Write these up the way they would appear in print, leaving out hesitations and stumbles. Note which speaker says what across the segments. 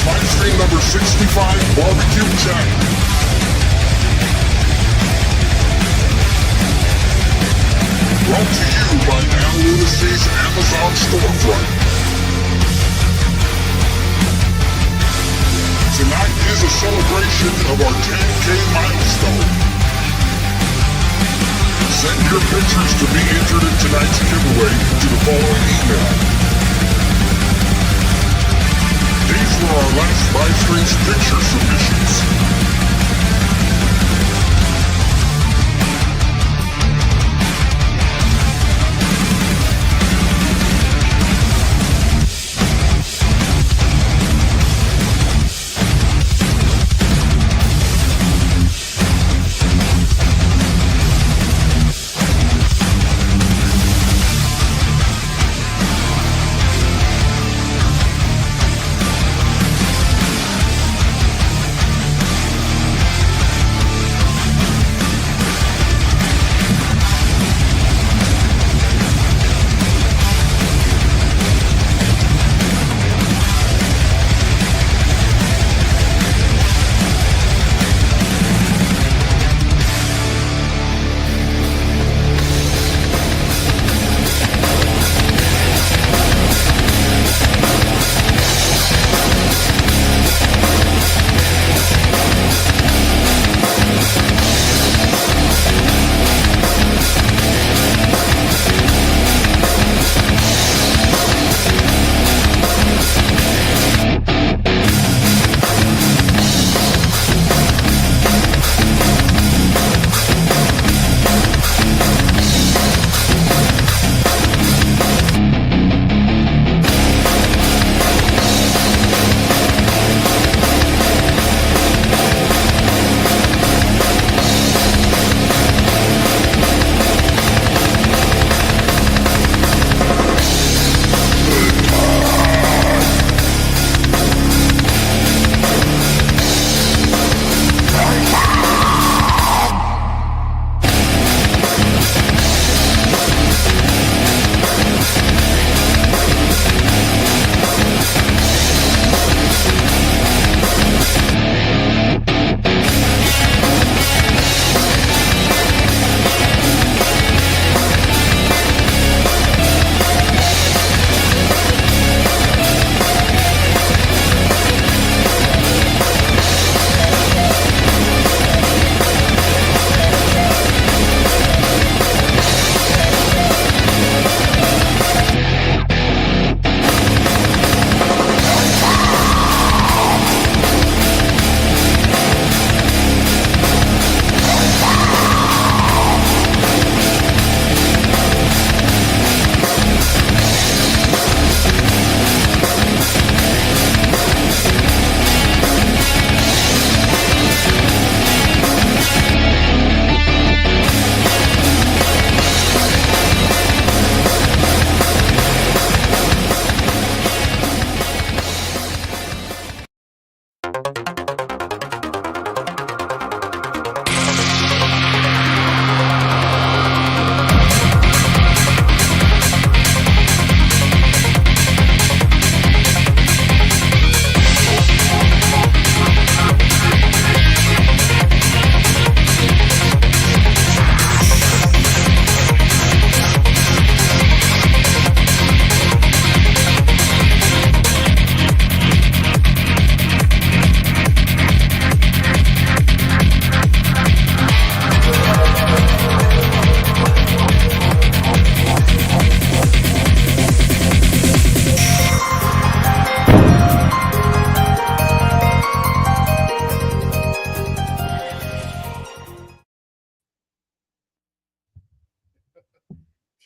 Speaker 1: Livestream number 65, BBQ Chat. Brought to you by Lunacy's Amazon storefront. Tonight is a celebration of our 10K milestone. Send your pictures to be entered in tonight's giveaway to the following email. These were our last Livestream's picture submissions.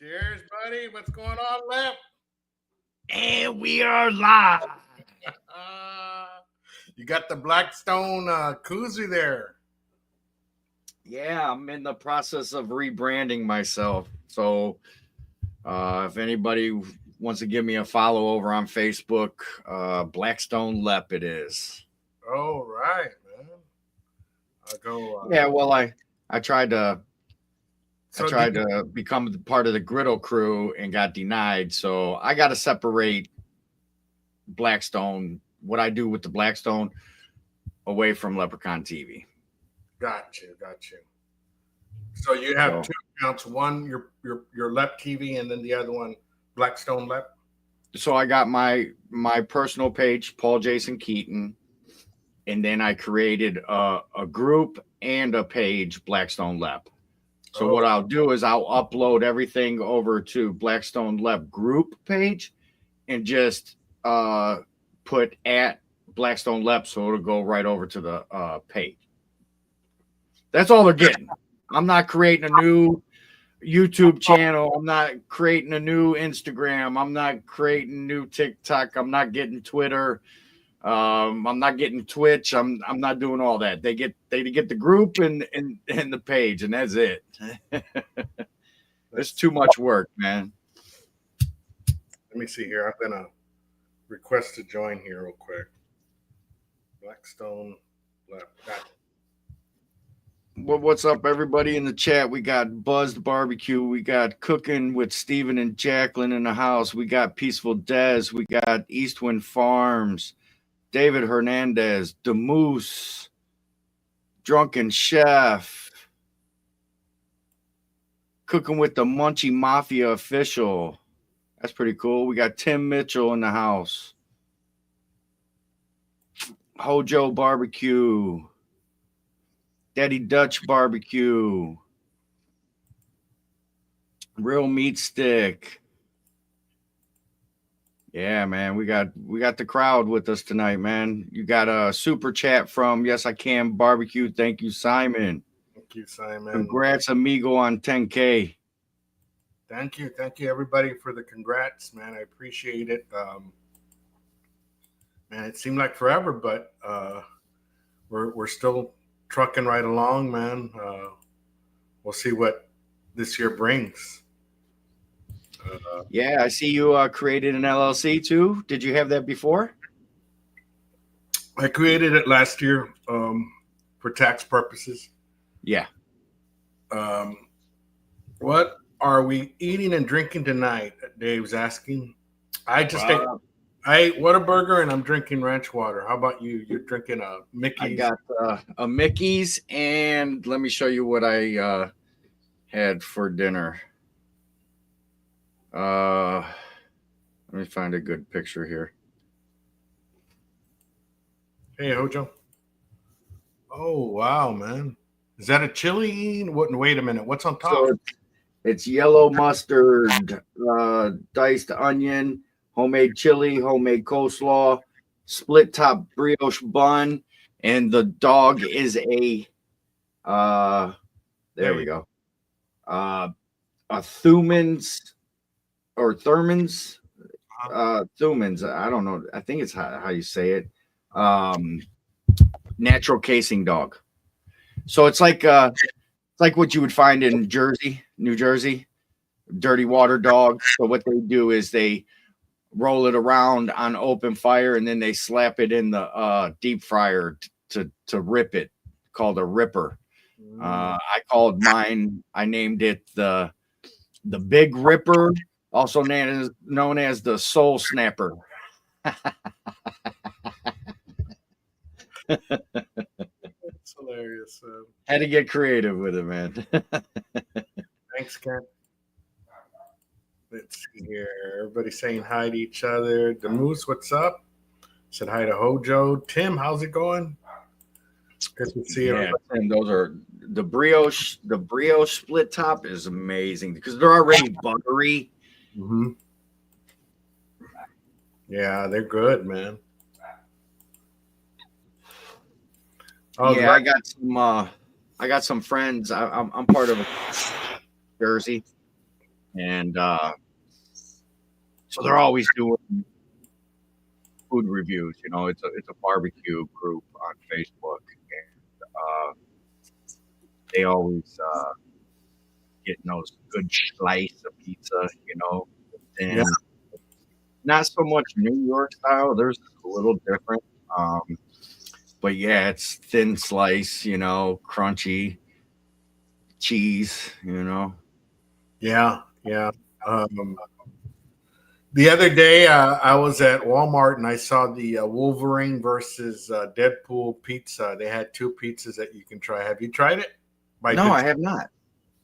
Speaker 2: Cheers, buddy. What's going on, Lep?
Speaker 3: And we are live.
Speaker 2: You got the Blackstone koozie there.
Speaker 3: Yeah, I'm in the process of rebranding myself. So if anybody wants to give me a follow over on Facebook, Blackstone Lep it is.
Speaker 2: Oh, right, man. I'll go.
Speaker 3: Yeah, well, I tried to to become part of the Griddle crew and got denied. So I got to separate Blackstone what I do with the Blackstone away from Leprechaun TV.
Speaker 2: Got you. So you have two accounts. One your Lep TV, and then the other one Blackstone Lep.
Speaker 3: So I got my personal page, Paul Jason Keaton, and then I created a group and a page, Blackstone Lep. So what I'll do is I'll upload everything over to Blackstone Lep group page and just put at Blackstone Lep, so it'll go right over to the page. That's all they're getting. I'm not creating a new YouTube channel. I'm not creating a new Instagram. I'm not creating new TikTok. I'm not getting Twitter. I'm not getting Twitch. I'm not doing all that. They get the group and the page, and that's it. It's too much work, man.
Speaker 2: Let me see here. I'm gonna request to join here real quick. Blackstone Lep. Got it.
Speaker 3: Well, what's up, everybody in the chat? We got Buzzed Barbecue. We got Cooking with Steven and Jacqueline in the house. We got Peaceful Des. We got Eastwind Farms. David Hernandez. The Moose. Drunken Chef. Cooking with the Munchie Mafia official. That's pretty cool. We got Tim Mitchell in the house. Hojo Barbecue. Daddy Dutch Barbecue. Real Meat Stick. Yeah, man, we got the crowd with us tonight, man. You got a super chat from Yes I Can Barbecue. Thank you, Simon.
Speaker 2: Thank you, Simon.
Speaker 3: Congrats, amigo, on 10K.
Speaker 2: Thank you, everybody, for the congrats, man. I appreciate it. Man, it seemed like forever, but we're still trucking right along, man. We'll see what this year brings.
Speaker 3: Yeah, I see you created an LLC too. Did you have that before?
Speaker 2: I created it last year for tax purposes.
Speaker 3: Yeah.
Speaker 2: What are we eating and drinking tonight? Dave's asking. I just I ate Whataburger and I'm drinking ranch water. How about you? You're drinking a Mickey's?
Speaker 3: I got a Mickey's, and let me show you what I had for dinner. Let me find a good picture here.
Speaker 2: Hey, Hojo. Oh, wow, man. Is that a chili? Wait a minute. What's on top?
Speaker 3: So it's yellow mustard, diced onion, homemade chili, homemade coleslaw, split top brioche bun, and the dog is a there we go. A Thumans or Thurmans. Thumans. I don't know. I think it's how you say it. Natural casing dog. So it's like what you would find in New Jersey, dirty water dog. So what they do is they roll it around on open fire and then they slap it in the deep fryer to rip it, called a ripper. I called mine, I named it the Big Ripper, also known as the Soul Snapper.
Speaker 2: That's hilarious.
Speaker 3: Had to get creative with it, man.
Speaker 2: Thanks, Ken. Let's see here. Everybody saying hi to each other. The Moose, what's up? Said hi to Hojo. Tim, how's it going? Good to see you.
Speaker 3: Yeah, and those are the brioche. The brioche split top is amazing because they're already buttery.
Speaker 2: Mm-hmm. Yeah, they're good, man.
Speaker 3: Oh, yeah, I got some friends. I'm part of Jersey, and so they're always doing food reviews. You know, it's a barbecue group on Facebook, and they always getting those good slice of pizza. You know, and not so much New York style. There's a little different. But yeah, it's thin slice, you know, crunchy cheese, you know.
Speaker 2: Yeah. The other day, I was at Walmart and I saw the Wolverine versus Deadpool pizza. They had two pizzas that you can try. Have you tried it?
Speaker 3: No, I have not.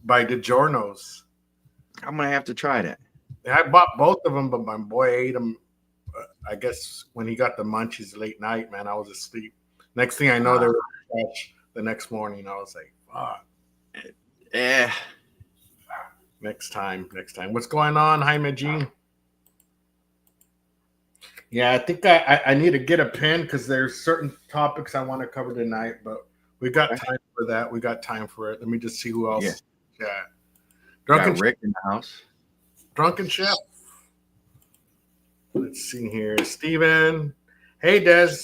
Speaker 2: By DiGiorno's.
Speaker 3: I'm gonna have to try that.
Speaker 2: I bought both of them, but my boy ate them. I guess when he got the munchies late night, man, I was asleep. Next thing I know, they were fresh the next morning. I was like, fuck.
Speaker 3: Yeah.
Speaker 2: Next time. What's going on, Jaime G? Yeah, I think I need to get a pen because there's certain topics I want to cover tonight, but we got time for that. We got time for it. Let me just see who else. Yeah.
Speaker 3: Drunken Rick in the house.
Speaker 2: Drunken Chef. Let's see here. Steven. Hey, Des.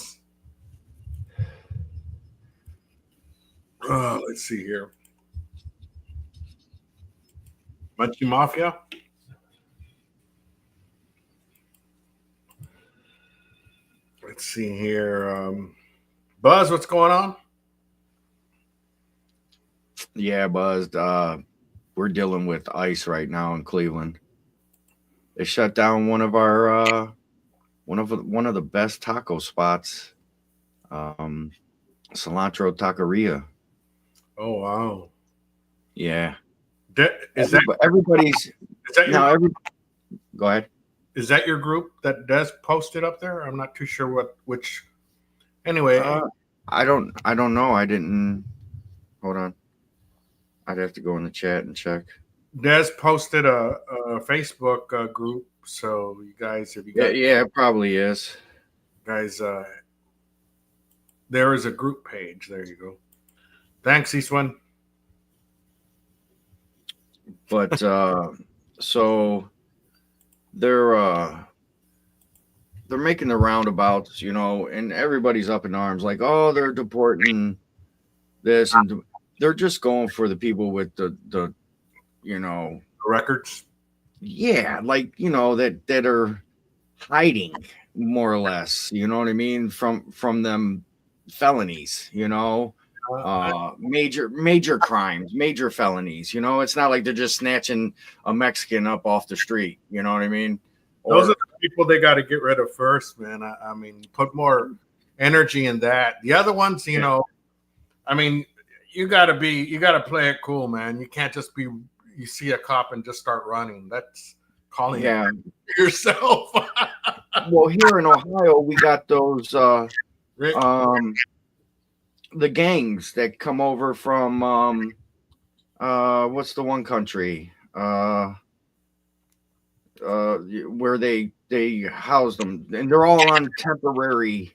Speaker 2: Let's see here. Munchie Mafia. Let's see here. Buzz, what's going on?
Speaker 3: Yeah, Buzz. We're dealing with ice right now in Cleveland. They shut down one of our one of the best taco spots, Cilantro Taqueria.
Speaker 2: Oh wow!
Speaker 3: Yeah,
Speaker 2: everybody's? Is that
Speaker 3: now? Go ahead.
Speaker 2: Is that your group that Des posted up there? I'm not too sure which. Anyway,
Speaker 3: I don't know. I didn't. Hold on. I'd have to go in the chat and check.
Speaker 2: Des posted a Facebook group, so you guys, if you got,
Speaker 3: yeah, it probably is.
Speaker 2: Guys, there is a group page. There you go. Thanks, Eastwan.
Speaker 3: But so they're making the roundabouts, and everybody's up in arms, like, oh, they're deporting this, and they're just going for the people with the
Speaker 2: records.
Speaker 3: Yeah, like that are hiding more or less. You know what I mean? From them felonies. Major crimes, major felonies. It's not like they're just snatching a Mexican up off the street. You know what I mean?
Speaker 2: Those are the people they got to get rid of first, man. I mean, put more energy in that. The other ones, I mean, you got to play it cool, man. You can't just you see a cop and just start running. That's calling yourself.
Speaker 3: Well, here in Ohio, we got those the gangs that come over from what's the one country where they house them, and they're all on temporary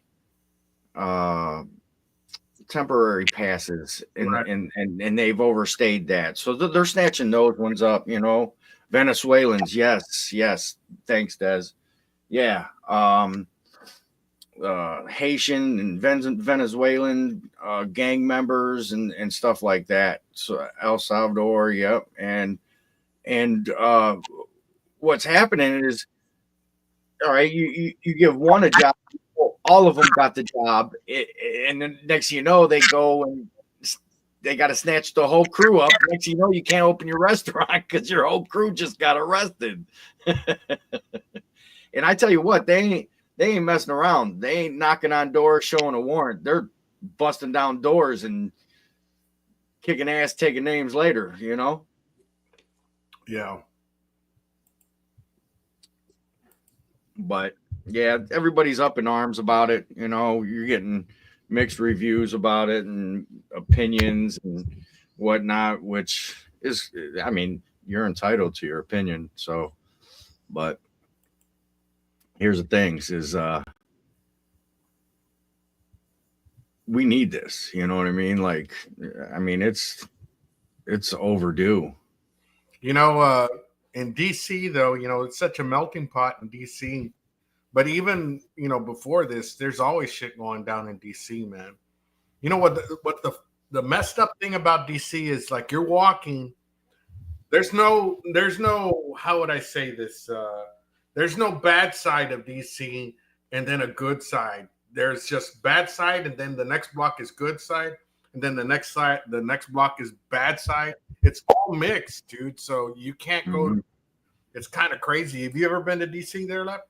Speaker 3: passes, and they've overstayed that, so they're snatching those ones up. Venezuelans, yes, thanks, Des. Yeah, Haitian and Venezuelan gang members and stuff like that. So El Salvador, yep, and what's happening is, all right, you give one a job, all of them got the job, and then next thing you know, they go and they got to snatch the whole crew up. Next thing you know, you can't open your restaurant because your whole crew just got arrested. And I tell you what, they ain't messing around. They ain't knocking on doors showing a warrant. They're busting down doors and kicking ass, taking names later,
Speaker 2: Yeah.
Speaker 3: But yeah, everybody's up in arms about it. You're getting mixed reviews about it and opinions and whatnot, which is, I mean, you're entitled to your opinion. So, but here's the thing is, we need this, you know what I mean? Like, I mean, it's overdue.
Speaker 2: In DC though, it's such a melting pot in DC. But even, before this, there's always shit going down in DC, man. You know what the messed up thing about DC is, like, you're walking, there's no how would I say this? There's no bad side of DC and then a good side. There's just bad side, and then the next block is good side, and then the next block is bad side. It's all mixed, dude. So you can't go. It's kind of crazy. Have you ever been to DC there, Lep?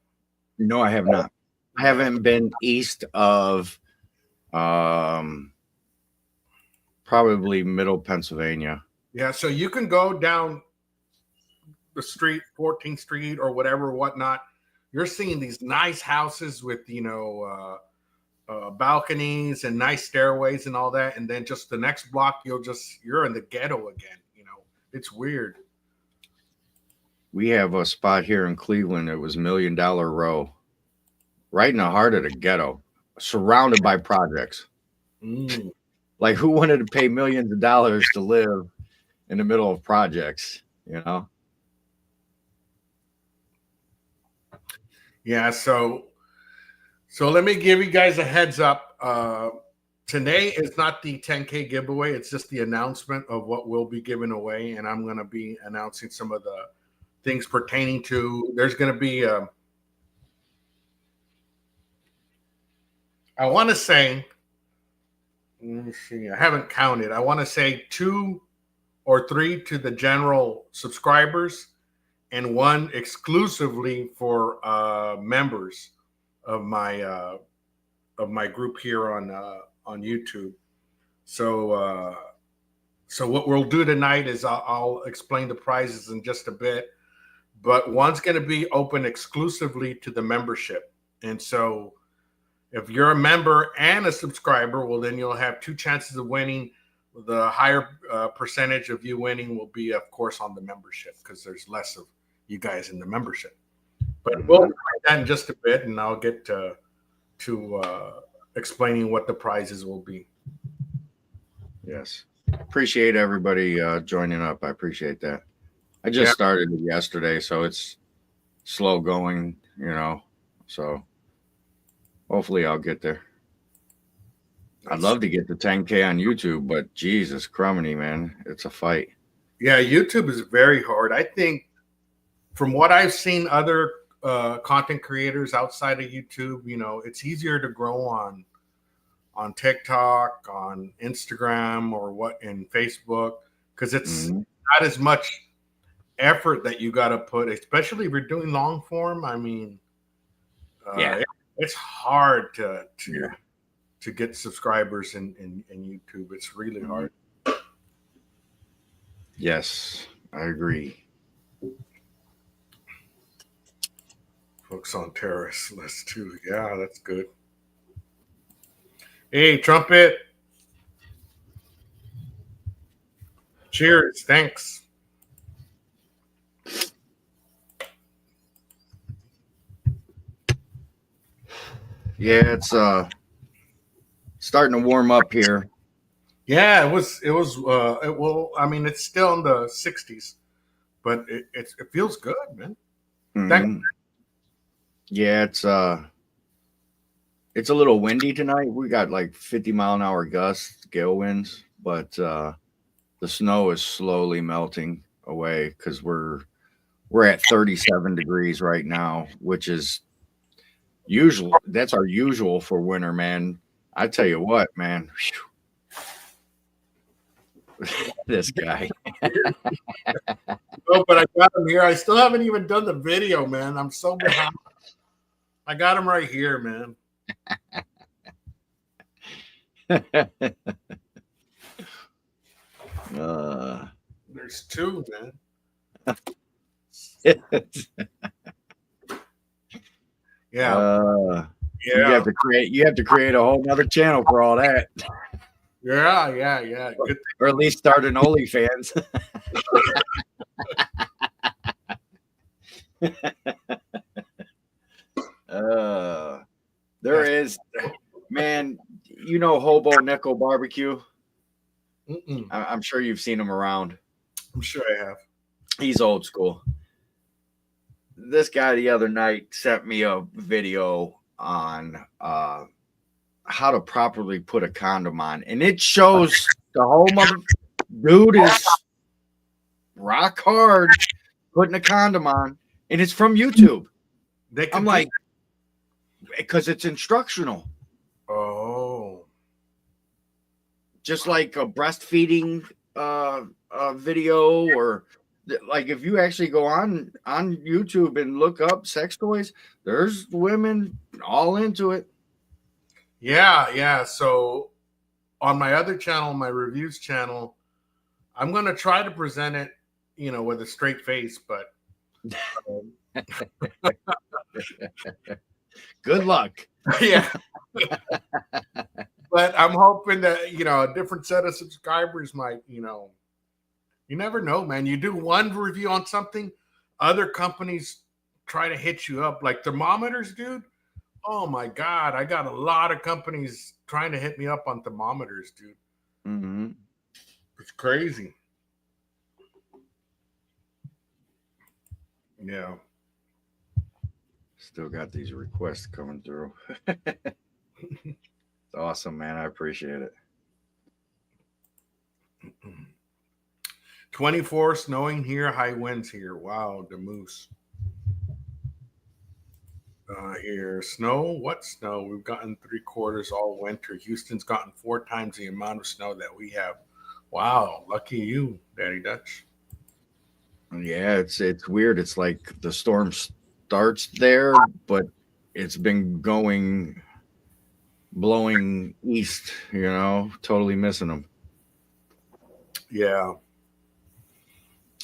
Speaker 3: No, I have not. I haven't been east of probably middle Pennsylvania.
Speaker 2: Yeah, so you can go down the street, 14th Street or whatever, whatnot. You're seeing these nice houses with, balconies and nice stairways and all that. And then just the next block, you're in the ghetto again. It's weird.
Speaker 3: We have a spot here in Cleveland. It was $1 Million Row, right in the heart of the ghetto, surrounded by projects. Like, who wanted to pay millions of dollars to live in the middle of projects,
Speaker 2: Yeah, so let me give you guys a heads up. Today is not the 10K giveaway. It's just the announcement of what will be given away. And I'm going to be announcing some of the things pertaining to, there's going to be, I want to say, let me see, I haven't counted. I want to say 2 or 3 to the general subscribers and 1 exclusively for members of my group here on YouTube. So what we'll do tonight is I'll explain the prizes in just a bit, but one's going to be open exclusively to the membership. And so if you're a member and a subscriber, well, then you'll have 2 chances of winning. The higher percentage of you winning will be, of course, on the membership because there's less of you guys in the membership. But we'll do that in just a bit, and I'll get to explaining what the prizes will be.
Speaker 3: Yes. Appreciate everybody joining up. I appreciate that. I just started it yesterday, so it's slow going, so hopefully I'll get there. I'd love to get to 10K on YouTube, but Jesus crumbly, man, it's a fight.
Speaker 2: Yeah, YouTube is very hard. I think from what I've seen other content creators outside of YouTube, it's easier to grow on TikTok, on Instagram, or in Facebook, because it's not as much effort that you got to put, especially if you're doing long form. I mean, it's hard to get subscribers in YouTube. It's really hard.
Speaker 3: Yes, I agree.
Speaker 2: Folks on terrorist list too. Yeah, that's good. Hey, Trumpet. Cheers. Thanks.
Speaker 3: Yeah, it's starting to warm up here.
Speaker 2: Yeah, it will. I mean, it's still in the 60s, but it feels good, man.
Speaker 3: Mm-hmm. Yeah, it's a little windy tonight. We got like 50-mile-an-hour gusts, gale winds, but the snow is slowly melting away because we're at 37 degrees right now, which is usual. That's our usual for winter, man. I tell you what, man. This guy.
Speaker 2: No, but I got him here. I still haven't even done the video, man. I'm so behind. I got him right here, man. There's 2, man. Yeah.
Speaker 3: You have to create a whole nother channel for all that.
Speaker 2: Yeah. Good.
Speaker 3: Or at least start an OnlyFans. There is, man, Hobo Nickel Barbecue. I'm sure you've seen him around.
Speaker 2: I'm sure I have.
Speaker 3: He's old school. This guy the other night sent me a video on how to properly put a condom on, and it shows the whole dude is rock hard putting a condom on, and it's from YouTube. I'm like, because it's instructional.
Speaker 2: Oh,
Speaker 3: just like a breastfeeding video or like if you actually go on YouTube and look up sex toys, there's women all into it.
Speaker 2: Yeah. So on my other channel, my reviews channel, I'm gonna try to present it, with a straight face, but
Speaker 3: Good luck.
Speaker 2: yeah. But I'm hoping that a different set of subscribers might, you never know, man. You do one review on something, other companies try to hit you up, like thermometers, dude. Oh my god, I got a lot of companies trying to hit me up on thermometers, dude.
Speaker 3: Mm-hmm.
Speaker 2: It's crazy. Yeah.
Speaker 3: Still got these requests coming through. It's awesome, man. I appreciate it.
Speaker 2: 24 snowing here, high winds here. Wow, the moose. Here, snow. What snow? We've gotten 3/4 all winter. Houston's gotten 4 times the amount of snow that we have. Wow, lucky you, Daddy Dutch.
Speaker 3: Yeah, it's weird. It's like the storm starts there, but it's been blowing east, totally missing them.
Speaker 2: Yeah.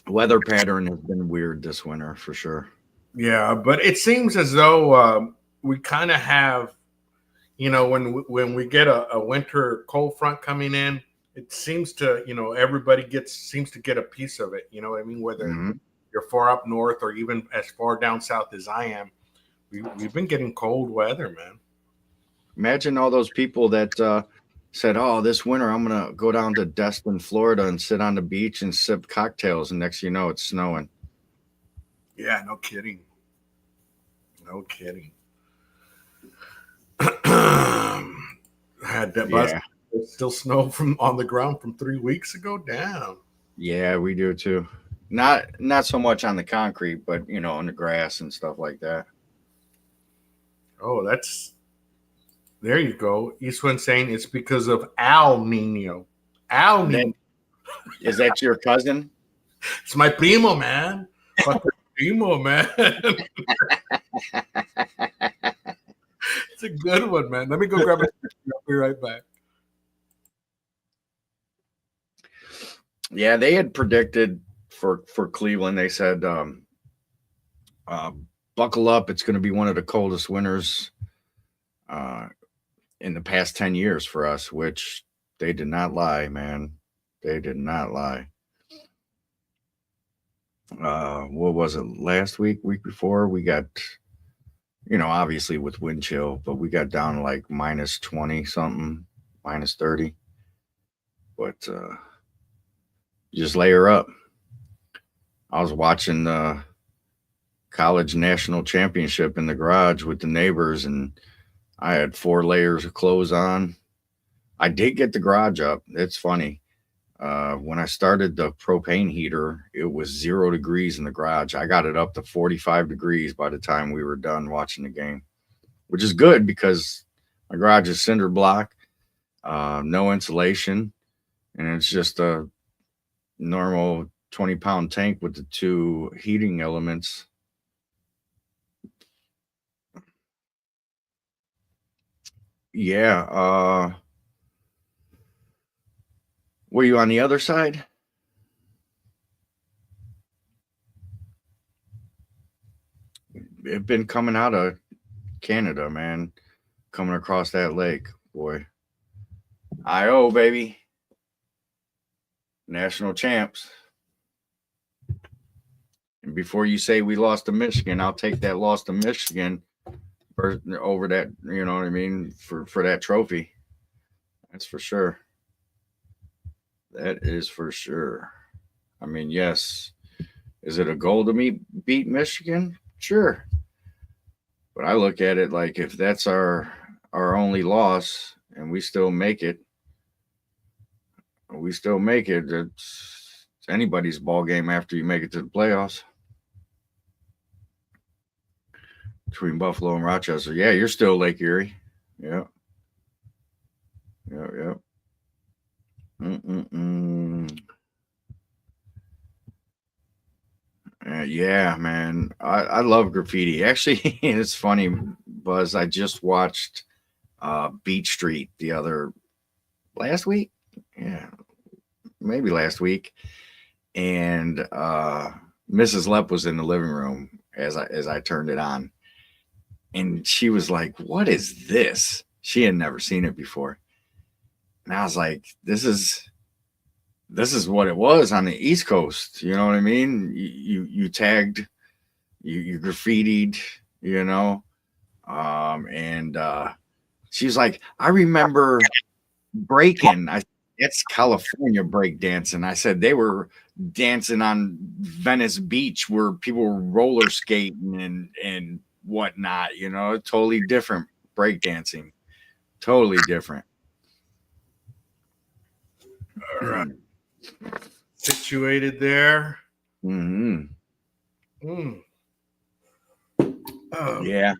Speaker 3: Weather pattern has been weird this winter for sure.
Speaker 2: Yeah, but it seems as though we kind of have, when we get a winter cold front coming in, it seems to, everybody seems to get a piece of it. You know what I mean? Whether
Speaker 3: Mm-hmm.
Speaker 2: you're far up north or even as far down south as I am, we've been getting cold weather, man.
Speaker 3: Imagine all those people that said, "Oh, this winter I'm gonna go down to Destin, Florida, and sit on the beach and sip cocktails," and next thing you know, it's snowing.
Speaker 2: Yeah, no kidding. No kidding. Had that bus
Speaker 3: Yeah,
Speaker 2: still snow from on the ground from 3 weeks ago. Damn.
Speaker 3: yeah, we do too. Not so much on the concrete, but on the grass and stuff like that.
Speaker 2: Oh, there you go. Eastwind saying it's because of El Nino. El
Speaker 3: That
Speaker 2: Nino.
Speaker 3: is that your cousin?
Speaker 2: It's my primo, man. Fucking primo, man. It's a good one, man. Let me go grab it. I'll be right back.
Speaker 3: Yeah, they had predicted for Cleveland. They said, "Buckle up! It's going to be one of the coldest winters in the past 10 years for us," which they did not lie, man. They did not lie. What was it? Last week before, we got, obviously with wind chill, but we got down to like minus 20 something, minus 30. But just layer up. I was watching the college national championship in the garage with the neighbors, and I had 4 layers of clothes on. I did get the garage up. It's funny. When I started the propane heater, it was 0 degrees in the garage. I got it up to 45 degrees by the time we were done watching the game, which is good because my garage is cinder block, no insulation, and it's just a normal 20-pound tank with the 2 heating elements. Yeah. Were you on the other side? It's been coming out of Canada, man. Coming across that lake, boy. IO, baby. National champs. And before you say we lost to Michigan, I'll take that loss to Michigan over that, you know what I mean, for that trophy. That's for sure. That is for sure. I mean, yes. Is it a goal to beat Michigan? Sure. But I look at it like if that's our only loss and we still make it, it's anybody's ball game after you make it to the playoffs. Between Buffalo and Rochester. Yeah, you're still Lake Erie. Yeah. Yeah. Yeah, man. I love graffiti. Actually, it's funny, Buzz. I just watched Beach Street last week. Yeah, maybe last week. And Mrs. Lepp was in the living room as I turned it on. And she was like, "What is this?" She had never seen it before. And I was like, this is what it was on the East Coast. You know what I mean? You tagged, you graffitied, you know. And she's like, I remember breaking. It's California break dancing. I said they were dancing on Venice Beach where people were roller skating and whatnot, you know, totally different break dancing. Totally different.
Speaker 2: All right. Situated there.
Speaker 3: Mm-hmm. Yeah.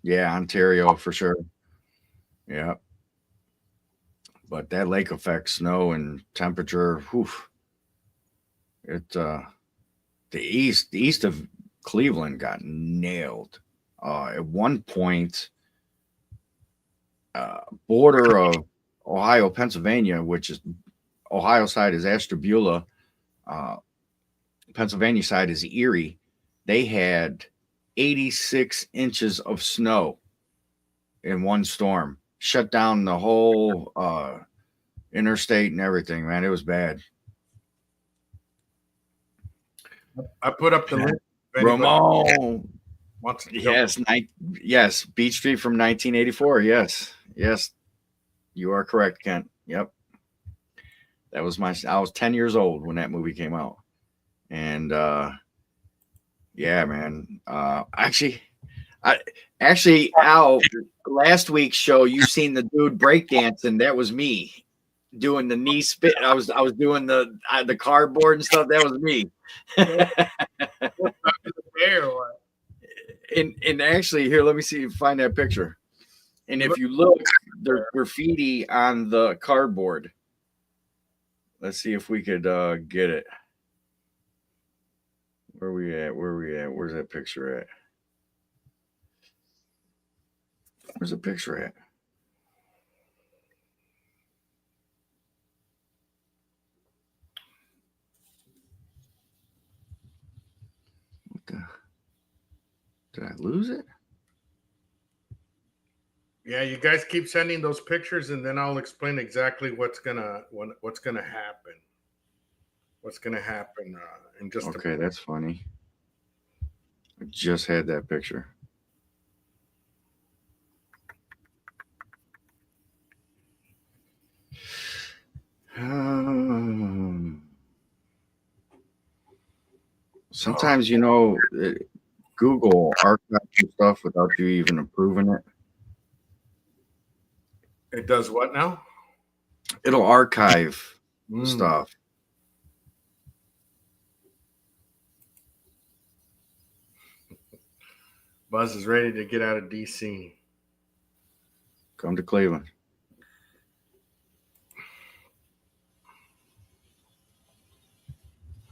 Speaker 3: Yeah, Ontario for sure. Yeah. But that lake effect, snow and temperature, whew, the east of Cleveland got nailed. At one point, border of Ohio, Pennsylvania, which is Ohio side is Ashtabula, Pennsylvania side is Erie. They had 86 inches of snow in one storm. Shut down the whole interstate and everything, man. It was bad.
Speaker 2: I put up the link.
Speaker 3: Ramon.
Speaker 2: Yes,
Speaker 3: Yes, Beach Street from 1984. Yes, you are correct, Kent. Yep, that was I was 10 years old when that movie came out, and yeah, man. Actually, Al, last week's show, you seen the dude breakdancing. That was me doing the knee spit. I was doing the cardboard and stuff. That was me. And actually, here, let me see if find that picture. And if you look, there's graffiti on the cardboard. Let's see if we could get it. Where are we at? Where's that picture at? Where's the picture at? What the? Did I lose it?
Speaker 2: Yeah, you guys keep sending those pictures, and then I'll explain exactly what's gonna happen. What's gonna happen in just
Speaker 3: okay. That's funny. I just had that picture. Sometimes, you know, Google archives stuff without you even approving it.
Speaker 2: It does what now?
Speaker 3: It'll archive stuff.
Speaker 2: Buzz is ready to get out of DC.
Speaker 3: Come to Cleveland.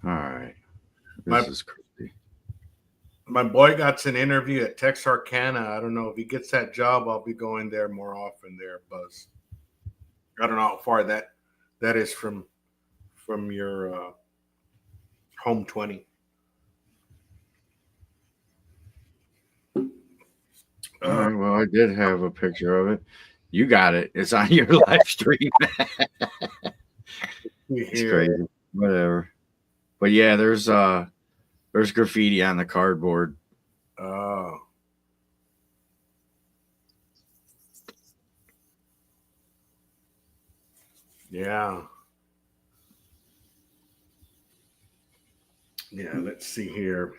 Speaker 3: All right. This is crazy.
Speaker 2: My boy got an interview at Texarkana. I don't know if he gets that job. I'll be going there more often there, Buzz. I don't know how far that is from your home 20.
Speaker 3: All right. Well, I did have a picture of it. You got it. It's on your live stream. It's crazy. Whatever. But yeah, there's graffiti on the cardboard.
Speaker 2: Oh. Yeah. Yeah, let's see here.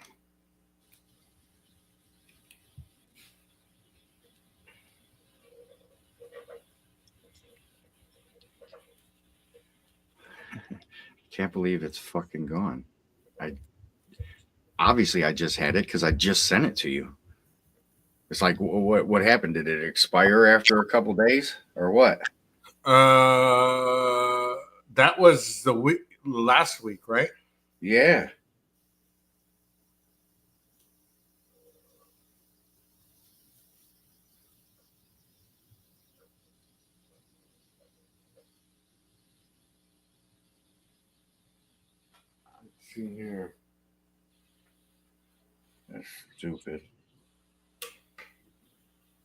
Speaker 3: Can't believe it's fucking gone. I just had it because I just sent it to you. It's like, what happened? Did it expire after a couple days or what?
Speaker 2: That was the last week, right?
Speaker 3: Yeah. see here. That's stupid.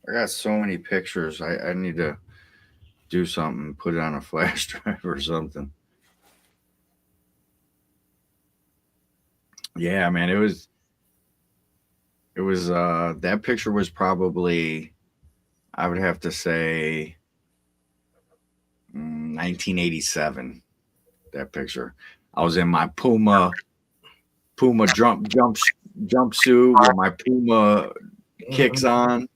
Speaker 3: I got so many pictures. I need to do something, put it on a flash drive or something. Yeah, man, it was that picture was probably, I would have to say, 1987. That picture. I was in my Puma jumpsuit with my Puma kicks on.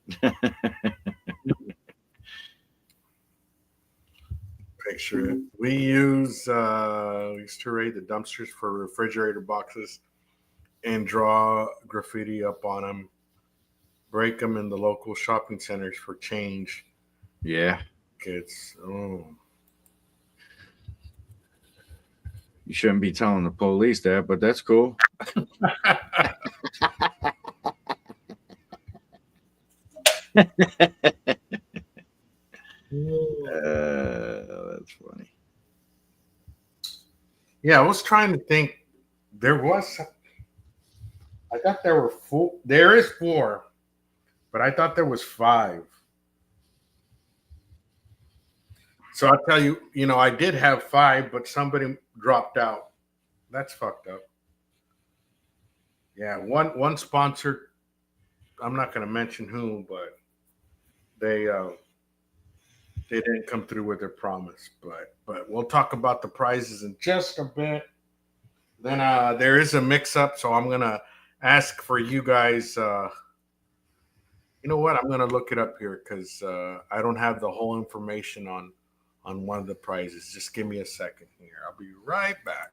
Speaker 2: Picture it. We used to raid the dumpsters for refrigerator boxes and draw graffiti up on them, break them in the local shopping centers for change.
Speaker 3: Yeah.
Speaker 2: Kids. Oh.
Speaker 3: You shouldn't be telling the police that, but that's cool. That's funny.
Speaker 2: Yeah, I was trying to think. I thought there were 4. There is 4, but I thought there was 5. So I'll tell you, I did have 5, but somebody dropped out. That's fucked up. Yeah, one sponsor, I'm not going to mention who, but they didn't come through with their promise. But we'll talk about the prizes in just a bit. Then there is a mix-up, so I'm going to ask for you guys. You know what? I'm going to look it up here because I don't have the whole information on one of the prizes. Just give me a second here. I'll be right back.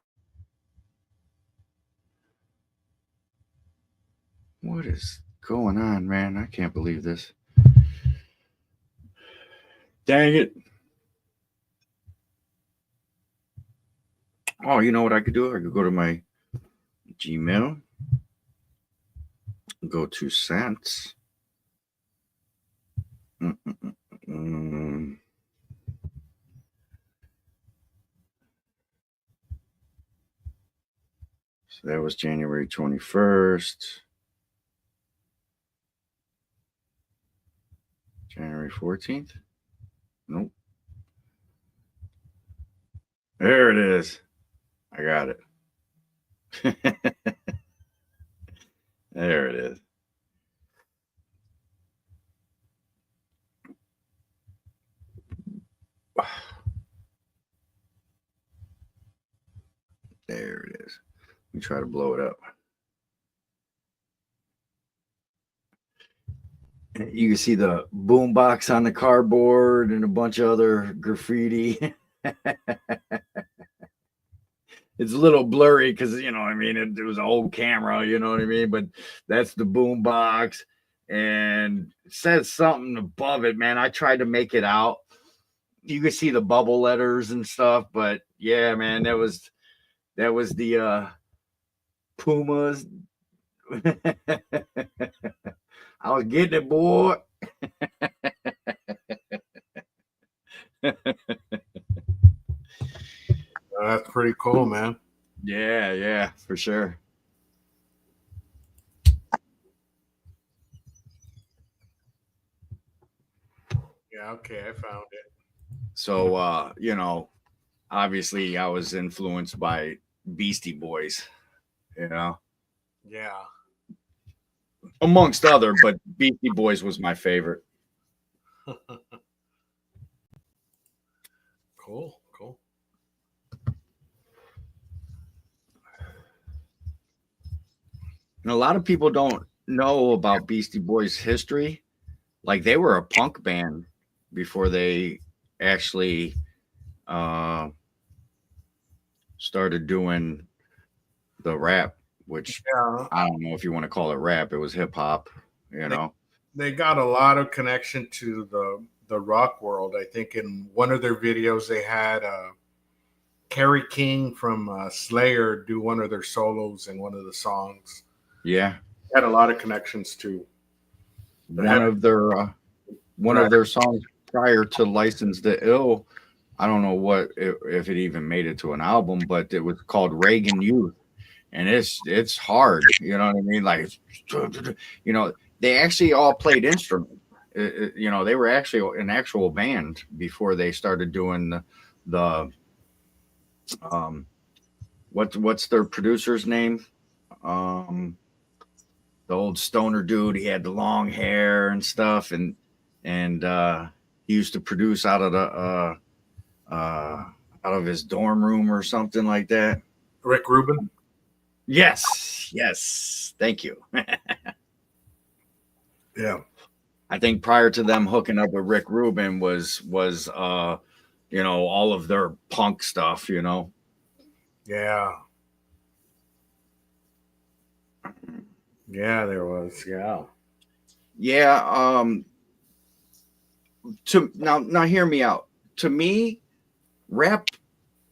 Speaker 3: What is going on, man? I can't believe this. Dang it. Oh, you know what I could do? I could go to my Gmail, go to Sent. So that was January 21st. January 14th? Nope. There it is. I got it. There it is. There it is. Let me try to blow it up. You can see the boom box on the cardboard and a bunch of other graffiti. It's a little blurry because, you know what I mean, it was an old camera, you know what I mean? But that's the boom box. And it says something above it, man. I tried to make it out. You can see the bubble letters and stuff. But, yeah, man, that was the Pumas. I was getting it, boy.
Speaker 2: That's pretty cool, man.
Speaker 3: Yeah, for sure.
Speaker 2: Yeah, okay, I found it.
Speaker 3: So, obviously I was influenced by Beastie Boys,
Speaker 2: Yeah.
Speaker 3: amongst other, but Beastie Boys was my favorite.
Speaker 2: Cool.
Speaker 3: And a lot of people don't know about Beastie Boys' history. Like, they were a punk band before they actually started doing the rap, which I don't know if you want to call it rap. It was hip hop,
Speaker 2: They got a lot of connection to the rock world. I think in one of their videos they had Kerry King from Slayer do one of their solos in one of the songs.
Speaker 3: Yeah,
Speaker 2: had a lot of connections to
Speaker 3: one of their songs prior to License to Ill. I don't know if it even made it to an album, but it was called Reagan Youth, and it's hard. You know what I mean? Like, you know, they actually all played instruments. You know, they were actually an actual band before they started doing the what's their producer's name? The old stoner dude. He had the long hair and stuff, and he used to produce out of the out of his dorm room or something like that.
Speaker 2: Rick Rubin.
Speaker 3: Yes. Thank you.
Speaker 2: Yeah.
Speaker 3: I think prior to them hooking up with Rick Rubin was you know, all of their punk stuff, you know.
Speaker 2: Yeah. Yeah, there was. Yeah.
Speaker 3: Yeah, to now hear me out. To me, rap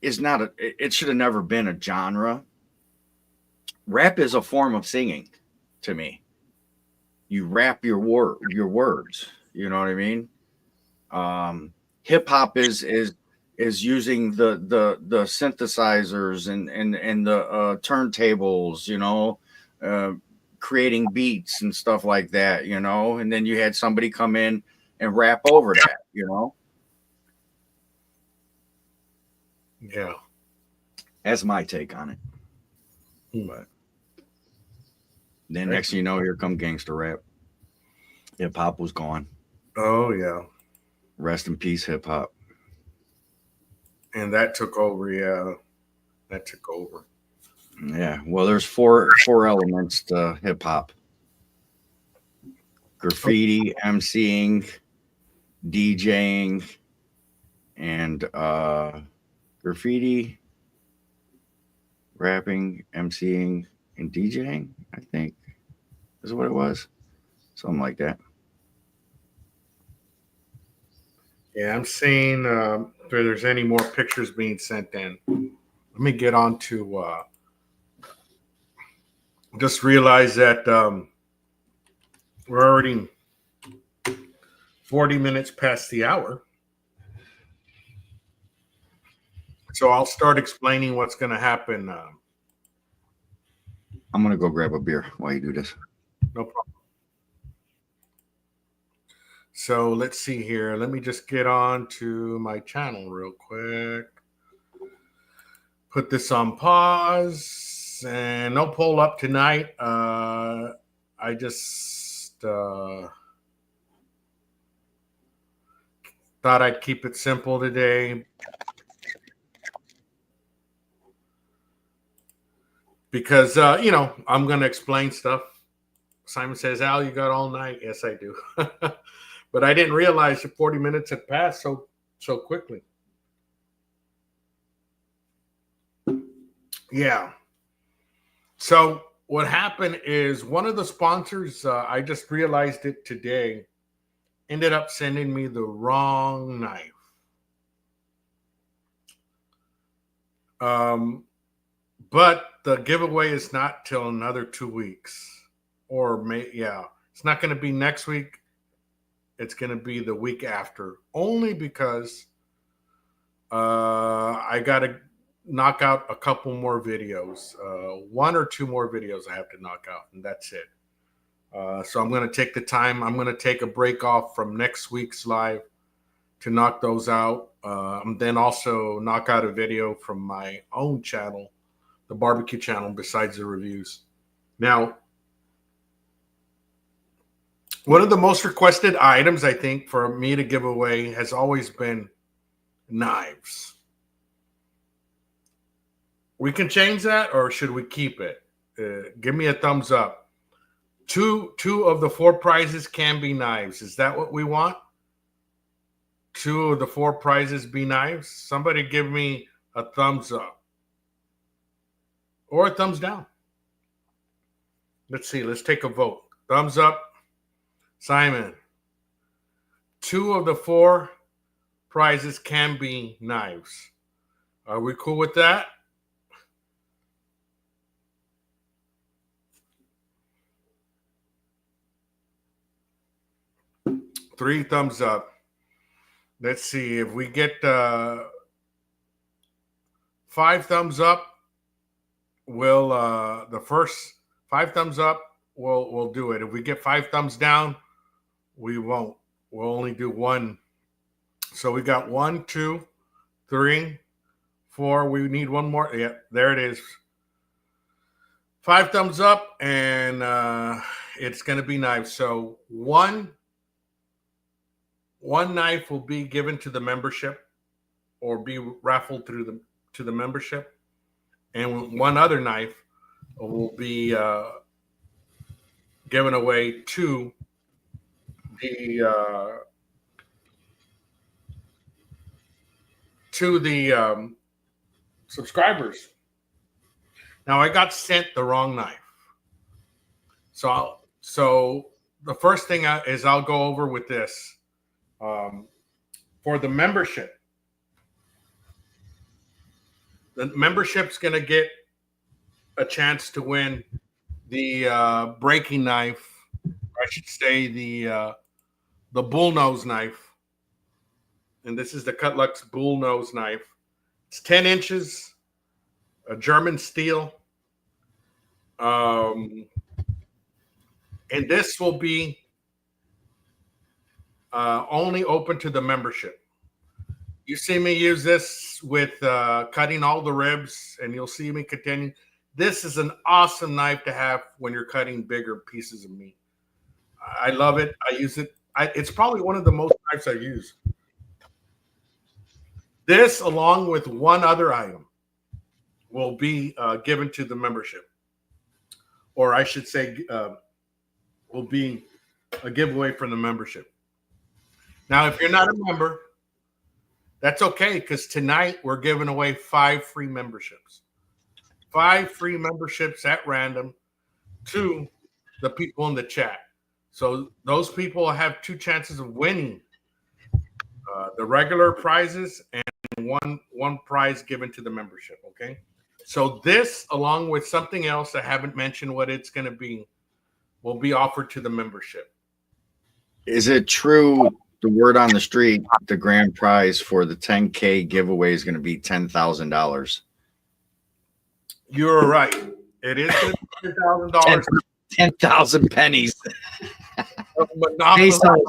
Speaker 3: is not it should have never been a genre. Rap is a form of singing to me. You rap your words, you know what I mean? Hip hop is using the synthesizers and the turntables, you know, uh, creating beats and stuff like that, you know, and then you had somebody come in and rap over that, you know.
Speaker 2: Yeah.
Speaker 3: That's my take on it. But then next thing you know, here come gangster rap. Hip hop was gone.
Speaker 2: Oh yeah.
Speaker 3: Rest in peace, hip hop.
Speaker 2: And that took over. Yeah. That took over.
Speaker 3: Yeah. Well, there's four elements to hip hop: graffiti, MCing, DJing, and graffiti, rapping, MCing, and DJing. I think is what it was. Something like that.
Speaker 2: Yeah, I'm seeing if there's any more pictures being sent in. Let me get on to just realize that we're already 40 minutes past the hour. So I'll start explaining what's going to happen.
Speaker 3: I'm gonna go grab a beer while you do this.
Speaker 2: No problem. So let's see here. Let me just get on to my channel real quick. Put this on pause and no poll up tonight. I just thought I'd keep it simple today because, you know, I'm going to explain stuff. Simon says, Al, you got all night. Yes, I do. But I didn't realize that 40 minutes had passed so quickly. Yeah. So what happened is one of the sponsors, I just realized it today, ended up sending me the wrong knife. But the giveaway is not till another 2 weeks. It's not going to be next week. It's going to be the week after, only because I got to knock out a couple more videos. 1 or 2 more videos I have to knock out, and that's it. So I'm going to take the time. I'm going to take a break off from next week's live to knock those out. And then also knock out a video from my own channel, the barbecue channel, besides the reviews. Now, one of the most requested items, I think, for me to give away has always been knives. We can change that, or should we keep it? Give me a thumbs up. Two of the 4 prizes can be knives. Is that what we want? 2 of the 4 prizes be knives? Somebody give me a thumbs up. Or a thumbs down. Let's see. Let's take a vote. Thumbs up. Simon. 2 of the 4 prizes can be knives. Are we cool with that? Three thumbs up. Let's see if we get 5 thumbs up. we'll the first 5 thumbs up, we'll do it. If we get 5 thumbs down, we won't. We'll only do one. So we got 1, 2, 3, 4. We need one more. Yeah, there it is. 5 thumbs up, and it's going to be knives. So one knife will be given to the membership, or be raffled to the membership, and one other knife will be given away to the subscribers. Now I got sent the wrong knife, so the first thing is I'll go over with this for the membership. The membership's going to get a chance to win the breaking knife, or I should say the bullnose knife. And this is the Cutlux bullnose knife. It's 10 inches, a German steel. And this will be only open to the membership. You see me use this with cutting all the ribs, and you'll see me continue. This is an awesome knife to have when you're cutting bigger pieces of meat. I love it. I use it. It's probably one of the most knives I use. This, along with one other item, will be given to the membership. Or I should say, will be a giveaway from the membership. Now, if you're not a member, that's okay, because tonight we're giving away 5 free memberships. 5 free memberships at random to the people in the chat. So those people have 2 chances of winning the regular prizes and one prize given to the membership. Okay. So this, along with something else I haven't mentioned what it's going to be, will be offered to the membership.
Speaker 3: Is it true, the word on the street, the grand prize for the 10K giveaway is going to be $10,000?
Speaker 2: You're right. It is $10,000.
Speaker 3: 10,000 pennies.
Speaker 2: Monopoly.
Speaker 3: Pesos.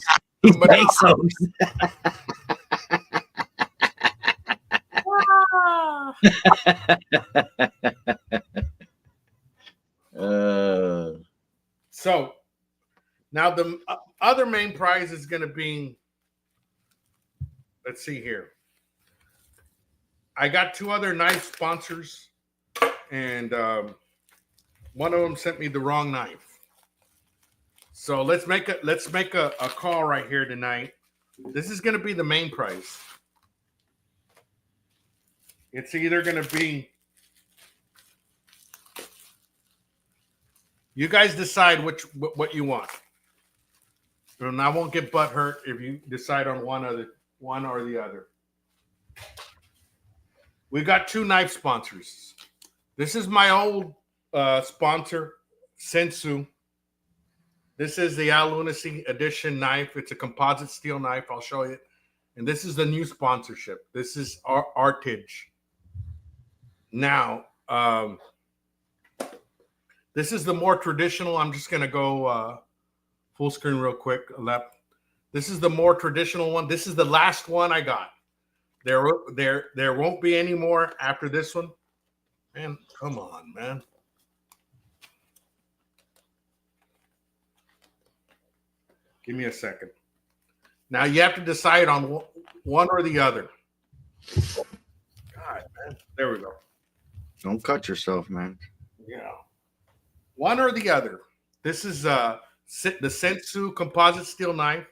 Speaker 2: So now the other main prize is going to be, let's see here. I got 2 other knife sponsors, and one of them sent me the wrong knife. So let's make a call right here tonight. This is going to be the main prize. It's either going to be, you guys decide what you want. And I won't get butthurt if you decide on one or the other. We got 2 knife sponsors. This is my old sponsor, Sensu. This is the Lunacy edition knife. It's a composite steel knife. I'll show you. And this is the new sponsorship. This is Artage. Now, this is the more traditional. I'm just going to go full screen real quick. This is the more traditional one. This is the last one I got. There won't be any more after this one. Man, come on, man. Give me a second. Now you have to decide on one or the other. God, man. There we go.
Speaker 3: Don't cut yourself, man.
Speaker 2: Yeah. One or the other. This is the Sensu composite steel knife.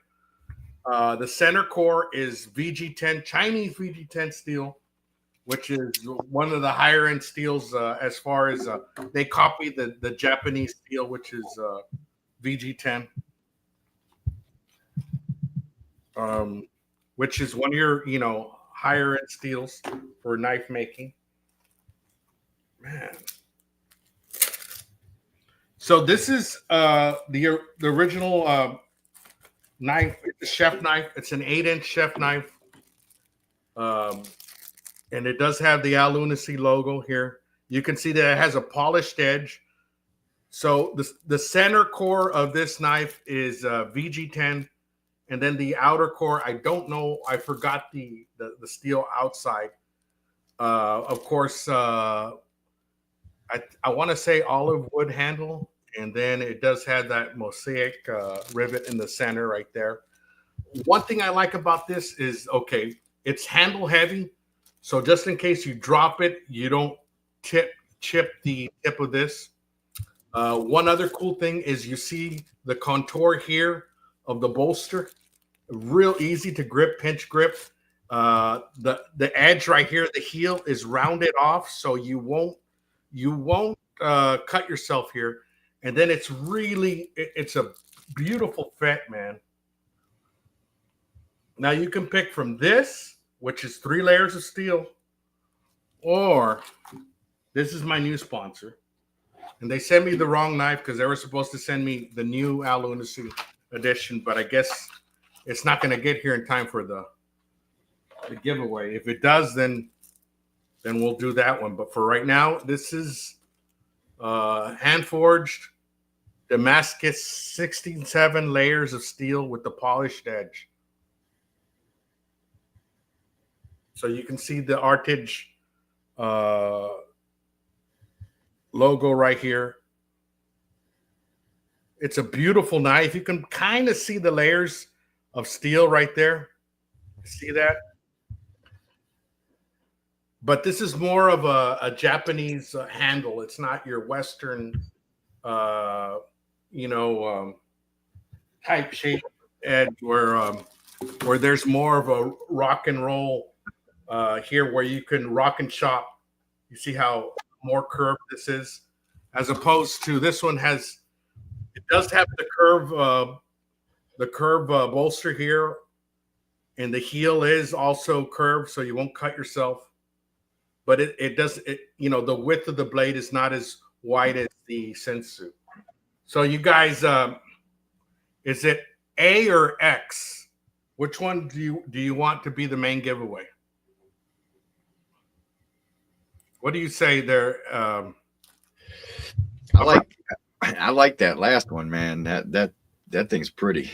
Speaker 2: The center core is VG10, Chinese VG10 steel, which is one of the higher end steels as far as they copy the Japanese steel, which is VG10. Which is one of your, higher end steels for knife making. Man. So this is the original knife. It's a chef knife. It's an 8-inch chef knife. And it does have the Lunacy logo here. You can see that it has a polished edge. So the center core of this knife is VG10, and then the outer core, I don't know, I forgot the steel outside. Of course, I want to say olive wood handle, and then it does have that mosaic rivet in the center right there. One thing I like about this is, okay, it's handle heavy, so just in case you drop it, you don't chip the tip of this. One other cool thing is you see the contour here of the bolster, real easy to grip, pinch grip. The edge right here, the heel is rounded off, so you won't cut yourself here. And then it's a beautiful fit, man. Now you can pick from this, which is 3 layers of steel, or this is my new sponsor. And they sent me the wrong knife because they were supposed to send me the new Lunacy edition, but I guess it's not going to get here in time for the giveaway. If it does, then we'll do that one. But for right now, this is hand forged Damascus 67 layers of steel with the polished edge. So you can see the Artage logo right here. It's a beautiful knife. You can kind of see the layers of steel right there. See that? But this is more of a Japanese handle. It's not your Western, type shape edge where there's more of a rock and roll here, where you can rock and chop. You see how more curved this is, as opposed to this one it does have the curve bolster here, and the heel is also curved, so you won't cut yourself. But the width of the blade is not as wide as the Sensu. So you guys, is it A or X? Which one do you want to be the main giveaway? What do you say there?
Speaker 3: I like that last one, man. That thing's pretty.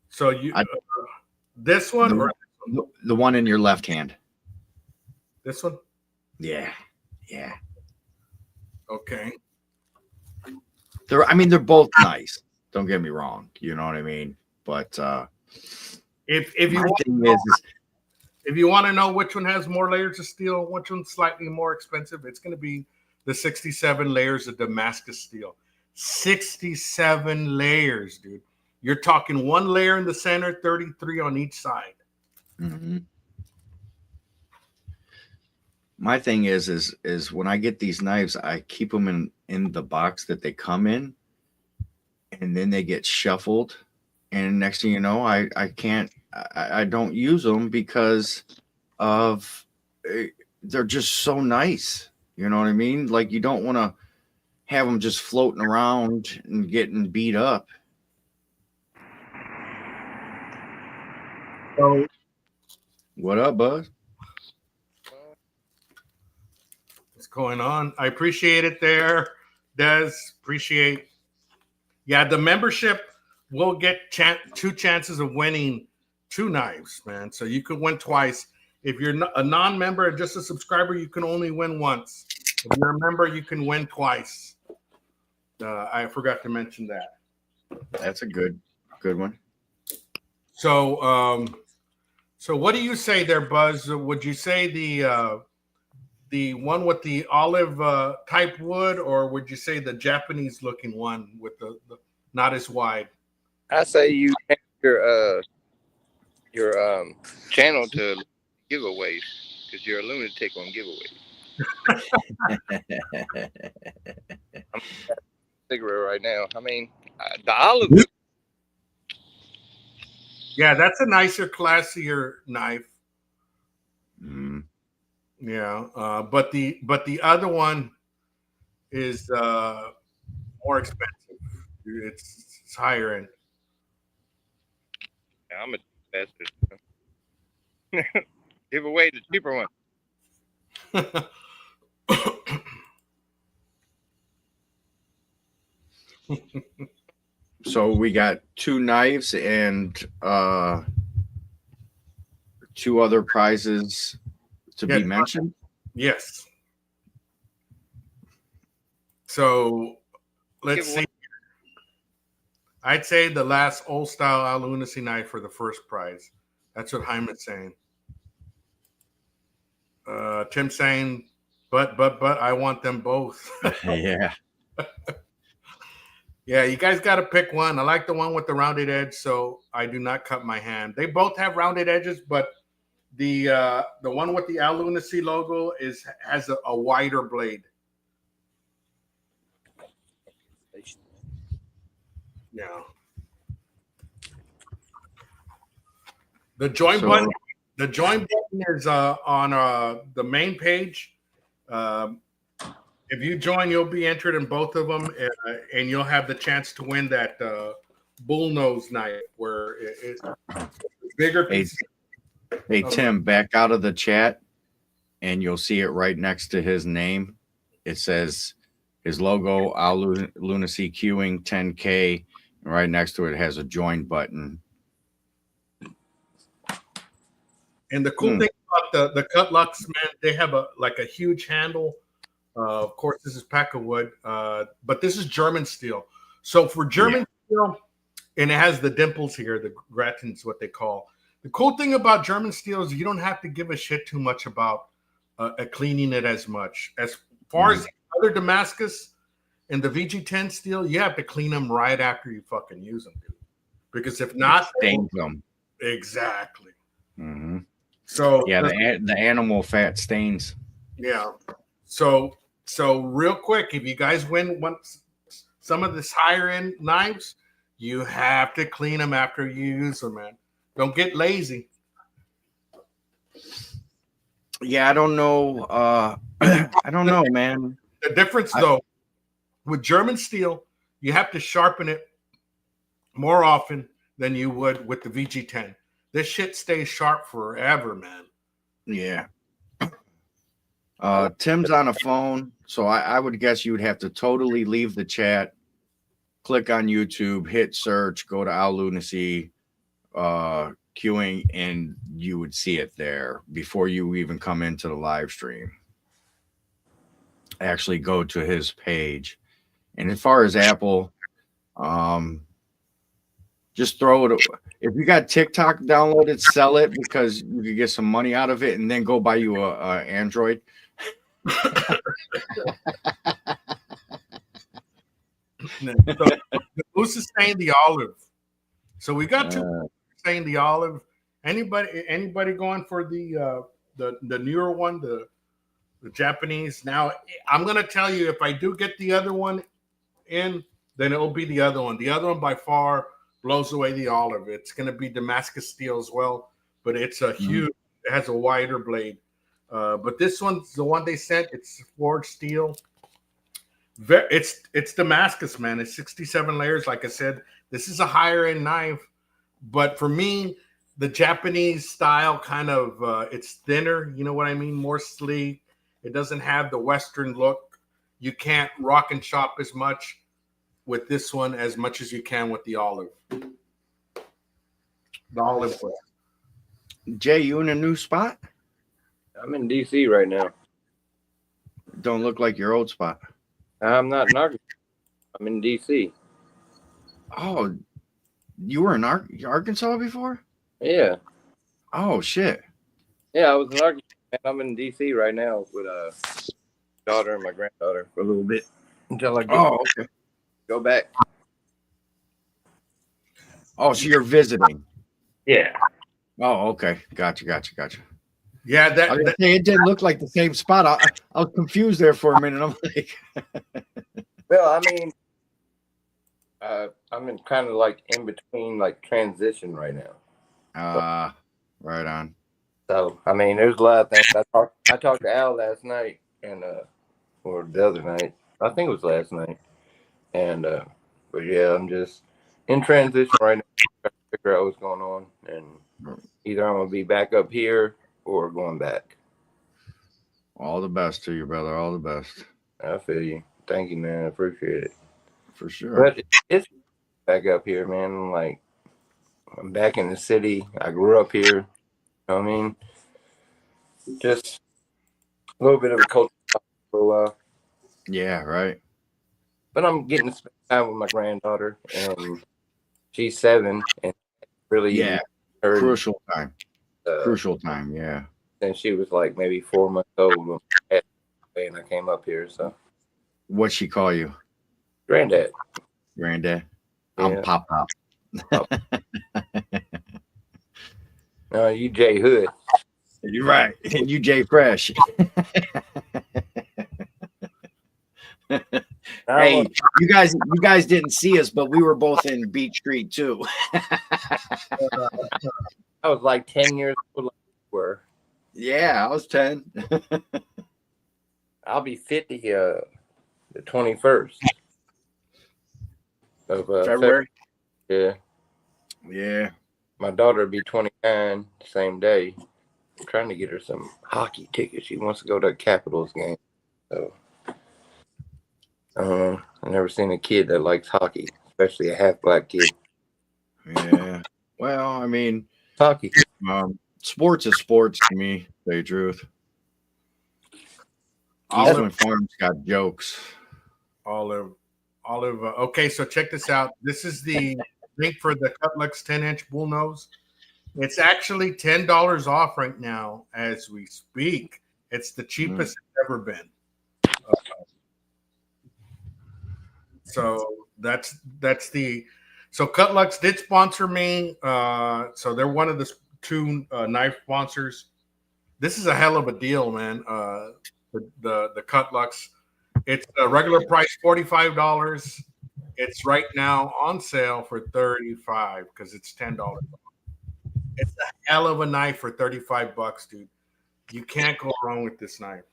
Speaker 2: So this one or
Speaker 3: the one in your left hand?
Speaker 2: This one?
Speaker 3: Yeah.
Speaker 2: Okay.
Speaker 3: They're both nice. Don't get me wrong. You know what I mean? But
Speaker 2: if you want to know which one has more layers of steel, which one's slightly more expensive, it's going to be the 67 layers of Damascus steel. 67 layers, dude. You're talking 1 layer in the center, 33 on each side.
Speaker 3: Mm-hmm. My thing is when I get these knives, I keep them in the box that they come in, and then they get shuffled. And next thing you know, I don't use them because they're just so nice. You know what I mean? Like, you don't want to have them just floating around and getting beat up.
Speaker 2: So,
Speaker 3: what up, Buzz?
Speaker 2: what's going on? I appreciate it there, Des. Appreciate. Yeah, the membership will get 2 chances of winning 2 knives, man. So you could win twice. If you're a non-member and just a subscriber, you can only win once. If you're a member, you can win twice. I forgot to mention that.
Speaker 3: That's a good one.
Speaker 2: So, so what do you say there, Buzz? Would you say the one with the olive type wood, or would you say the Japanese looking one with the not as wide?
Speaker 4: I say you have your channel to giveaways, because you're a lunatic on giveaways. I'm cigarette right now. I mean, the olive.
Speaker 2: Yeah, that's a nicer, classier knife.
Speaker 3: Mm.
Speaker 2: Yeah, but the other one is more expensive. It's higher end.
Speaker 4: I'm a bastard. Give away the cheaper one.
Speaker 3: So we got 2 knives and 2 other prizes to be mentioned.
Speaker 2: Yes. So let's see. I'd say the last old style Lunacy knife for the first prize. That's what Hyman's saying. Tim saying, but I want them both.
Speaker 3: Yeah.
Speaker 2: Yeah, you guys got to pick one. I like the one with the rounded edge, so I do not cut my hand. They both have rounded edges, but the one with the Lunacy logo has a wider blade. Yeah. The join button. The join button is on the main page. If you join, you'll be entered in both of them, and you'll have the chance to win that bullnose knife where it's bigger.
Speaker 3: Hey, Tim, back out of the chat, and you'll see it right next to his name. It says his logo, Lunacy Queuing 10K, and right next to it has a join button.
Speaker 2: And the cool thing about the cut locks, man, they have a huge handle. Of course, this is Packawood, but this is German steel. So for German steel, and it has the dimples here, the gratins, what they call. The cool thing about German steel is you don't have to give a shit too much about cleaning it as much. As far as the other Damascus and the VG10 steel, you have to clean them right after you fucking use them, dude. Because if not,
Speaker 3: stains them.
Speaker 2: Exactly.
Speaker 3: Mm-hmm.
Speaker 2: So
Speaker 3: yeah, the animal fat stains.
Speaker 2: Yeah. So real quick, if you guys win some of this higher end knives, you have to clean them after you use them, man. Don't get lazy.
Speaker 3: Yeah, I don't know. I don't know, man.
Speaker 2: The difference, though, with German steel, you have to sharpen it more often than you would with the VG10. This shit stays sharp forever, man.
Speaker 3: Yeah. Tim's on a phone, so I would guess you would have to totally leave the chat, click on YouTube, hit search, go to Lunacy queuing, and you would see it there before you even come into the live stream. Actually go to his page. And as far as Apple, just throw it. If you got TikTok downloaded, sell it because you could get some money out of it, and then go buy you a Android.
Speaker 2: So the Moose is saying the olive. So we got two saying the olive. Anybody going for the newer one, the Japanese? Now I'm gonna tell you, if I do get the other one in, then it'll be the other one. The other one by far blows away the olive. It's gonna be Damascus steel as well, but it's a huge. It has a wider blade. But this one's the one they sent. It's forged steel. It's Damascus, man. It's 67 layers. Like I said, this is a higher end knife. But for me, the Japanese style kind of it's thinner. You know what I mean? More sleek. It doesn't have the Western look. You can't rock and chop as much with this one as much as you can with the olive. The olive.
Speaker 3: Jay, you in a new spot?
Speaker 5: I'm in DC right now.
Speaker 3: Don't look like your old spot.
Speaker 5: I'm not in Arkansas. I'm in DC.
Speaker 3: Oh, you were in Arkansas before?
Speaker 5: Yeah.
Speaker 3: Oh, shit.
Speaker 5: Yeah, I was in Arkansas. I'm in DC right now with daughter and my granddaughter for a little bit until I go back.
Speaker 3: Oh, so you're visiting?
Speaker 5: Yeah.
Speaker 3: Oh, okay. Gotcha.
Speaker 2: Yeah,
Speaker 3: it didn't look like the same spot. I was confused there for a minute. I'm like,
Speaker 5: well, I mean, I'm in kind of like in between, like transition right now.
Speaker 3: Right on.
Speaker 5: So, I mean, there's a lot of things. I talked to Al last night or the other night. I think it was last night. And, but yeah, I'm just in transition right now. Trying to figure out what's going on. And either I'm going to be back up here or going back.
Speaker 3: All the best to you, brother. All the best.
Speaker 5: I feel you. Thank you, man. I appreciate it.
Speaker 3: for sure.
Speaker 5: But it's back up here, man. Like, I'm back in the city. I grew up here. You know what I mean? Just a little bit of a culture for a while.
Speaker 3: Yeah, right.
Speaker 5: But I'm getting to spend time with my granddaughter, and she's 7, and really
Speaker 3: Yeah,
Speaker 5: her
Speaker 3: crucial time. Crucial time. Yeah.
Speaker 5: since she was like maybe 4 months old when I had her, and I came up here. So,
Speaker 3: What she call you,
Speaker 5: granddad.
Speaker 3: Granddad?
Speaker 5: Yeah.
Speaker 3: I'm Pop Pop.
Speaker 5: No, you Jay Hood.
Speaker 3: You're right. And you Jay Fresh. Hey, you guys didn't see us, but we were both in Beach Street too.
Speaker 5: I was like 10 years old. Like you were.
Speaker 3: Yeah, I was 10.
Speaker 5: I'll be 50 the 21st of
Speaker 3: February.
Speaker 5: Yeah.
Speaker 3: Yeah.
Speaker 5: My daughter will be 29 the same day. I'm trying to get her some hockey tickets. She wants to go to a Capitals game. So I've never seen a kid that likes hockey, especially a half black kid.
Speaker 3: Yeah. Well, I mean,
Speaker 5: Hockey.
Speaker 3: Sports is sports to me, to tell you the truth. Eastland Farms got jokes.
Speaker 2: Olive. Okay, so check this out. This is the link for the Cutlux 10-inch bull nose. It's actually $10 off right now as we speak. It's the cheapest it's ever been. So that's the. So Cutlux did sponsor me. So they're one of the 2 knife sponsors. This is a hell of a deal, man. The Cutlux. It's a regular price $45. It's right now on sale for $35 because it's $10 off. It's a hell of a knife for $35, dude. You can't go wrong with this knife.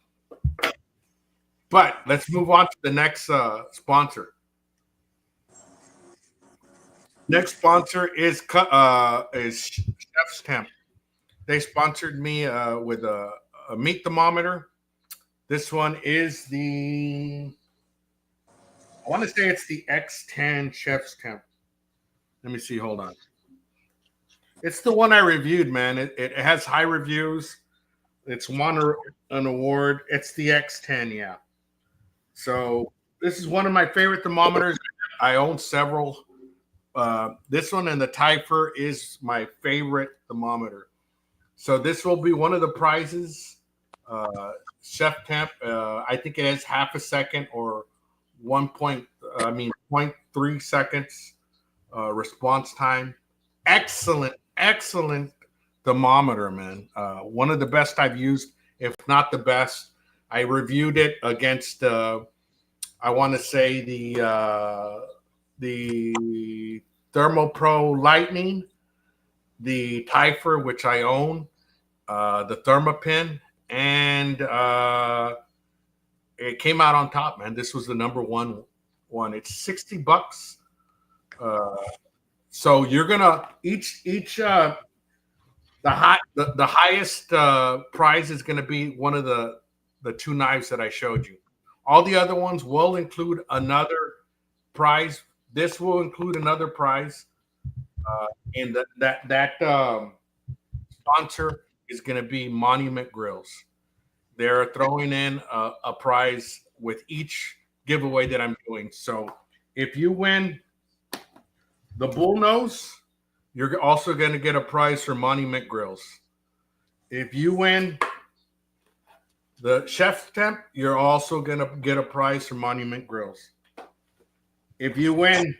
Speaker 2: But let's move on to the next sponsor. Next sponsor is Chef's Temp. They sponsored me with a meat thermometer. This one is I want to say it's the X10 Chef's Temp. Let me see. Hold on. It's the one I reviewed, man. It has high reviews. It's won an award. It's the X10, yeah. So this is one of my favorite thermometers. I own several. This one and the Typher is my favorite thermometer. So this will be one of the prizes. Chef Temp. I think it has half a second or 0.3 seconds response time. Excellent thermometer, man. One of the best I've used, if not the best. I reviewed it against I want to say the ThermoPro Lightning, the Typher, which I own, the Thermopin, and it came out on top, man. This was the number one. It's $60. So you're gonna each the highest prize is gonna be one of the 2 knives that I showed you. All the other ones will include another prize. This will include another prize, and that sponsor is gonna be Monument Grills. They're throwing in a prize with each giveaway that I'm doing. So if you win the bull nose, you're also going to get a prize for Monument Grills. If you win the Chef's Temp, you're also going to get a prize for Monument Grills. If you win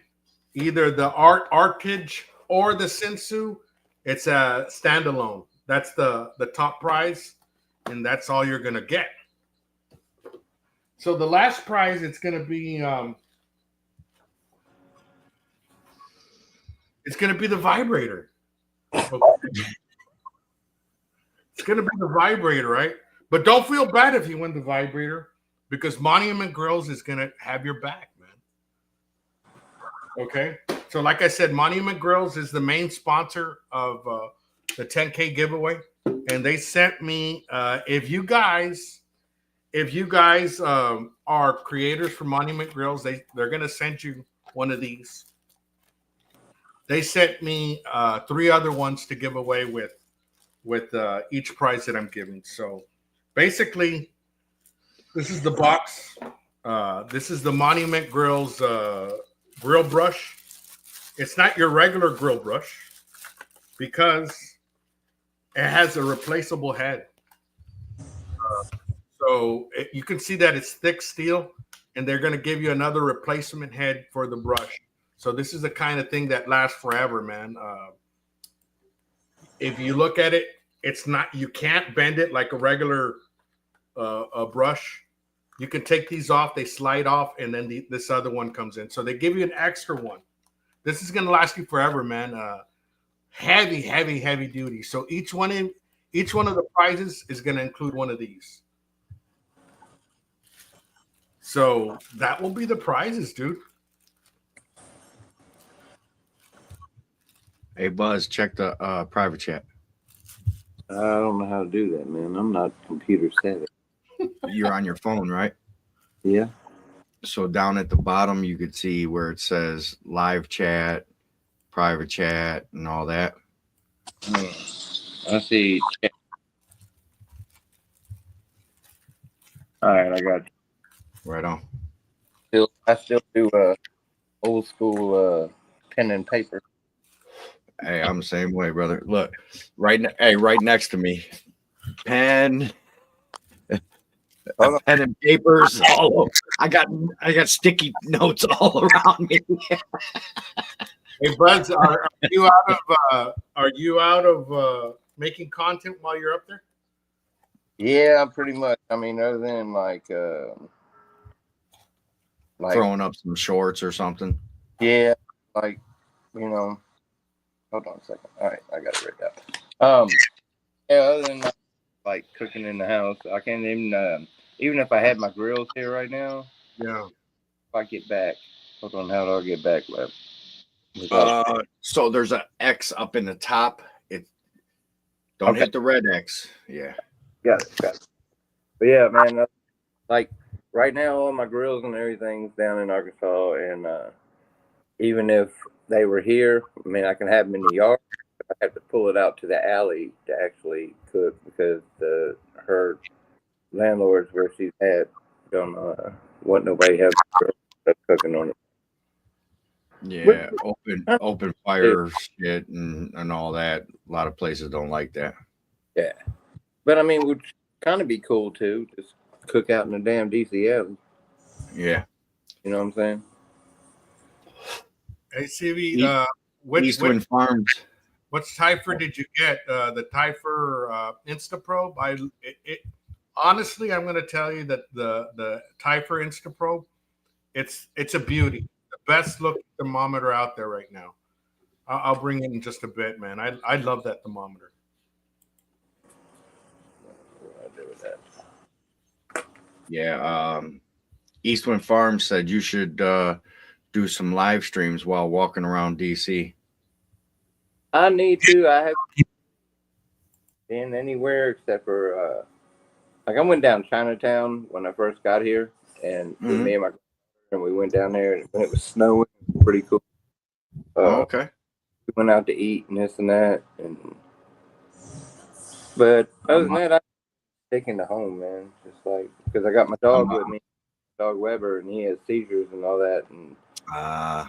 Speaker 2: either the Arctage or the Sensu, it's a standalone. That's the top prize, and that's all you're going to get. So the last prize, it's going to be the vibrator. Okay. It's going to be the vibrator, right? But don't feel bad if you win the vibrator because Monument Grills is going to have your back, man. Okay? So like I said, Monument Grills is the main sponsor of the 10K giveaway. And they sent me, if you guys are creators for Monument Grills, they're going to send you one of these. They sent me 3 other ones to give away with each prize that I'm giving. So basically, this is the box. This is the Monument Grill's grill brush. It's not your regular grill brush because it has a replaceable head. You can see that it's thick steel, and they're going to give you another replacement head for the brush. So this is the kind of thing that lasts forever, man. If you look at it, it's not, you can't bend it like a regular a brush. You can take these off, they slide off, and then this other one comes in. So they give you an extra one. This is going to last you forever, man. Heavy, heavy, heavy duty. So each one of the prizes is going to include one of these. So that will be the prizes, dude.
Speaker 3: Hey, Buzz, check the private chat.
Speaker 5: I don't know how to do that, man. I'm not computer savvy.
Speaker 3: You're on your phone, right?
Speaker 5: Yeah.
Speaker 3: So down at the bottom, you could see where it says live chat, private chat, and all that.
Speaker 5: I see. All right, I got you.
Speaker 3: Right on.
Speaker 5: I still do old school pen and paper.
Speaker 3: Hey, I'm the same way, brother. Look, right next to me, pen, pen and papers. All over. I got sticky notes all around me.
Speaker 2: Hey, Buzz, are you out of making content while you're up there?
Speaker 5: Yeah, pretty much. I mean, other than like
Speaker 3: Throwing up some shorts or something.
Speaker 5: Yeah, like, you know. Hold on a second. All right, I got it right out. Yeah, other than like cooking in the house, I can't even if I had my grills here right now.
Speaker 2: Yeah.
Speaker 5: If I get back, hold on, how do I get back, Web?
Speaker 3: So there's an X up in the top. Don't hit the red X. Yeah.
Speaker 5: Got it. But yeah, man, like right now, all my grills and everything's down in Arkansas, and even if they were here, I mean, I can have them in the yard. I have to pull it out to the alley to actually cook because her landlords where she's at don't want nobody have cooking on it.
Speaker 3: Yeah, open fire shit and all that. A lot of places don't like that.
Speaker 5: Yeah, but I mean, would kind of be cool too. Just cook out in the damn DCL.
Speaker 3: Yeah,
Speaker 5: you know what I'm saying.
Speaker 2: Hey, CV,
Speaker 3: East Wind Farms.
Speaker 2: Which Typher did you get? The Typher Instaprobe? Honestly, I'm going to tell you that the Typher Instaprobe, it's a beauty. The best looking thermometer out there right now. I'll bring it in just a bit, man. I love that thermometer.
Speaker 3: Yeah, East Wind Farms said you should do some live streams while walking around DC.
Speaker 5: I need to. I have been anywhere except for like I went down Chinatown when I first got here, and with me and my girlfriend, we went down there, and when it was snowing, it was pretty cool.
Speaker 3: Okay.
Speaker 5: We went out to eat and this and that, but other than that, I'm sticking to home, man. Just like because I got my dog with me, dog Weber, and he has seizures and all that, and I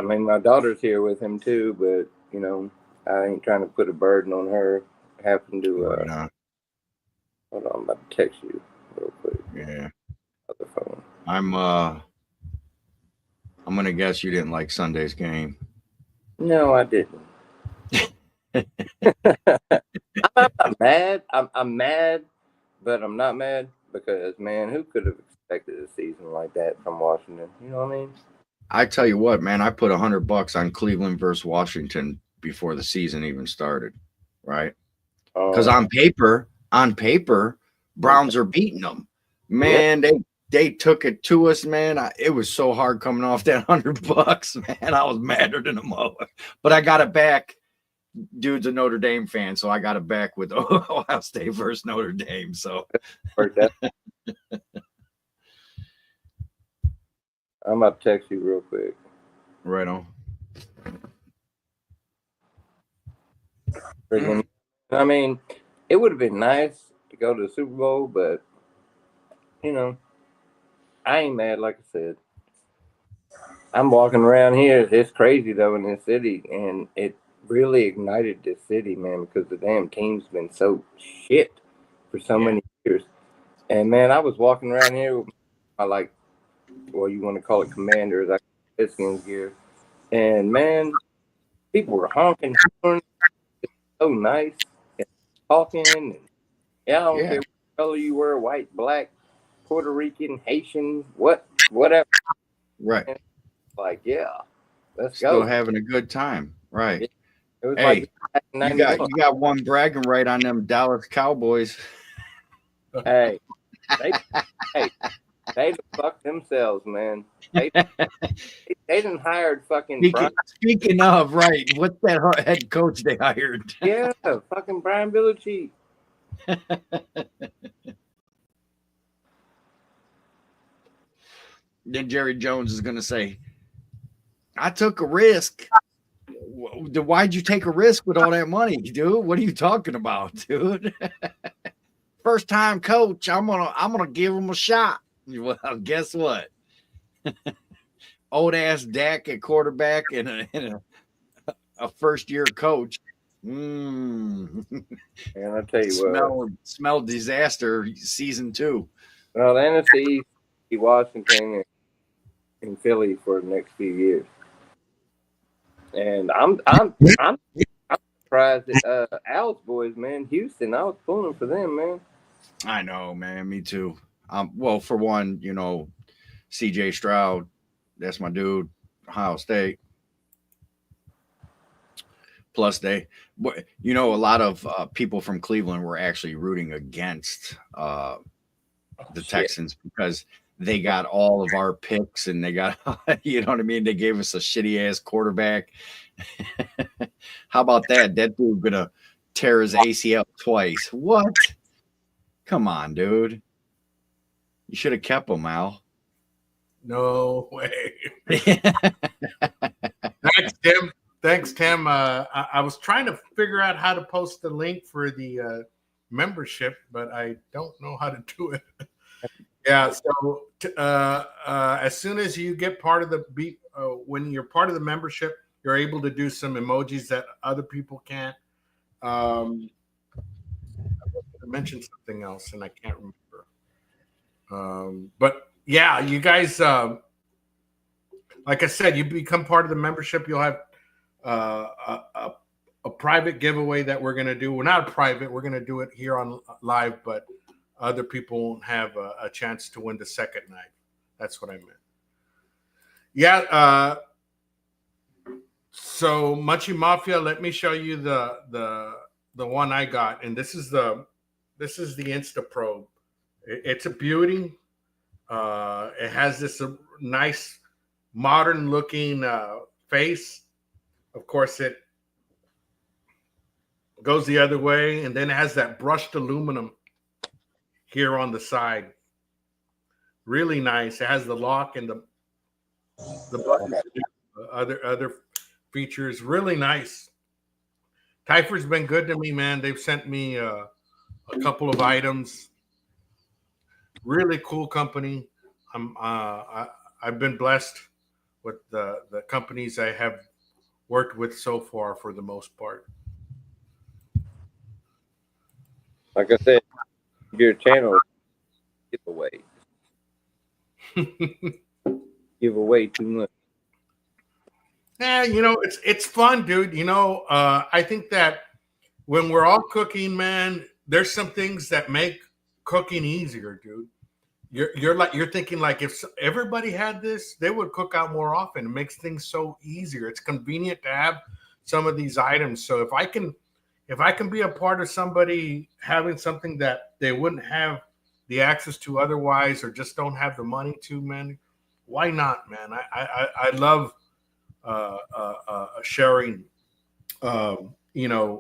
Speaker 5: mean my daughter's here with him too, but you know I ain't trying to put a burden on her having to. Hold on, I'm about to text you real quick.
Speaker 3: Yeah.
Speaker 5: Other phone.
Speaker 3: I'm gonna guess you didn't like Sunday's game.
Speaker 5: No, I didn't. I'm not mad. I'm mad, but I'm not mad because man, who could have expected a season like that from Washington? You know what I mean?
Speaker 3: I tell you what, man, I put $100 on Cleveland versus Washington before the season even started, right? Because on paper, Browns are beating them. Man, they took it to us, man. It was so hard coming off that $100, man. I was madder than a mother. But I got it back. Dude's a Notre Dame fan, so I got it back with Ohio State versus Notre Dame. So
Speaker 5: I'm about to text you real quick.
Speaker 3: Right on.
Speaker 5: I mean, it would have been nice to go to the Super Bowl, but you know, I ain't mad. Like I said, I'm walking around here. It's crazy though in this city, and it really ignited this city, man, because the damn team's been so shit for so many years. And man, I was walking around here with my you want to call it commanders, I Redskins gear, and man, people were honking, horns, so nice, and talking. And, yeah, I don't care what color you were, white, black, Puerto Rican, Haitian, whatever.
Speaker 3: Right.
Speaker 5: And like, yeah, let's
Speaker 3: Still
Speaker 5: go.
Speaker 3: having a good time. Right.
Speaker 5: Yeah. It was
Speaker 3: Hey,
Speaker 5: like
Speaker 3: you got one bragging right on them Dallas Cowboys.
Speaker 5: Hey, they done fucked themselves, man. They done hired fucking Brian.
Speaker 3: Speaking of, right, what's that head coach they hired?
Speaker 5: Yeah, fucking Brian Belichick.
Speaker 3: Then Jerry Jones is going to say, I took a risk. Why'd you take a risk with all that money, dude? What are you talking about, dude? First time coach, I'm gonna give him a shot. Well, guess what? Old ass Dak at quarterback and a first year coach.
Speaker 5: And I'll tell you what,
Speaker 3: smell disaster season 2.
Speaker 5: Well, the NFC, Washington, and Philly for the next few years. And I'm surprised that Al's boys, man, Houston, I was pulling for them, man.
Speaker 3: I know, man. Me too. Well, for one, CJ Stroud, that's my dude. Ohio State. Plus, a lot of people from Cleveland were actually rooting against the Texans because they got all of our picks and they got, you know what I mean? They gave us a shitty ass quarterback. How about that? That dude gonna tear his ACL twice. What? Come on, dude. You should have kept him, Al.
Speaker 2: No way. Thanks, Tim. I was trying to figure out how to post the link for the membership, but I don't know how to do it. Yeah, so as soon as you get part of when you're part of the membership, you're able to do some emojis that other people can't. I mentioned something else and I can't remember. But yeah, you guys, like I said, you become part of the membership. You'll have a private giveaway that we're going to do. We're not private. We're going to do it here on live, but other people won't have a chance to win the second night. That's what I meant. Yeah. So Munchie Mafia, let me show you the one I got, and this is the Insta Probe. It's a beauty. It has this nice modern looking face. Of course, it goes the other way, and then it has that brushed aluminum here on the side. Really nice. It has the lock and the buttons, other features. Really nice. Typher's been good to me, man. They've sent me a couple of items. Really cool company. I've been blessed with the companies I have worked with so far for the most part.
Speaker 5: Like I said, your channel giveaway. Give away too much.
Speaker 2: Yeah, it's fun, dude. I think that when we're all cooking, man, there's some things that make cooking easier, dude. You're thinking like if everybody had this, they would cook out more often. It makes things so easier. It's convenient to have some of these items. So if I can be a part of somebody having something that they wouldn't have the access to otherwise, or just don't have the money to, man, why not, man? I love sharing,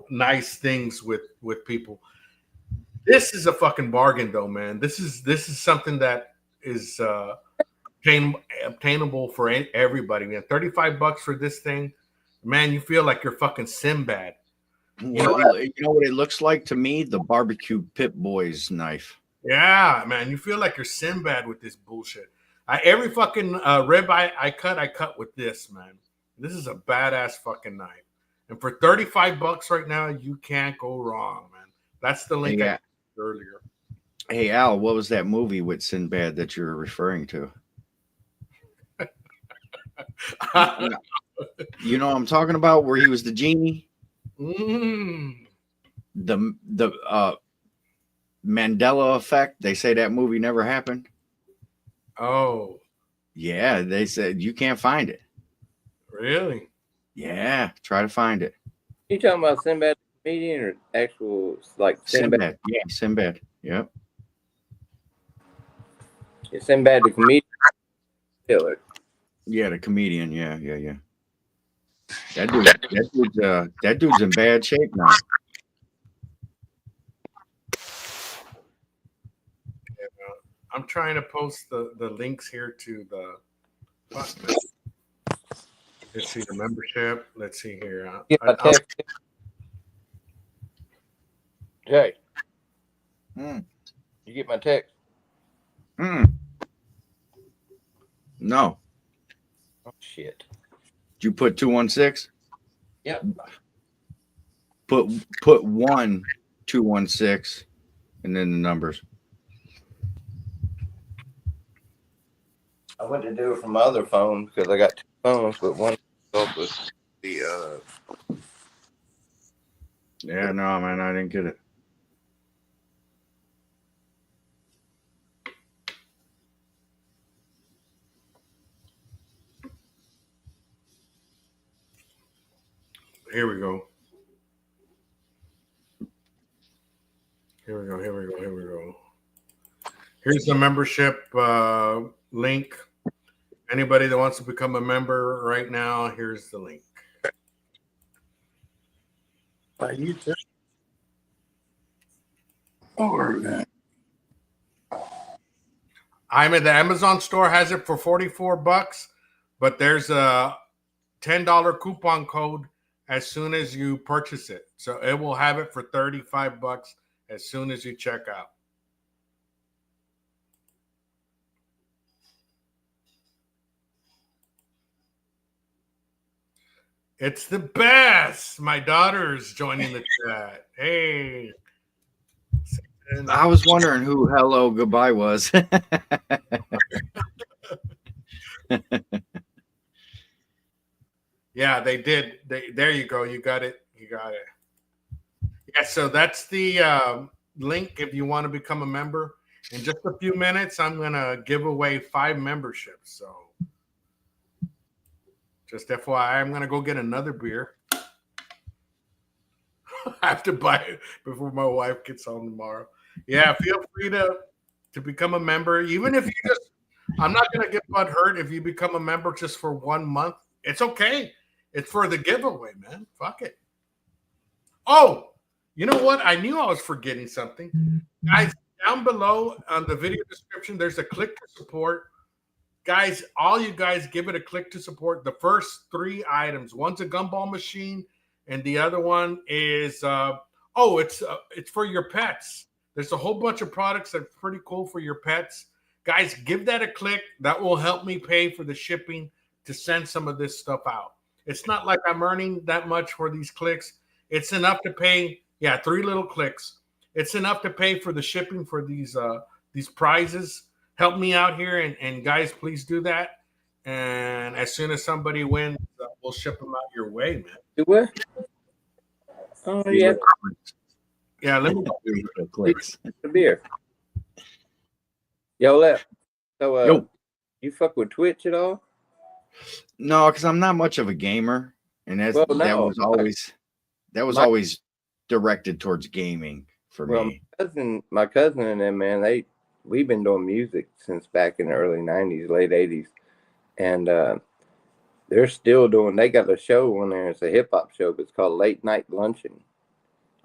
Speaker 2: nice things with people. This is a fucking bargain, though, man. This is something that is obtainable for everybody, man. $35 for this thing, man. You feel like you're fucking Sinbad.
Speaker 3: You know what it looks like to me? The barbecue Pit Boys knife.
Speaker 2: Yeah, man. You feel like you're Sinbad with this bullshit. Every fucking rib I cut with this, man. This is a badass fucking knife. And for $35 right now, you can't go wrong, man. That's the link I put earlier.
Speaker 3: Hey Al, what was that movie with Sinbad that you're referring to? You know what I'm talking about, where he was the genie? The Mandela effect. They say that movie never happened.
Speaker 2: Oh.
Speaker 3: Yeah, they said you can't find it.
Speaker 2: Really?
Speaker 3: Yeah, try to find it.
Speaker 5: You talking about Sinbad the comedian or actual like
Speaker 3: Sinbad? Yeah, Sinbad. Yep.
Speaker 5: Yeah, Sinbad the comedian. Killer.
Speaker 3: Yeah, the comedian. Yeah. That dude's in bad shape now.
Speaker 2: I'm trying to post the links here to the. Let's see the membership. Let's see here.
Speaker 5: Jay, you get my text?
Speaker 3: No.
Speaker 5: Oh shit.
Speaker 3: Did you put 216?
Speaker 5: Yep.
Speaker 3: Put 216 and then the numbers.
Speaker 5: I went to do it from my other phone because I got two phones, but one was the
Speaker 3: Yeah, no, man, I didn't get it.
Speaker 2: Here we go. Here's the membership link. Anybody that wants to become a member right now, here's the link.
Speaker 1: Are you just
Speaker 2: I'm at the Amazon store, has it for $44, but there's a $10 coupon code as soon as you purchase it. So it will have it for $35 as soon as you check out. It's the best. My daughter's joining the chat. Hey.
Speaker 3: I was wondering who hello goodbye was.
Speaker 2: Yeah, they did. There you go. You got it. Yeah, so that's the link if you want to become a member. In just a few minutes, I'm going to give away 5 memberships. So just FYI, I'm going to go get another beer. I have to buy it before my wife gets home tomorrow. Yeah, feel free to become a member. Even if you just, I'm not going to get butthurt if you become a member just for 1 month. It's okay. It's for the giveaway, man. Fuck it. Oh, you know what? I knew I was forgetting something. Guys, down below on the video description, there's a click to support. Guys, all you guys give it a click to support. The first 3 items. One's a gumball machine, and the other one is it's for your pets. There's a whole bunch of products that are pretty cool for your pets. Guys, give that a click. That will help me pay for the shipping to send some of this stuff out. It's not like I'm earning that much for these clicks. It's enough to pay. Yeah, 3 little clicks. It's enough to pay for the shipping for these prizes. Help me out here, and guys, please do that. And as soon as somebody wins, we'll ship them out your way, man.
Speaker 5: Do what? Oh yeah.
Speaker 2: Yeah, let me
Speaker 3: clicks.
Speaker 5: The beer. Yo, left. So, you fuck with Twitch at all?
Speaker 3: No, because I'm not much of a gamer, and that was always directed towards gaming for me.
Speaker 5: My cousin and them, man, we've been doing music since back in the early 90s, late 80s. And they're still doing, they got a show on there. It's a hip hop show, but it's called Late Night Luncheon.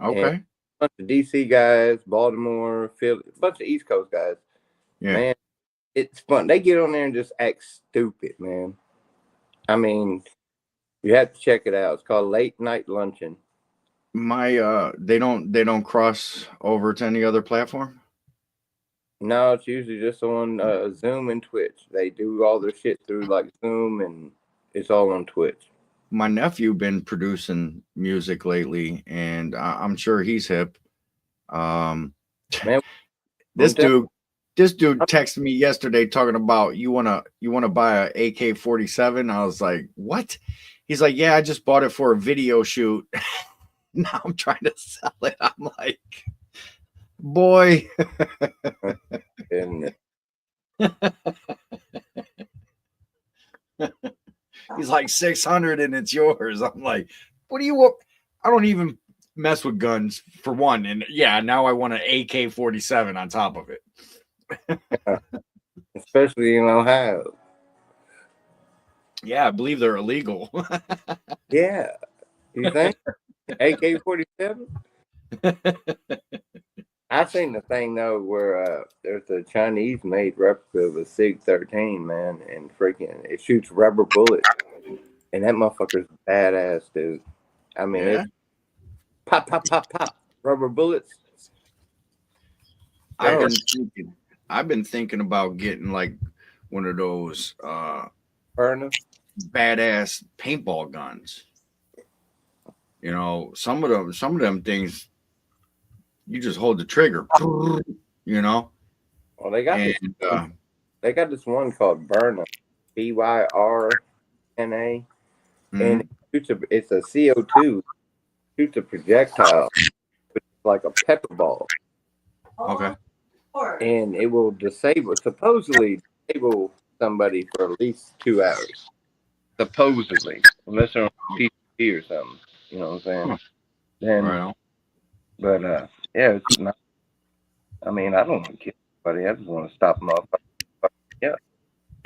Speaker 3: Okay.
Speaker 5: And a bunch of DC guys, Baltimore, Philly, a bunch of East Coast guys.
Speaker 3: Yeah.
Speaker 5: Man, it's fun. They get on there and just act stupid, man. I mean, you have to check it out. It's called Late Night Luncheon.
Speaker 3: They don't cross over to any other platform.
Speaker 5: No, it's usually just on Zoom and Twitch. They do all their shit through like Zoom, and it's all on Twitch.
Speaker 3: My nephew been producing music lately, and I'm sure he's hip.
Speaker 5: Man,
Speaker 3: This dude texted me yesterday talking about you wanna buy a AK-47. I was like, what? He's like, yeah, I just bought it for a video shoot. Now I'm trying to sell it. I'm like, boy.
Speaker 5: and
Speaker 3: He's like 600 and it's yours. I'm like, what do you want? I don't even mess with guns for one. And yeah, now I want an AK-47 on top of it.
Speaker 5: especially in Ohio.
Speaker 3: Yeah, I believe they're illegal.
Speaker 5: Yeah. You think? AK-47? I seen the thing though where there's a Chinese made replica of a SIG-13, man, and freaking it shoots rubber bullets, and that motherfucker's badass, dude. I mean,
Speaker 3: Yeah.
Speaker 5: it's pop, pop, pop, pop, rubber bullets.
Speaker 3: I've been thinking about getting like one of those
Speaker 5: Burner.
Speaker 3: badass paintball guns. You know, some of them things you just hold the trigger, you know.
Speaker 5: Well, they got
Speaker 3: And,
Speaker 5: this one called Burner, Byrna, and it's a CO2, shoots a projectile, it's like a pepper ball.
Speaker 3: okay.
Speaker 5: And it will supposedly disable somebody for at least 2 hours. Supposedly, unless they're on PCP or something. You know what I'm saying?
Speaker 3: Huh.
Speaker 5: Then,
Speaker 3: Right on.
Speaker 5: but yeah, it's not. I mean, I don't want to kill anybody. I just want to stop them off. Yeah,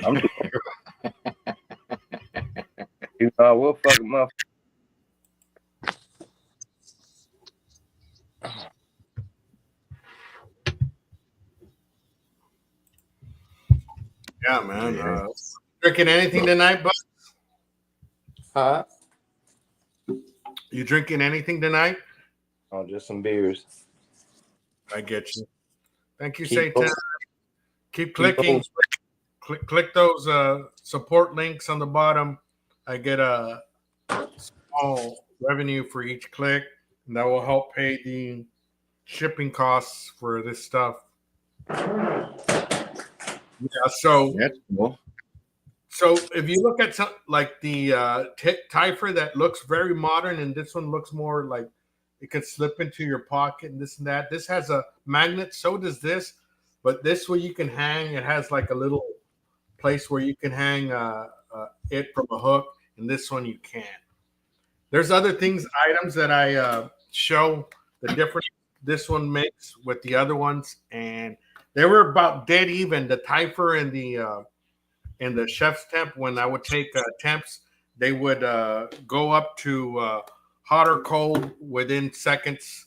Speaker 5: I'm too. You know, I will fuck them up.
Speaker 2: Yeah, man. Drinking anything tonight, bud?
Speaker 5: Huh?
Speaker 2: You drinking anything tonight?
Speaker 5: Oh, just some beers.
Speaker 2: I get you. Thank you,
Speaker 5: Keep
Speaker 2: Satan. Keep clicking. Click those support links on the bottom. I get a small revenue for each click, and that will help pay the shipping costs for this stuff. Yeah, so
Speaker 3: That's cool.
Speaker 2: So if you look at some like the Typher that looks very modern, and this one looks more like it could slip into your pocket and this and that. This has a magnet, so does this, but this way you can hang. It has like a little place where you can hang it from a hook, and this one you can't. There's other items that I show the difference this one makes with the other ones, and they were about dead even. The Typher and the chef's temp, when I would take temps, they would go up to hot or cold within seconds.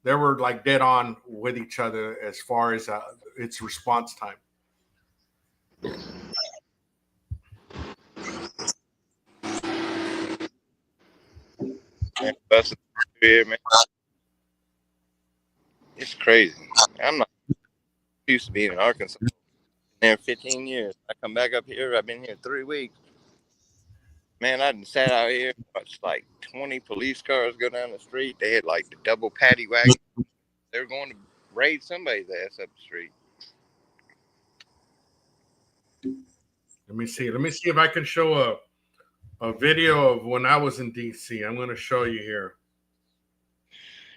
Speaker 2: They were like dead on with each other as far as its response time.
Speaker 4: Man, that's here, man. It's crazy. I'm not used to being in Arkansas. There 15 years. I come back up here. I've been here 3 weeks. Man, I sat out here, watched like 20 police cars go down the street. They had like the double paddy wagon. They were going to raid somebody's ass up the street.
Speaker 2: Let me see if I can show a video of when I was in DC. I'm going to show you here.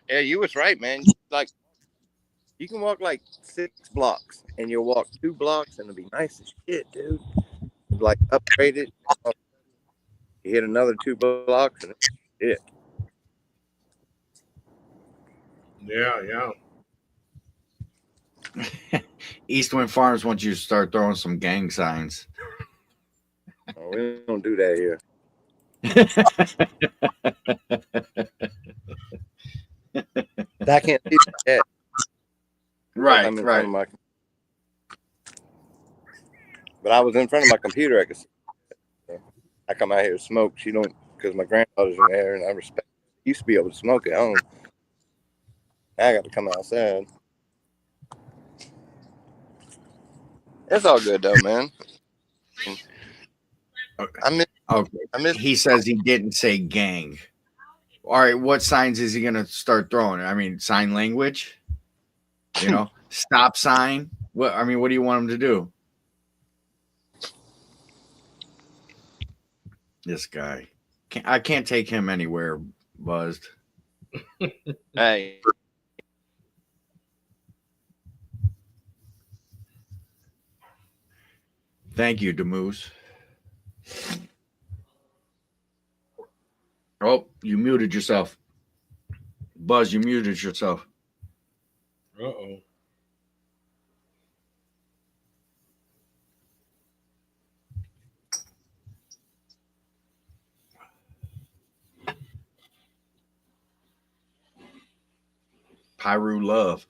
Speaker 4: Yeah, you was right, man. Like, you can walk like 6 blocks, and you'll walk 2 blocks, and it'll be nice as shit, dude. Like upgraded. You hit another 2 blocks, and it's shit.
Speaker 2: Yeah.
Speaker 3: Eastwind Farms wants you to start throwing some gang signs.
Speaker 5: Oh, we don't do that here. I can't see that.
Speaker 3: Right,
Speaker 5: I'm in
Speaker 3: right.
Speaker 5: front of
Speaker 4: But I was in front of my computer. I could see. I come out here to smoke. She don't, because my granddaughter's in there, and I respect. Used to be able to smoke at home. Now I got to come outside. It's all good though, man.
Speaker 3: Okay.
Speaker 4: I miss.
Speaker 3: He says he didn't say gang. All right, what signs is he gonna start throwing? I mean, sign language. You know, stop sign. What I mean, what do you want him to do? This guy, I can't take him anywhere. Buzzed.
Speaker 4: Hey,
Speaker 3: Thank you, Demoose. Oh, you muted yourself. Buzz, you muted yourself.
Speaker 2: Uh-oh.
Speaker 3: Pyru Love.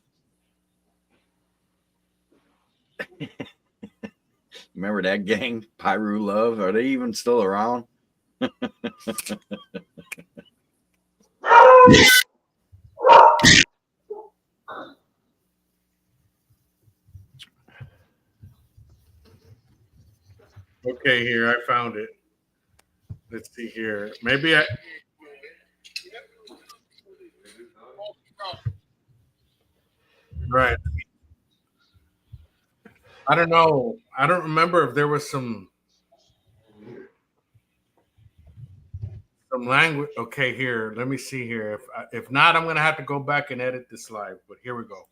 Speaker 3: Remember that gang? Pyru Love? Are they even still around?
Speaker 2: Okay, here I found it. Let's see here. Maybe I. Right. I don't know. I don't remember if there was some language. Okay, here. Let me see here. If not, I'm gonna have to go back and edit this live. But here we go.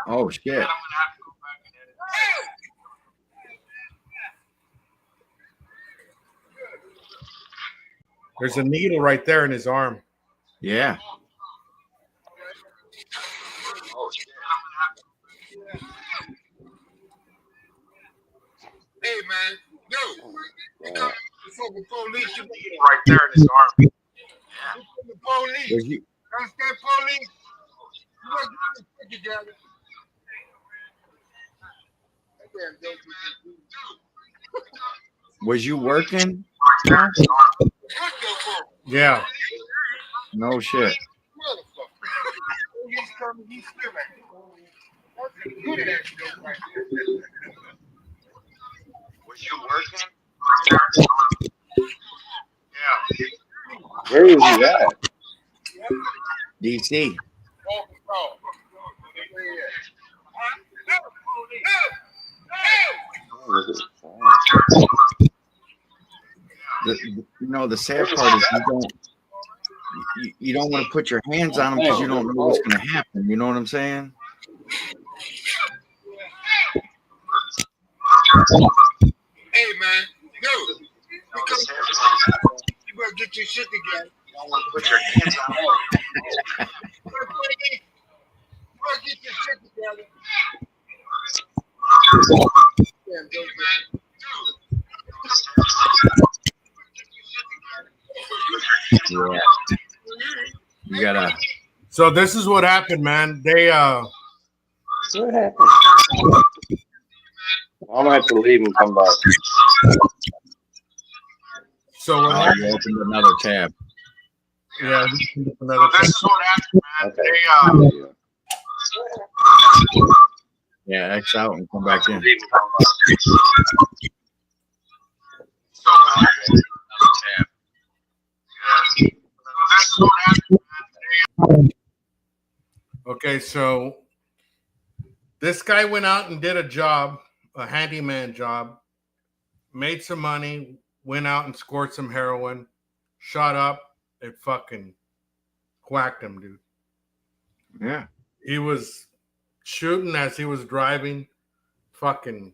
Speaker 3: Oh shit!
Speaker 2: There's a needle right there in his arm.
Speaker 3: Yeah.
Speaker 1: Hey, man. Yo. The police
Speaker 2: Right there in his arm.
Speaker 1: the police. Understand police? You want to get this together.
Speaker 3: Was you working?
Speaker 2: Yeah.
Speaker 3: No shit.
Speaker 2: Was you working? Yeah.
Speaker 5: Where was he at?
Speaker 3: DC. The sad part is you don't want to put your hands on them because you don't know what's going to happen. You know what I'm saying?
Speaker 1: Hey, man. Yo. Because you better get your shit together.
Speaker 2: You don't want to put your hands on them.
Speaker 1: You better get your shit together. Hey, man.
Speaker 3: Yeah. You gotta.
Speaker 2: So this is what happened, man. They
Speaker 5: What happened? I'm gonna have to leave and come back.
Speaker 2: So what happened?
Speaker 3: You opened another tab.
Speaker 2: Yeah, another. This is what happened, man.
Speaker 5: Okay.
Speaker 2: They
Speaker 3: Yeah, X out and come back in. Okay, so this guy went out and did a job, a handyman job, made some money, went out and scored some heroin, shot up, it fucking whacked him, dude. Yeah.
Speaker 2: He was shooting as he was driving, fucking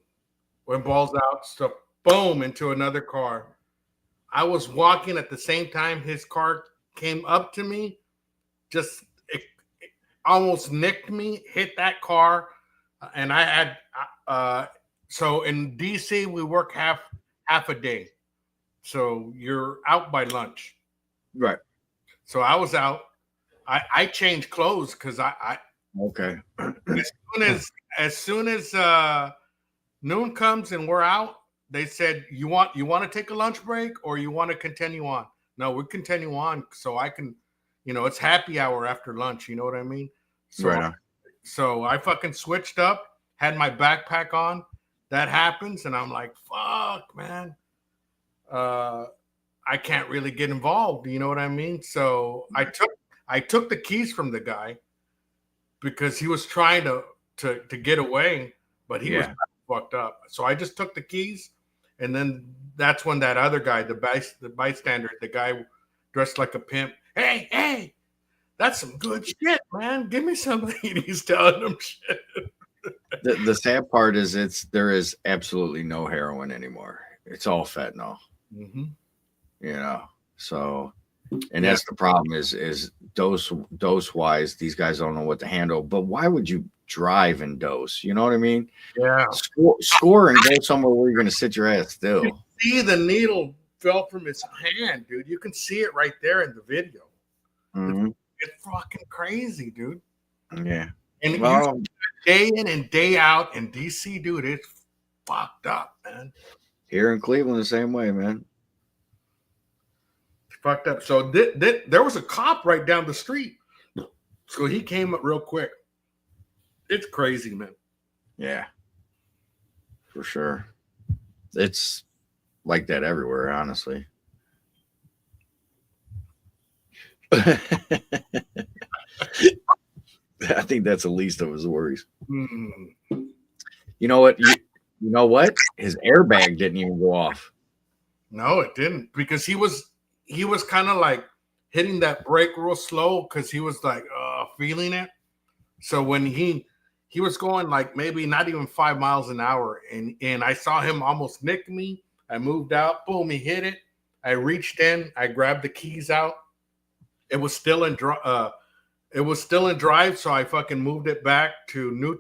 Speaker 2: went balls out, stuff, boom, into another car. I was walking at the same time his car came up to me, just it almost nicked me, hit that car, and I had so in DC we work half a day, so you're out by lunch.
Speaker 3: Right.
Speaker 2: So I was out. I changed clothes because
Speaker 3: Okay.
Speaker 2: as soon as noon comes and we're out, they said, you want to take a lunch break or you want to continue on? No, we continue on so I can, it's happy hour after lunch. You know what I mean? So,
Speaker 3: Right on.
Speaker 2: So I fucking switched up, had my backpack on. That happens, and I'm like, fuck, man. I can't really get involved. You know what I mean? So I took the keys from the guy because he was trying to get away, but he was fucked up. So I just took the keys, and then that's when that other guy, the bystander, the guy dressed like a pimp, hey, that's some good shit, man. Give me something. He's telling him shit.
Speaker 3: The sad part is there is absolutely no heroin anymore. It's all fentanyl.
Speaker 2: Mm-hmm.
Speaker 3: So, and that's the problem is dose wise, these guys don't know what to handle. But why would you drive and dose? You know what I mean?
Speaker 2: Yeah.
Speaker 3: Score and go somewhere where you're going to sit your ass still.
Speaker 2: You see the needle fell from his hand, dude. You can see it right there in the video.
Speaker 3: Mm-hmm.
Speaker 2: It's fucking crazy, dude.
Speaker 3: Yeah.
Speaker 2: And you day in and day out in DC, dude, it's fucked up, man.
Speaker 3: Here in Cleveland, the same way, man.
Speaker 2: It's fucked up. So there was a cop right down the street. So he came up real quick. It's crazy, man.
Speaker 3: Yeah. For sure. It's like that everywhere, honestly. I think that's the least of his worries.
Speaker 2: Mm.
Speaker 3: You know what? You know what? His airbag didn't even go off.
Speaker 2: No, it didn't, because he was kind of like hitting that brake real slow because he was like feeling it. So when he was going like maybe not even 5 miles an hour, and I saw him almost nick me. I moved out, boom, he hit it. I reached in, I grabbed the keys out. It was still in drive, so I fucking moved it back to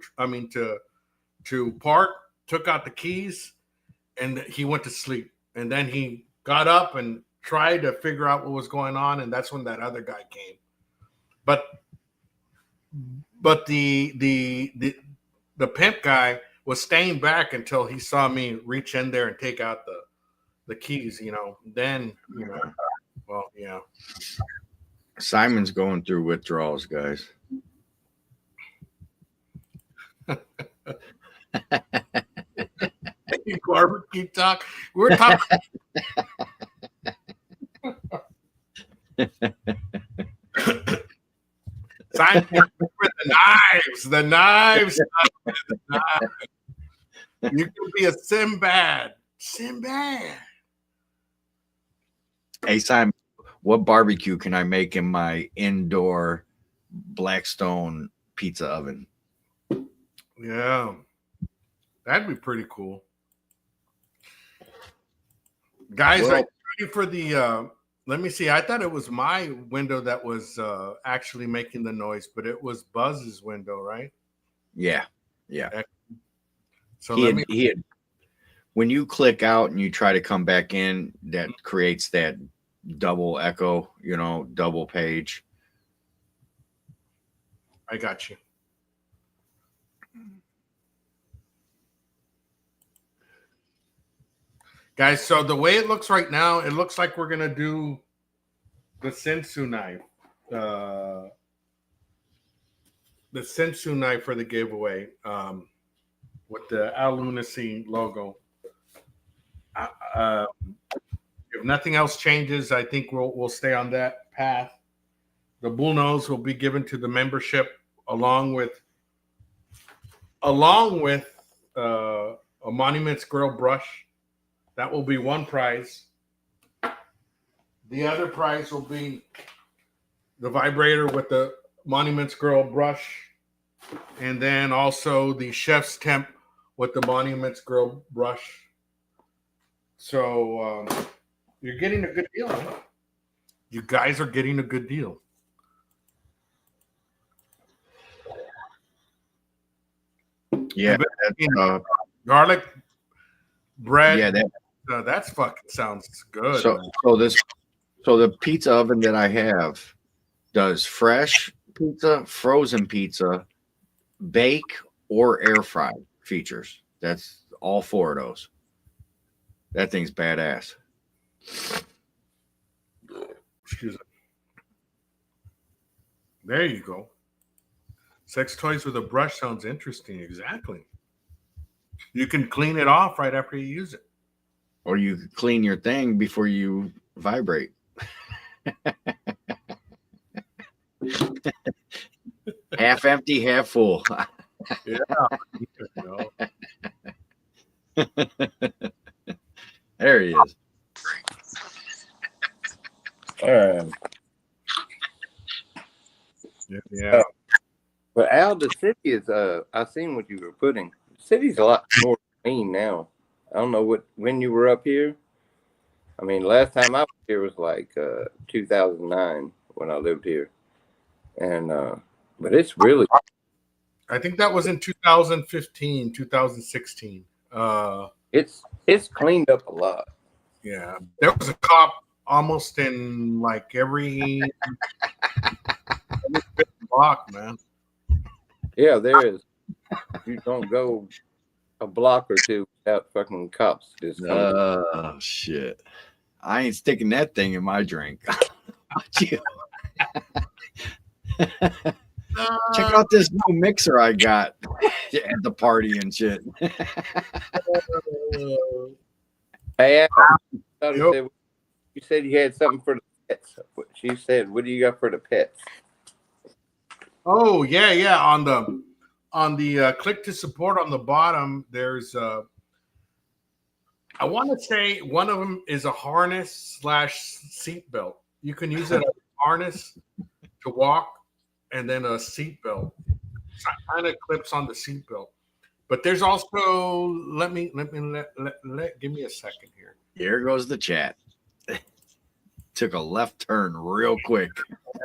Speaker 2: to park, took out the keys, and he went to sleep. And then he got up and tried to figure out what was going on, and that's when that other guy came. But the pimp guy was staying back until he saw me reach in there and take out the keys, Then, well, yeah.
Speaker 3: Simon's going through withdrawals, guys.
Speaker 2: Barbecue talk. We're talking. Simon with the knives. You could be a Sinbad.
Speaker 3: Hey, Simon, what barbecue can I make in my indoor Blackstone pizza oven?
Speaker 2: Yeah, that'd be pretty cool. Guys, are you ready for the let me see. I thought it was my window that was actually making the noise, but it was Buzz's window, right?
Speaker 3: Yeah.
Speaker 2: So
Speaker 3: he had when you click out and you try to come back in, that creates that double echo, double page.
Speaker 2: I got you. Guys, so the way it looks right now, it looks like we're going to do the Sensu knife. The Sensu knife for the giveaway with the Lunacy logo. If nothing else changes, I think we'll stay on that path. The bull nose will be given to the membership along with a Monuments Grill brush. That will be one prize. The other prize will be the vibrator with the Monuments Grill brush, and then also the Chef's Temp with the Monuments Grill brush. So you're getting a good deal. Huh? You guys are getting a good deal.
Speaker 3: Yeah,
Speaker 2: garlic bread.
Speaker 3: Yeah,
Speaker 2: that's fucking sounds good.
Speaker 3: So So the pizza oven that I have does fresh pizza, frozen pizza, bake, or air fry features. That's all 4 of those. That thing's badass.
Speaker 2: Excuse me. There you go. Sex toys with a brush sounds interesting. Exactly. You can clean it off right after you use it.
Speaker 3: Or you clean your thing before you vibrate. Half empty, half full.
Speaker 2: Yeah. You know.
Speaker 3: There he is.
Speaker 2: Yeah.
Speaker 5: But Al, the city is. I seen what you were putting. The city's a lot more clean now. I don't know when you were up here. I mean, last time I was here was like 2009 when I lived here, and but it's really.
Speaker 2: I think that was in 2015, 2016.
Speaker 5: It's cleaned up a lot.
Speaker 2: Yeah. There was a cop almost in like every block, man.
Speaker 5: Yeah, there is. You don't go a block or two without fucking cops. Just
Speaker 3: Oh, shit. I ain't sticking that thing in my drink. Check out this new mixer I got at the party and shit.
Speaker 5: Hey, Al,
Speaker 2: Yep.
Speaker 5: you said you had something for the pets. She said, "What do you got for the pets?"
Speaker 2: Oh yeah. On the click to support on the bottom, there's I want to say one of them is a harness / seat belt. You can use it as a harness to walk, and then a seat belt. So it kind of clips on the seat belt. But there's also let give me a second here.
Speaker 3: Here goes the chat. Took a left turn real quick.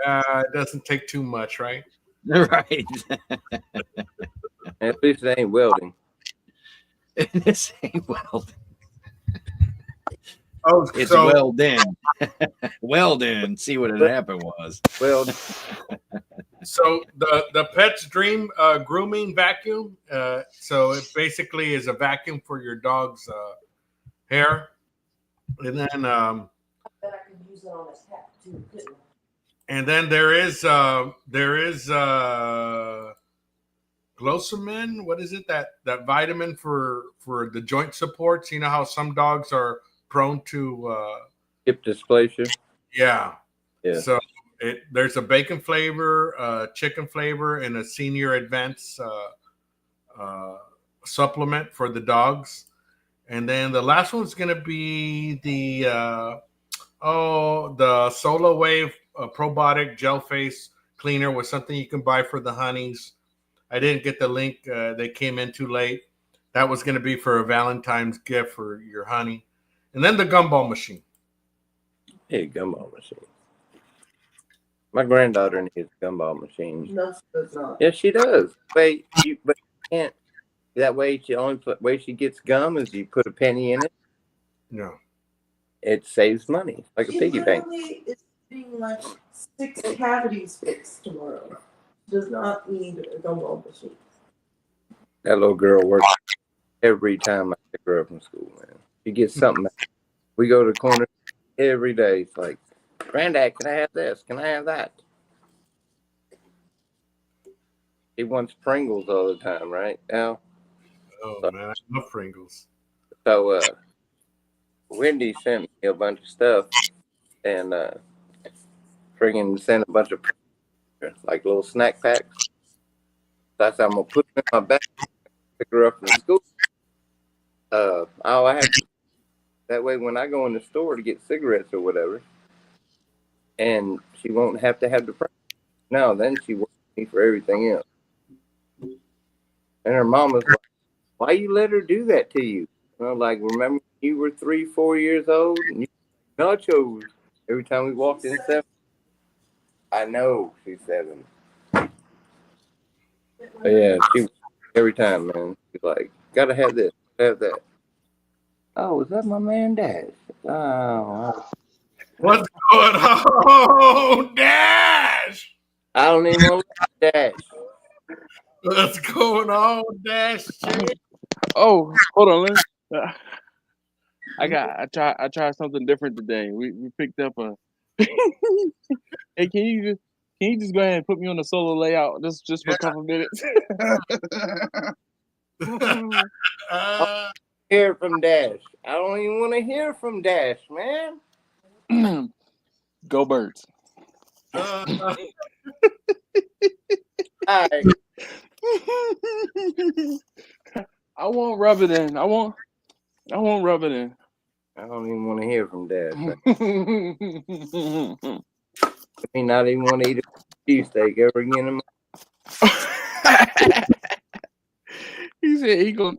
Speaker 2: It doesn't take too much, right?
Speaker 3: Right.
Speaker 5: At least it ain't welding.
Speaker 3: This ain't welding.
Speaker 2: Oh,
Speaker 3: It's
Speaker 2: so
Speaker 3: weld in. Weld in. See what had happened was.
Speaker 5: Well,
Speaker 2: so the Pet's Dream grooming vacuum. So it basically is a vacuum for your dog's hair, and then
Speaker 6: I bet I could use it on his hat too. Couldn't I?
Speaker 2: and then there is Glycerin. What is it, that vitamin for the joint supports? You know how some dogs are prone to
Speaker 5: hip dysplasia.
Speaker 2: yeah.
Speaker 5: Yeah.
Speaker 2: So there's a bacon flavor, chicken flavor, and a senior advance supplement for the dogs. And then the last one's going to be the SolaWave Probiotic Gel Face Cleaner with something you can buy for the honeys. I didn't get the link. They came in too late. That was going to be for a Valentine's gift for your honey. And then the gumball machine.
Speaker 5: Hey, gumball machine. My granddaughter needs a gumball machine.
Speaker 6: No, she does not.
Speaker 5: Yes, she does. But you can't. That way, the only way she gets gum is you put a penny in it.
Speaker 2: No.
Speaker 5: It saves money, like a
Speaker 6: She
Speaker 5: piggy bank.
Speaker 6: literally is getting like 6 cavities fixed tomorrow. She does not need a gumball machine.
Speaker 5: That little girl works every time I pick her up from school, man. She gets something. We go to the corner every day. It's like, Granddad, can I have this? Can I have that? He wants Pringles all the time, right, Al?
Speaker 2: Oh, man. I love Pringles.
Speaker 5: So, Wendy sent me a bunch of stuff and friggin' sent a bunch of like little snack packs. That's how I'm gonna put them in my bag, pick her up from school. All I have to, that way when I go in the store to get cigarettes or whatever, and she won't have to have the price. No, then she works me for everything else. And her mom was like, "Why you let her do that to you?" And I'm like, "Remember you were 3-4 years old and you nachos every time we walked in 7." I know she's 7. But yeah, she every time, man. She's like, "Gotta have this, have that." Oh, is that my man, Dad? Oh,
Speaker 2: What's going on, Dash?
Speaker 5: I don't even want to dash.
Speaker 2: What's going on, Dash?
Speaker 7: Oh, hold on. I tried something different today. We picked up a. Hey, can you just go ahead and put me on the solo layout just for a couple minutes?
Speaker 5: Hear from Dash. I don't even want to hear from Dash, man.
Speaker 7: Go Birds.
Speaker 5: All right.
Speaker 7: I won't rub it in. I won't rub it in.
Speaker 5: I don't even want to hear from Dash. He not even want to eat a cheesesteak ever again in my
Speaker 7: He said he gonna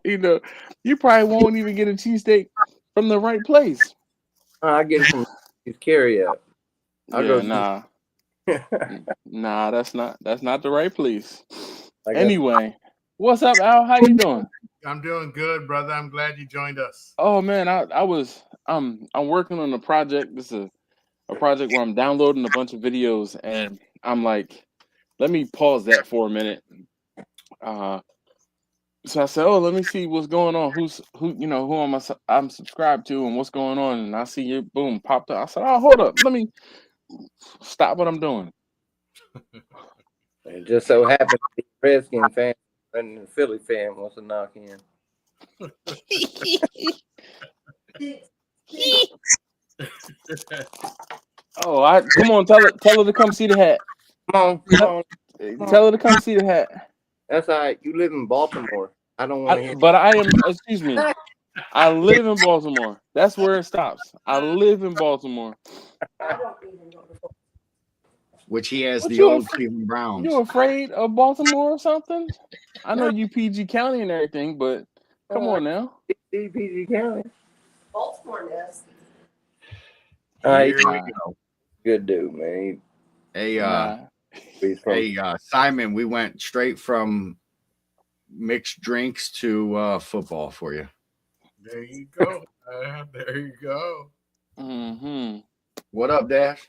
Speaker 7: you probably won't even get a cheesesteak from the right place.
Speaker 5: I get it from his carry out.
Speaker 7: Nah, that's not the right place. Anyway, what's up, Al? How you doing?
Speaker 2: I'm doing good, brother. I'm glad you joined us.
Speaker 7: Oh man, I'm working on a project. This is a project where I'm downloading a bunch of videos, and I'm like, let me pause that for a minute. So I said, oh, let me see what's going on. Who I'm subscribed to and what's going on. And I see you, boom, popped up. I said, oh, hold up, let me stop what I'm doing.
Speaker 5: It just so happened to be a Redskin fan and a Philly fan wants to knock in.
Speaker 7: Oh, come on, tell her to come see the hat.
Speaker 5: Come on.
Speaker 7: Tell her to come see the hat.
Speaker 5: That's all right. You live in Baltimore. I don't want to hear.
Speaker 7: But I am, excuse me, I live in Baltimore. That's where it stops. I live in Baltimore.
Speaker 3: Which he has
Speaker 7: What,
Speaker 3: the old Cleveland Browns.
Speaker 7: You afraid of Baltimore or something? I know you PG County and everything, but come on now.
Speaker 5: PG County.
Speaker 6: Baltimore nasty.
Speaker 5: Here
Speaker 3: we go.
Speaker 5: Good dude, man.
Speaker 3: Hey, Simon, we went straight from mixed drinks to football for you.
Speaker 2: There you go. There you go.
Speaker 7: Mm-hmm.
Speaker 3: What up, Dash?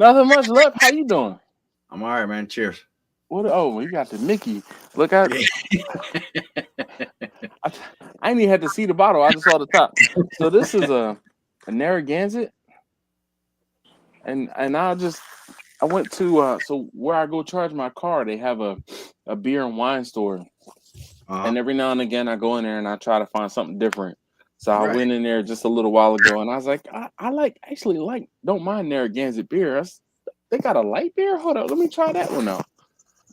Speaker 7: Nothing much left. How you doing?
Speaker 3: I'm all right, man. Cheers.
Speaker 7: What? Oh, you got the Mickey. Look, I didn't even have to see the bottle. I just saw the top. So this is a Narragansett, and I went to so where I go charge my car. They have a beer and wine store, and every now and again I go in there and I try to find something different. So I went in there just a little while ago, and I was like, I don't mind Narragansett beer. They got a light beer. Hold up, let me try that one out.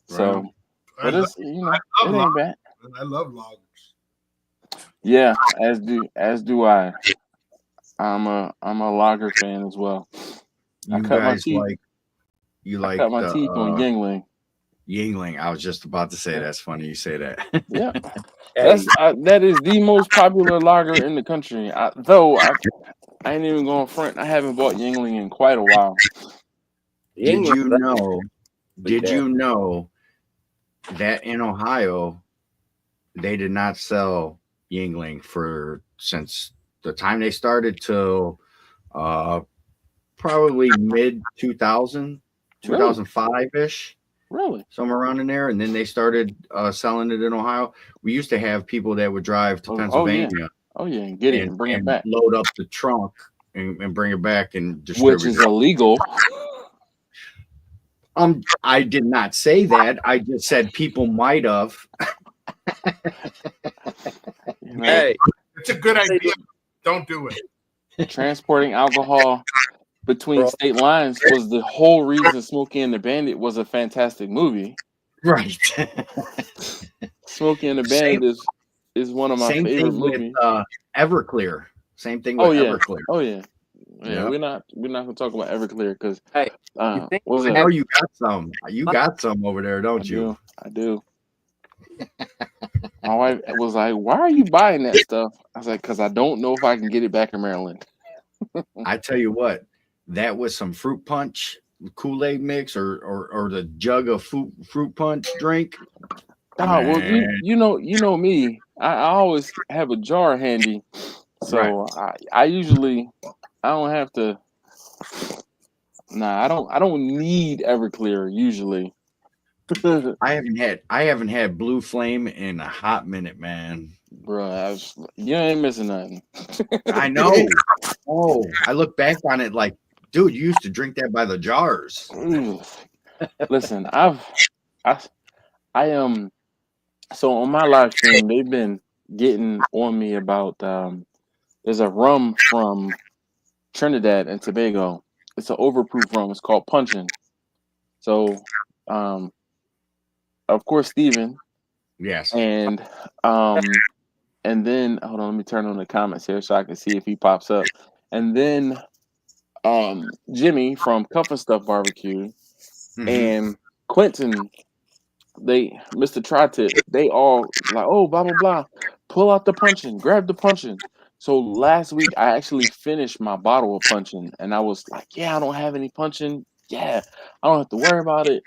Speaker 2: Right.
Speaker 7: So, but it ain't bad.
Speaker 2: I love lagers.
Speaker 7: Yeah, as do I. I'm a lager fan as well. I cut my teeth on Yingling.
Speaker 3: Yingling. I was just about to say that's funny you say that.
Speaker 7: Yeah, that is the most popular lager in the country. I ain't even going front. I haven't bought Yingling in quite a while.
Speaker 3: Did you know that in Ohio they did not sell Yingling since the time they started till probably mid 2005-ish.
Speaker 7: Really?
Speaker 3: Somewhere around in there. And then they started selling it in Ohio. We used to have people that would drive to Pennsylvania.
Speaker 7: And get it and bring it back.
Speaker 3: Load up the trunk and bring it back and distribute
Speaker 7: Which is illegal.
Speaker 3: I did not say that. I just said people might have.
Speaker 5: Hey,
Speaker 2: it's a good idea. Don't do it.
Speaker 7: Transporting alcohol between state lines was the whole reason Smokey and the Bandit was a fantastic movie.
Speaker 3: Right.
Speaker 7: Smokey and the Bandit is one of my favorite movies.
Speaker 3: Everclear. Same thing with Everclear.
Speaker 7: Oh yeah. Yeah, we're not gonna talk about Everclear because
Speaker 3: you got some. You got some over there, don't you?
Speaker 7: I do. My wife was like, "Why are you buying that stuff?" I was like, "Because I don't know if I can get it back in Maryland."
Speaker 3: I tell you what, that was some fruit punch Kool-Aid mix or the jug of fruit punch drink.
Speaker 7: Well, you know me. I always have a jar handy, so I don't have to Nah, I don't need Everclear usually.
Speaker 3: I haven't had Blue Flame in a hot minute, man.
Speaker 7: Bro, you ain't missing nothing.
Speaker 3: I know. Oh, I look back on it like, dude, you used to drink that by the jars.
Speaker 7: Listen, I am so on my live stream. They've been getting on me about there's a rum from Trinidad and Tobago. It's an overproof rum. It's called Punchin'. So, of course, Steven.
Speaker 3: Yes.
Speaker 7: And then hold on, let me turn on the comments here so I can see if he pops up. And then Jimmy from Cuff and Stuff Barbecue and Quentin, Mr. Tri-Tip, they all like, oh, blah blah blah. Pull out the Punchin', grab the Punchin'. So last week I actually finished my bottle of Punchin', and I was like, yeah, I don't have any Punchin'. Yeah, I don't have to worry about it.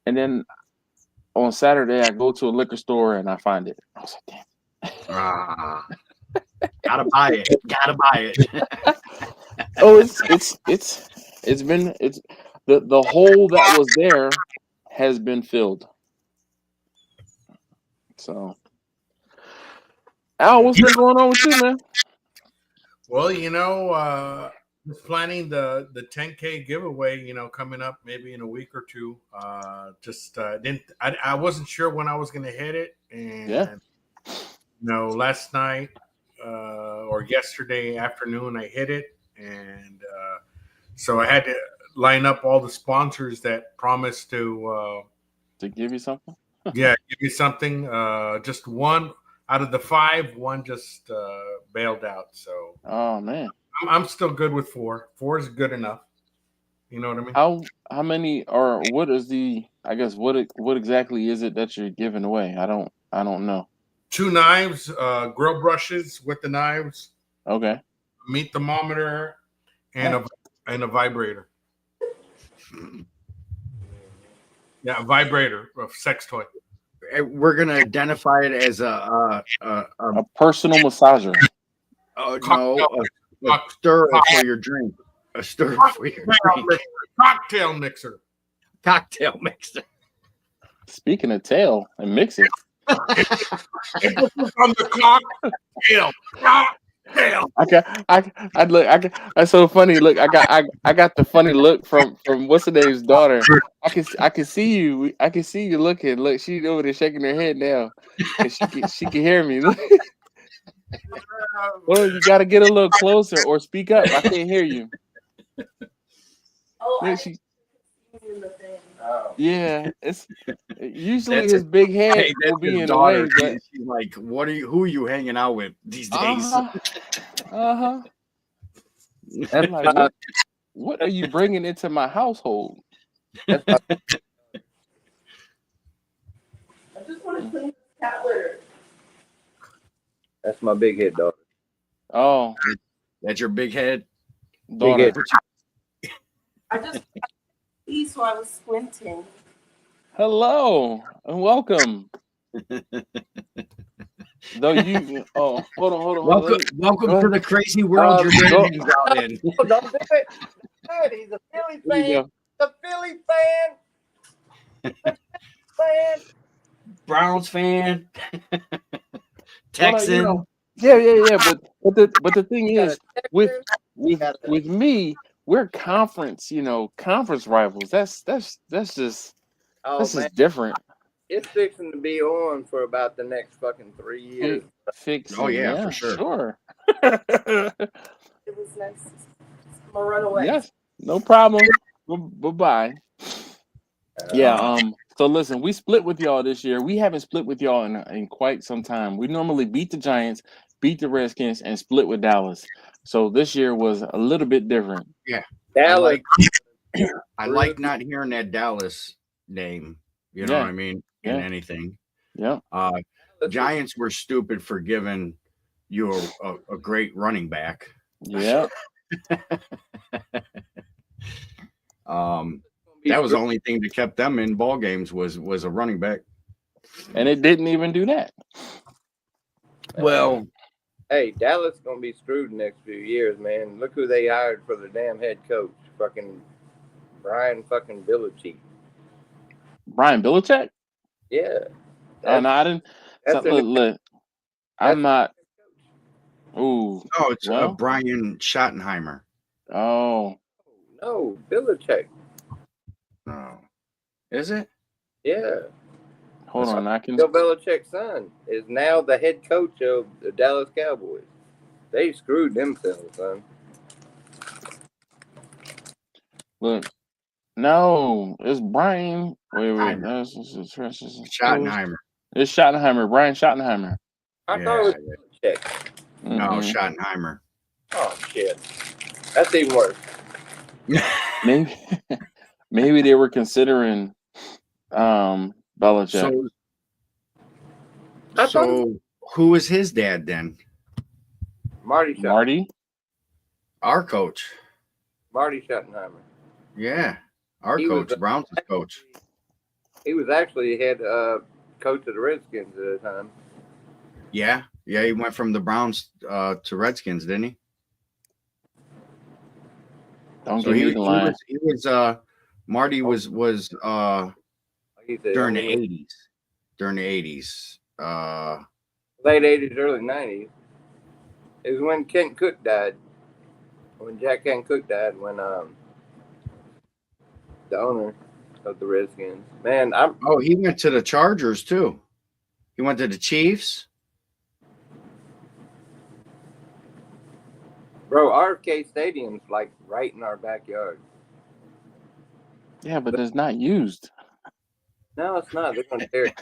Speaker 7: And then on Saturday I go to a liquor store and I find it. I was like, damn.
Speaker 3: Gotta buy it. Gotta buy it.
Speaker 7: Oh, it's been the hole that was there has been filled. So, Al, what's been going on with you, man?
Speaker 2: Well, just planning the 10K giveaway, coming up maybe in a week or two. I wasn't sure when I was going to hit it, and last night or yesterday afternoon I hit it, and so I had to line up all the sponsors that promised to
Speaker 7: give you something.
Speaker 2: Yeah, give me something. Just one out of the 5, one just bailed out. So,
Speaker 7: oh man,
Speaker 2: I'm still good with 4. 4 is good enough. You know what I mean?
Speaker 7: How many, or what is the? I guess what exactly is it that you're giving away? I don't know.
Speaker 2: 2 knives, grill brushes with the knives.
Speaker 7: Okay.
Speaker 2: Meat thermometer, and a vibrator. Yeah, a vibrator, a sex toy.
Speaker 3: We're gonna identify it as a
Speaker 7: personal massager.
Speaker 3: No, a stir for your drink. A stir for your drink.
Speaker 2: Cocktail mixer.
Speaker 3: Cocktail mixer.
Speaker 7: Speaking of tail and mixing.
Speaker 2: From the cocktail.
Speaker 7: That's so funny. Look, I got the funny look from what's her name's daughter. I can see you. I can see you looking. Look, she's over there shaking her head now. And she can hear me. Well, you got to get a little closer or speak up. I can't hear you.
Speaker 6: Oh,
Speaker 7: yeah, it's usually his big head will be in the way. But
Speaker 3: she's like, who are you hanging out with these days?
Speaker 7: I'm like, what are you bringing into my household?
Speaker 6: I just want to clean this cat litter.
Speaker 5: That's my big head daughter.
Speaker 7: Oh,
Speaker 3: that's your big head
Speaker 7: daughter.
Speaker 5: Big head.
Speaker 6: I just see, so I was squinting.
Speaker 7: Hello and welcome. Though you, hold on.
Speaker 3: Welcome to the crazy world you're living out in.
Speaker 5: Don't do it. He's a Philly fan. A Philly fan.
Speaker 3: Browns fan. Texan.
Speaker 7: Yeah. But the thing is, with me, we're conference rivals. That's just different.
Speaker 5: It's fixing to be on for about the next fucking 3 years.
Speaker 3: Oh yeah, for sure.
Speaker 6: It was nice. I'm gonna run away.
Speaker 7: Yes, no problem. Bye-bye. Yeah. So listen, we split with y'all this year. We haven't split with y'all in quite some time. We normally beat the Giants, beat the Redskins, and split with Dallas. So this year was a little bit different.
Speaker 3: Yeah.
Speaker 5: Dallas.
Speaker 3: I like not hearing that Dallas name. You know what I mean? In anything.
Speaker 7: Yeah.
Speaker 3: Giants were stupid for giving you a great running back.
Speaker 7: Yeah.
Speaker 3: That was the only thing that kept them in ball games was a running back.
Speaker 7: And it didn't even do that.
Speaker 3: Well,
Speaker 5: Hey, Dallas gonna be screwed the next few years, man. Look who they hired for the damn head coach, fucking Brian fucking Belichick.
Speaker 7: Brian Belichick?
Speaker 5: Yeah,
Speaker 7: Oh no, I didn't. So
Speaker 5: that's their new
Speaker 7: look, I'm
Speaker 5: that's
Speaker 7: not. Ooh,
Speaker 3: Oh, it's
Speaker 7: well.
Speaker 3: Brian Schottenheimer.
Speaker 7: Oh,
Speaker 5: no Belichick.
Speaker 3: No, is it?
Speaker 5: Yeah,
Speaker 7: hold on. I can.
Speaker 5: Bill Belichick's son is now the head coach of the Dallas Cowboys. They screwed themselves, son.
Speaker 7: Look, no, it's Brian. Wait.
Speaker 3: Schottenheimer.
Speaker 7: Schottenheimer. It's Schottenheimer. Brian Schottenheimer.
Speaker 5: I thought it was Belichick.
Speaker 3: No,
Speaker 7: Mm-mm.
Speaker 3: Schottenheimer.
Speaker 5: Oh shit, that's even worse.
Speaker 7: Maybe they were Belichick.
Speaker 3: So who was his dad then?
Speaker 5: Marty Schottenheimer.
Speaker 7: Marty?
Speaker 3: Our coach.
Speaker 5: Marty Schottenheimer.
Speaker 3: Yeah, our
Speaker 5: He
Speaker 3: coach,
Speaker 5: was,
Speaker 3: Browns coach.
Speaker 5: He was actually head coach of the Redskins at the time.
Speaker 3: Yeah, he went from the Browns to Redskins, didn't he?
Speaker 7: Don't
Speaker 3: So
Speaker 7: give me the line.
Speaker 3: he was Marty was during the 80s. During the 80s.
Speaker 5: Late 80s, early 90s. It was when Kent Cook died. When Jack Kent Cook died, when the owner of the Redskins. Man,
Speaker 3: he went to the Chargers too. He went to the Chiefs.
Speaker 5: Bro, RFK Stadium's like right in our backyard.
Speaker 7: Yeah, but it's not used.
Speaker 5: No, it's not. They're gonna tear it.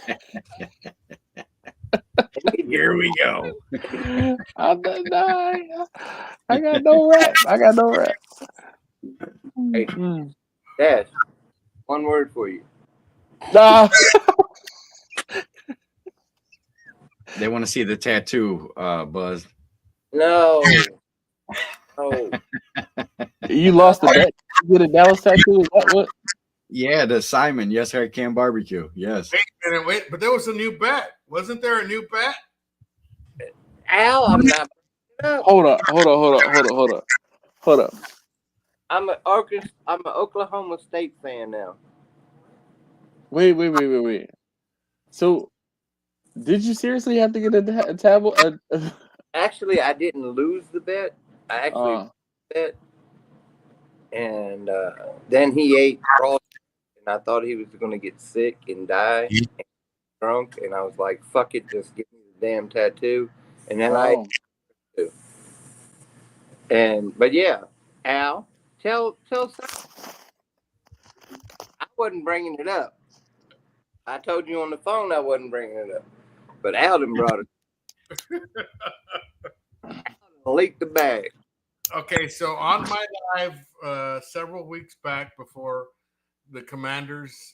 Speaker 3: Here we go.
Speaker 7: I got no rap.
Speaker 5: Hey, Dash, one word for you.
Speaker 3: They want to see the tattoo, Buzz.
Speaker 5: No.
Speaker 7: You lost the bet. You get a Dallas tattoo? Is that what?
Speaker 3: Yeah, the Simon. Yes, I can barbecue. Yes.
Speaker 2: Wait, but there was a new bet. Wasn't there a new bet?
Speaker 5: Al, I'm not.
Speaker 7: Hold up.
Speaker 5: I'm an Oklahoma State fan now.
Speaker 7: Wait. So, did you seriously have to get a tablet?
Speaker 5: Actually, I didn't lose the bet. I actually bet, and then he ate raw, and I thought he was going to get sick and die, and drunk, and I was like, "Fuck it, just give me the damn tattoo." And then but yeah, Al, tell something. I wasn't bringing it up. I told you on the phone I wasn't bringing it up, but Alden brought it. Leaked the bag.
Speaker 2: Okay, so on my live several weeks back before the Commanders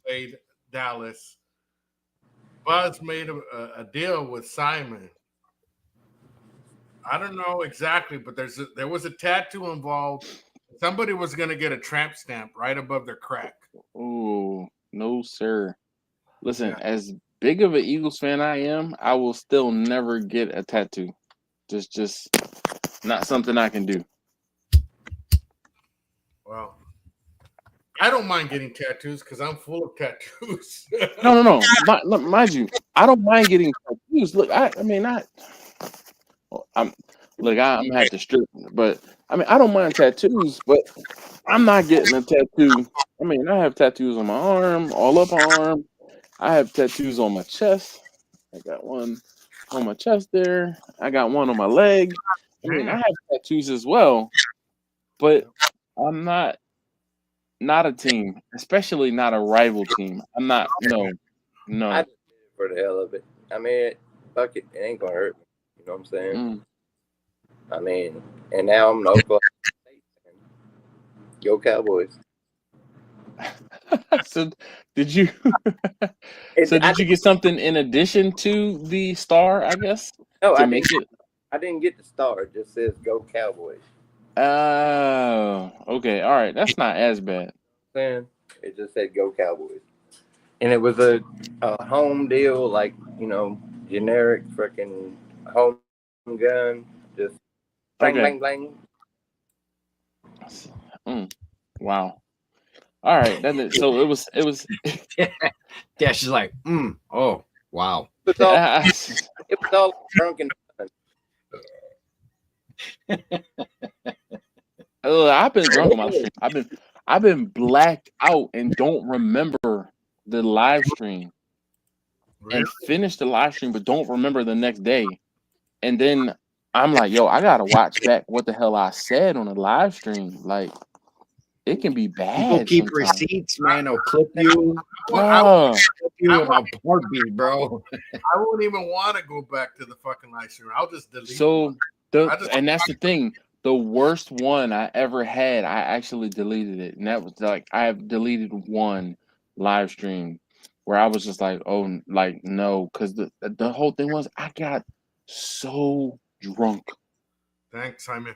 Speaker 2: played Dallas, Buzz made a deal with Simon. I don't know exactly, but there was a tattoo involved. Somebody was going to get a tramp stamp right above their crack.
Speaker 7: Oh, no, sir. Listen, as big of an Eagles fan I am, I will still never get a tattoo. Just not something I can do.
Speaker 2: Well, I don't mind getting tattoos because I'm full of tattoos.
Speaker 7: No. Mind you, I don't mind getting tattoos. Look, I'm gonna have to strip, but I mean, I don't mind tattoos, but I'm not getting a tattoo. I mean, I have tattoos on my arm, all up arm. I have tattoos on my chest. I got one on my chest there. I got one on my leg. I mean, I have tattoos as well, but I'm not a team, especially not a rival team. I'm not. No.
Speaker 5: I just did it for the hell of it. I mean, fuck it, it ain't gonna hurt me. You know what I'm saying? I mean, and now I'm an Oklahoma State fan. Go Cowboys.
Speaker 7: So did you? Did you get something in addition to the star? I guess.
Speaker 5: No,
Speaker 7: I
Speaker 5: didn't get the star. It just says "Go Cowboys."
Speaker 7: Oh, okay, all right. That's not as bad.
Speaker 5: It just said "Go Cowboys," and it was a home deal, like generic freaking home gun, just bang,
Speaker 7: Okay.
Speaker 5: bang, bang.
Speaker 7: Wow. All right. So it was.
Speaker 3: Yeah, she's like, oh, wow.
Speaker 5: It was all drunken.
Speaker 7: I've been drunk on my stream. I've been blacked out and don't remember the live stream and finish the live stream, but don't remember the next day. And then I'm like, yo, I gotta watch back what the hell I said on the live stream. Like, it can be
Speaker 3: People
Speaker 7: bad
Speaker 3: keep
Speaker 7: sometimes.
Speaker 3: receipts, man. They'll clip you.
Speaker 7: Bruh.
Speaker 3: Clip you in a heartbeat, bro.
Speaker 2: I won't even want to go back to the fucking live stream. I'll just delete.
Speaker 7: So
Speaker 2: it.
Speaker 7: and that's the thing. The worst one I ever had, I actually deleted it, and that was like I have deleted one live stream where I was just like, oh, like no, because the whole thing was I got so drunk.
Speaker 2: Thanks, Simon.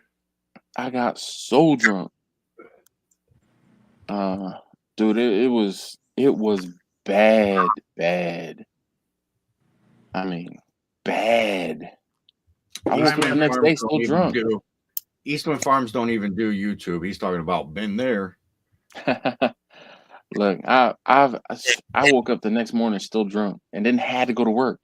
Speaker 7: I got so drunk. Dude, it was bad. I mean, bad. I woke up the next day still drunk.
Speaker 3: Eastman Farms don't even do YouTube. He's talking about been there.
Speaker 7: Look, I woke up the next morning still drunk and then had to go to work.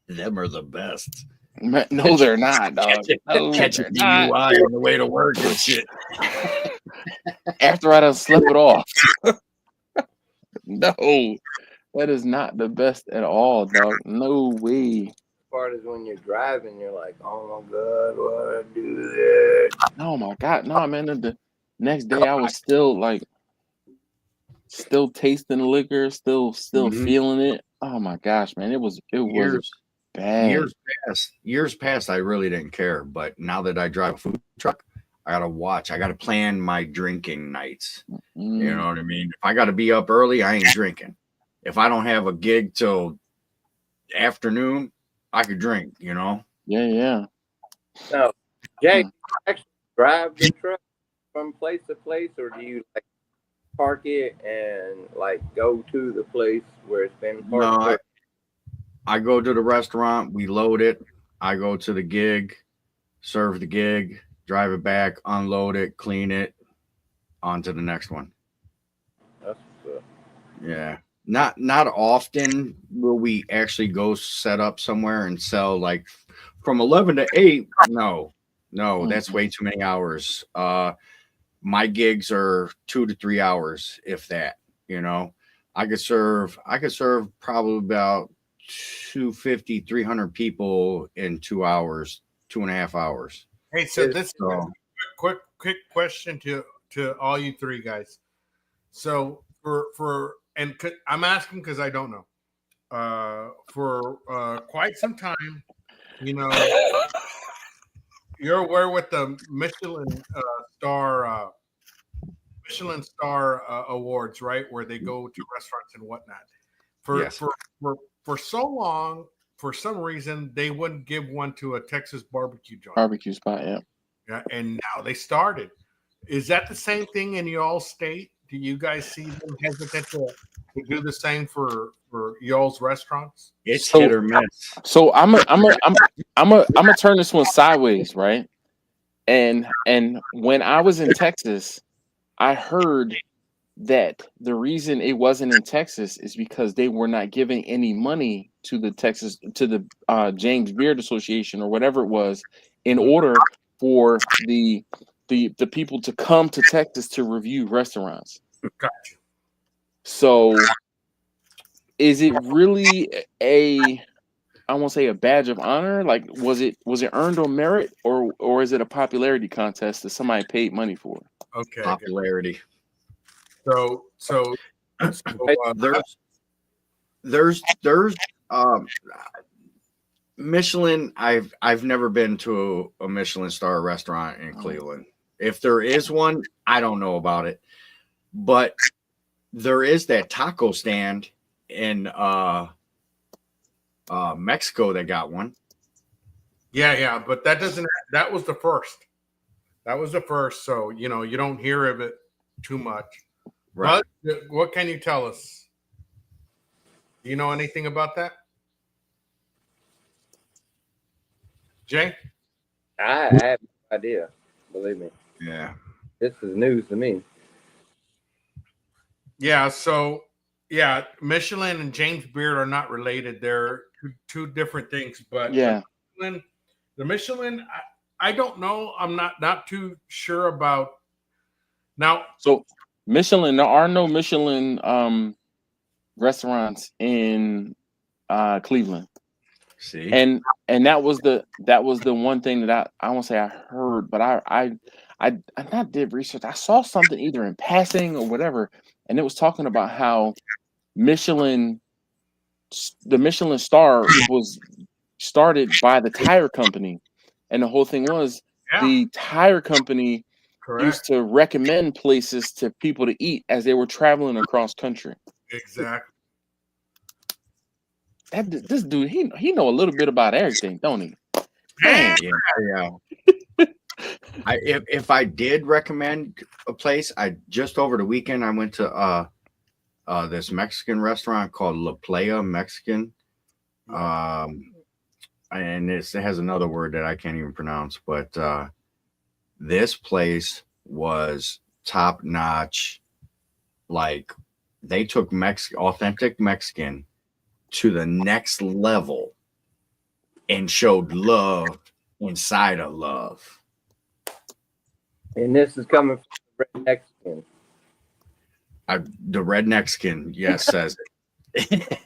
Speaker 3: Them are the best.
Speaker 7: No, they're not, dog. No,
Speaker 3: Catch a DUI on the way to work and shit.
Speaker 7: After I done slept it off. No, that is not the best at all, dog. No way.
Speaker 5: Part is when you're driving, you're like, oh my god, why I do that?
Speaker 7: Oh my god, no, man. The next day I was still tasting the liquor, still feeling it. Oh my gosh, man, it was bad.
Speaker 3: Years past, I really didn't care, but now that I drive a food truck, I gotta watch. I gotta plan my drinking nights. You know what I mean? If I gotta be up early, I ain't drinking. If I don't have a gig till afternoon, I could drink. You know?
Speaker 7: Yeah.
Speaker 5: No, Jay, you actually drive the truck from place to place, or do you like park it and like go to the place where it's been parked?
Speaker 3: No, I go to the restaurant, we load it, I go to the gig, serve the gig, drive it back, unload it, clean it, on to the next one.
Speaker 5: That's
Speaker 3: yeah. Not often will we actually go set up somewhere and sell like from 11 to 8. No, that's way too many hours. My gigs are 2 to 3 hours, if that. You know, I could serve probably about 250, 300 people in 2 hours, 2.5 hours.
Speaker 2: Hey, so this is a quick question to all you three guys. So and I'm asking because I don't know. For quite some time, you know, you're aware with the Michelin Star awards, right? Where they go to restaurants and whatnot. For so long, for some reason, they wouldn't give one to a Texas barbecue joint.
Speaker 7: Barbecue spot,
Speaker 2: yeah. And now they started. Is that the same thing in y'all's state? Do you guys see them hesitant to do the same for y'all's restaurants?
Speaker 3: It's hit or miss.
Speaker 7: So I'm gonna turn this one sideways, right? And when I was in Texas, I heard that the reason it wasn't in Texas is because they were not giving any money to the James Beard Association or whatever it was in order for the people to come to Texas to review restaurants.
Speaker 2: Gotcha.
Speaker 7: So is it really I won't say a badge of honor? Like was it earned on merit or is it a popularity contest that somebody paid money for?
Speaker 2: Okay.
Speaker 3: Popularity.
Speaker 2: So
Speaker 3: there's Michelin. I've never been to a Michelin star restaurant in Cleveland. If there is one, I don't know about it. But there is that taco stand in Mexico that got one.
Speaker 2: Yeah, but that was the first. That was the first. So you know you don't hear of it too much. Right. But what can you tell us? Do you know anything about that? Jay?
Speaker 5: I have no idea. Believe me,
Speaker 3: Yeah.
Speaker 5: this is news to me.
Speaker 2: Yeah, so yeah, Michelin and James Beard are not related. They're two different things. But
Speaker 7: Yeah.
Speaker 2: the Michelin, I don't know. I'm not too sure about now.
Speaker 7: So Michelin, there are no Michelin restaurants in Cleveland.
Speaker 3: See,
Speaker 7: And that was the one thing that I won't say I heard, but I not did research. I saw something either in passing or whatever, and it was talking about how the Michelin star was started by the tire company, and the whole thing was the tire company used
Speaker 2: Correct.
Speaker 7: to recommend places to people to eat as they were traveling across country.
Speaker 2: Exactly.
Speaker 7: This dude, he know a little bit about everything, don't he? Man.
Speaker 3: yeah. If I did recommend a place, I just over the weekend I went to this Mexican restaurant called La Playa Mexican. And it has another word that I can't even pronounce, but this place was top notch. Like they took authentic Mexican to the next level and showed love inside of love.
Speaker 5: And this is coming from the redneck skin.
Speaker 3: The redneck skin, yes, says it.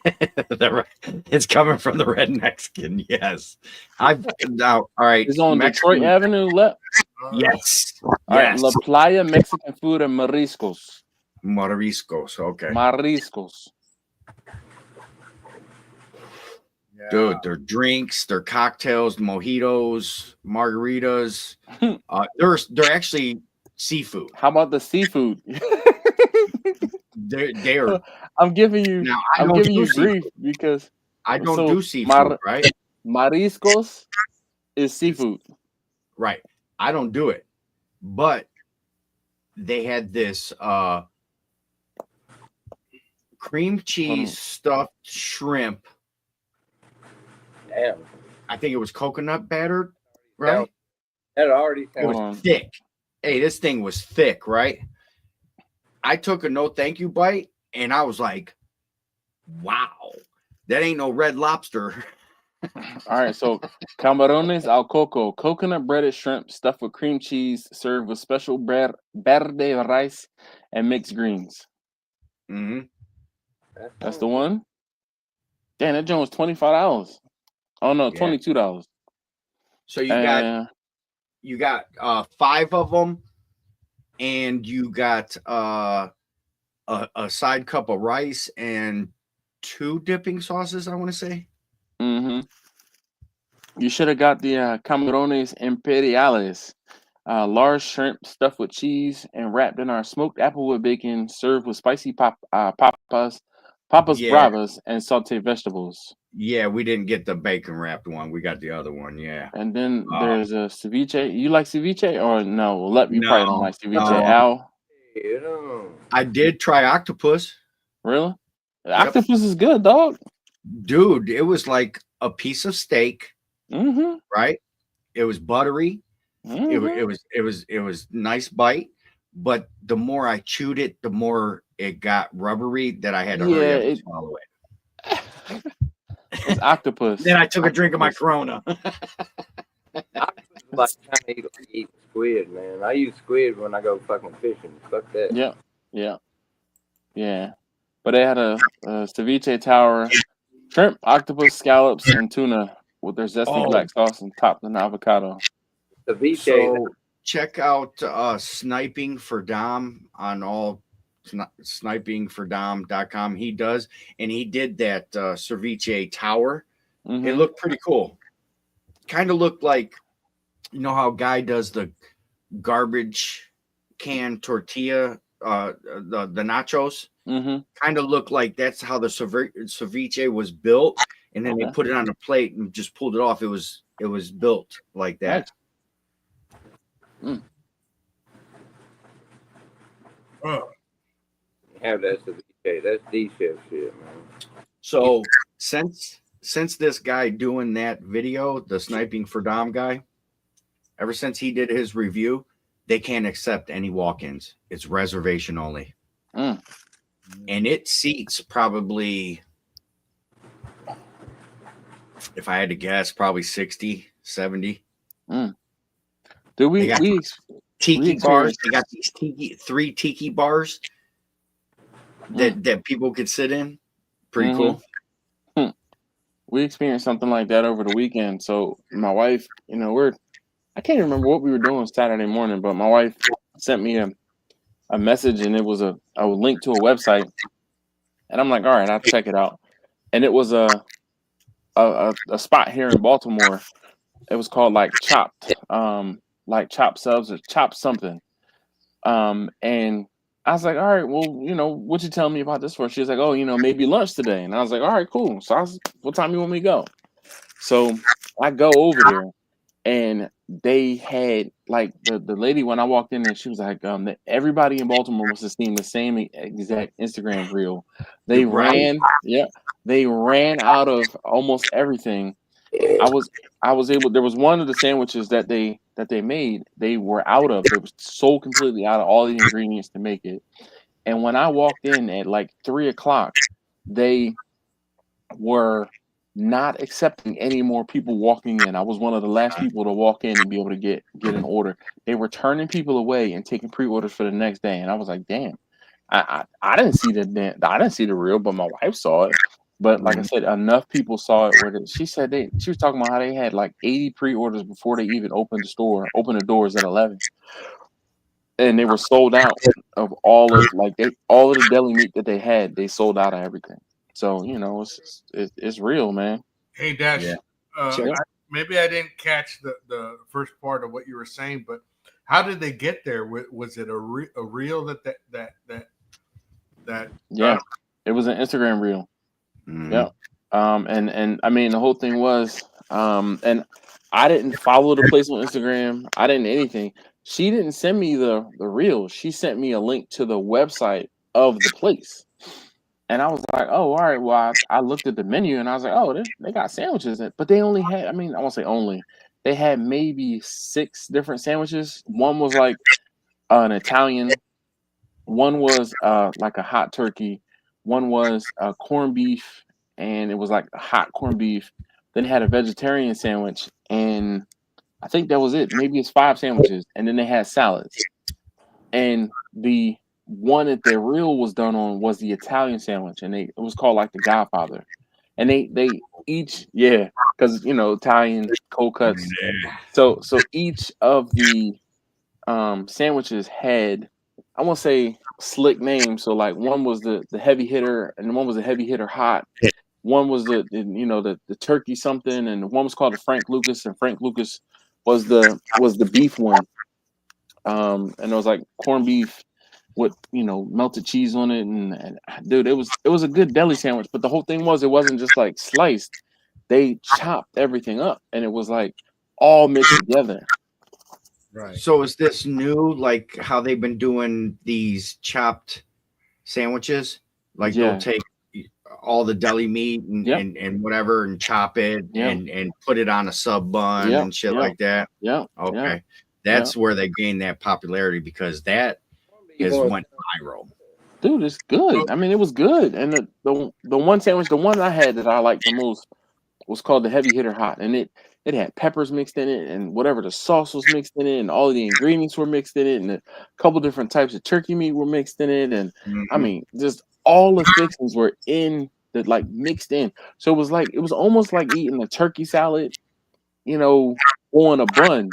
Speaker 3: It's coming from the redneck skin, yes. I've now, all right.
Speaker 7: It's on
Speaker 3: Mexican,
Speaker 7: Detroit Avenue left.
Speaker 3: Yes.
Speaker 7: All right,
Speaker 3: Yes.
Speaker 7: La Playa Mexican food and mariscos.
Speaker 3: Mariscos, okay.
Speaker 7: Mariscos.
Speaker 3: Dude, their drinks, their cocktails, mojitos, margaritas. They're actually seafood.
Speaker 7: How about the seafood?
Speaker 3: They are.
Speaker 7: I'm giving you.
Speaker 3: Now,
Speaker 7: I'm giving you grief because
Speaker 3: I don't do seafood, right?
Speaker 7: Mariscos is seafood,
Speaker 3: right? I don't do it, but they had this cream cheese stuffed shrimp.
Speaker 5: Damn.
Speaker 3: I think it was coconut battered, right?
Speaker 5: That already
Speaker 3: It was thick. Hey, this thing was thick, right? I took a no thank you bite and I was like, wow, that ain't no Red Lobster.
Speaker 7: All right, so camarones al coco, coconut breaded shrimp stuffed with cream cheese, served with special verde rice and mixed greens.
Speaker 3: Mm-hmm.
Speaker 7: That's the one. Damn, that joint was $25. Oh no, $22.
Speaker 3: So you got 5 of them, and you got a side cup of rice and 2 dipping sauces, I want to say.
Speaker 7: Mm-hmm. You should have got the camarones imperiales, large shrimp stuffed with cheese and wrapped in our smoked applewood bacon, served with spicy papas bravas, and sauteed vegetables.
Speaker 3: Yeah, we didn't get the bacon wrapped one. We got the other one. Yeah.
Speaker 7: And then there's a ceviche. You like ceviche or no? You probably don't like ceviche. Al?
Speaker 3: I did try octopus.
Speaker 7: Really? Octopus is good, dog.
Speaker 3: Dude, it was like a piece of steak.
Speaker 7: Mm-hmm.
Speaker 3: Right? It was buttery.
Speaker 7: Mm-hmm.
Speaker 3: It was nice bite, but the more I chewed it, the more it got rubbery that I had to hurry up and swallow it.
Speaker 7: It's octopus.
Speaker 3: Then I took a drink of my Corona.
Speaker 5: Like kind of like eating squid, man. I use squid when I go fucking fishing. Fuck that.
Speaker 7: Yeah. But they had a ceviche tower, shrimp, octopus, scallops, and tuna with their zesty black sauce and topped in avocado.
Speaker 5: Ceviche.
Speaker 3: So check out Sniping for Dom on all snipingfordom.com. He does, and he did that ceviche tower.
Speaker 7: Mm-hmm.
Speaker 3: It looked pretty cool. Kind of looked like, you know how Guy does the garbage can tortilla, the nachos.
Speaker 7: Mm-hmm.
Speaker 3: Kind of looked like that's how the ceviche was built, and then they put it on a plate and just pulled it off. It was built like that.
Speaker 7: Nice.
Speaker 5: Have that ceviche. That's D chef shit, man.
Speaker 3: So since since this guy doing that video, the sniping for Dom guy, ever since he did his review, they can't accept any walk-ins. It's reservation only.
Speaker 7: Mm.
Speaker 3: And it seats probably, if I had to guess, probably 60, 70.
Speaker 7: Mm. Dude,
Speaker 3: They got
Speaker 7: we
Speaker 3: tiki
Speaker 7: experienced-
Speaker 3: bars. They got these three tiki bars that people could sit in. Pretty cool.
Speaker 7: We experienced something like that over the weekend. So my wife, you know, I can't remember what we were doing Saturday morning, but my wife sent me a message, and it was a link to a website, and I'm like, all right, I'll check it out. And it was a spot here in Baltimore. It was called like Chopped Subs or Chopped something. And I was like, all right, well, you know, what you tell me about this for? She was like, oh, you know, maybe lunch today. And I was like, all right, cool. So what time you want me to go? So I go over there, and they had like the lady, when I walked in there, she was like, that everybody in Baltimore must have seen the same exact Instagram reel. They ran out of almost everything. I was able, there was one of the sandwiches that they made, they were sold completely out of all the ingredients to make it. And when I walked in at like 3:00, they were not accepting any more people walking in. I was one of the last people to walk in and be able to get an order. They were turning people away and taking pre-orders for the next day. And I was like, damn, I didn't see I didn't see the reel, but my wife saw it. But like I said, enough people saw it where she was talking about how they had like 80 pre-orders before they even opened the doors at 11. And they were sold out of all of the deli meat that they had. They sold out of everything. So, you know, it's real, man.
Speaker 2: Hey, Dash,
Speaker 3: Yeah.
Speaker 2: maybe I didn't catch the first part of what you were saying, but how did they get there? Was it a reel that
Speaker 7: Yeah, it was an Instagram reel.
Speaker 3: Mm-hmm.
Speaker 7: Yeah. And I mean, the whole thing was, and I didn't follow the place on Instagram. I didn't anything. She didn't send me the reel. She sent me a link to the website of the place. And I was like, oh, all right. Well, I looked at the menu and I was like, oh, they got sandwiches. But they only had, I mean, I won't say only. They had maybe 6 different sandwiches. One was like an Italian. One was like a hot turkey. One was corned beef, and it was like a hot corned beef. Then they had a vegetarian sandwich, and I think that was it. Maybe it's 5 sandwiches, and then they had salads. And the one that their reel was done on was the Italian sandwich, and it was called like the Godfather. And they each, because you know, Italian cold cuts. So each of the sandwiches had, I won't say slick names. So like one was the heavy hitter, and one was the heavy hitter hot. One was the turkey something, and one was called the Frank Lucas, and Frank Lucas was the beef one. And it was like corned beef with, you know, melted cheese on it, and dude, it was a good deli sandwich. But the whole thing was, it wasn't just like sliced; they chopped everything up, and it was like all mixed together.
Speaker 2: right?
Speaker 3: So is this new, like how they've been doing these chopped sandwiches? Like they'll take all the deli meat and whatever and chop it and put it on a sub bun and shit like that.
Speaker 7: Yeah.
Speaker 3: Okay. That's where they gained that popularity, because that has went viral.
Speaker 7: Dude, it's good. I mean, it was good. And the one sandwich, the one I had that I liked the most was called the Heavy Hitter Hot. And it had peppers mixed in it, and whatever the sauce was mixed in it, and all the ingredients were mixed in it, and a couple different types of turkey meat were mixed in it. And I mean, just all the fixings were in the, like, mixed in. So it was almost like eating a turkey salad, you know, on a bun.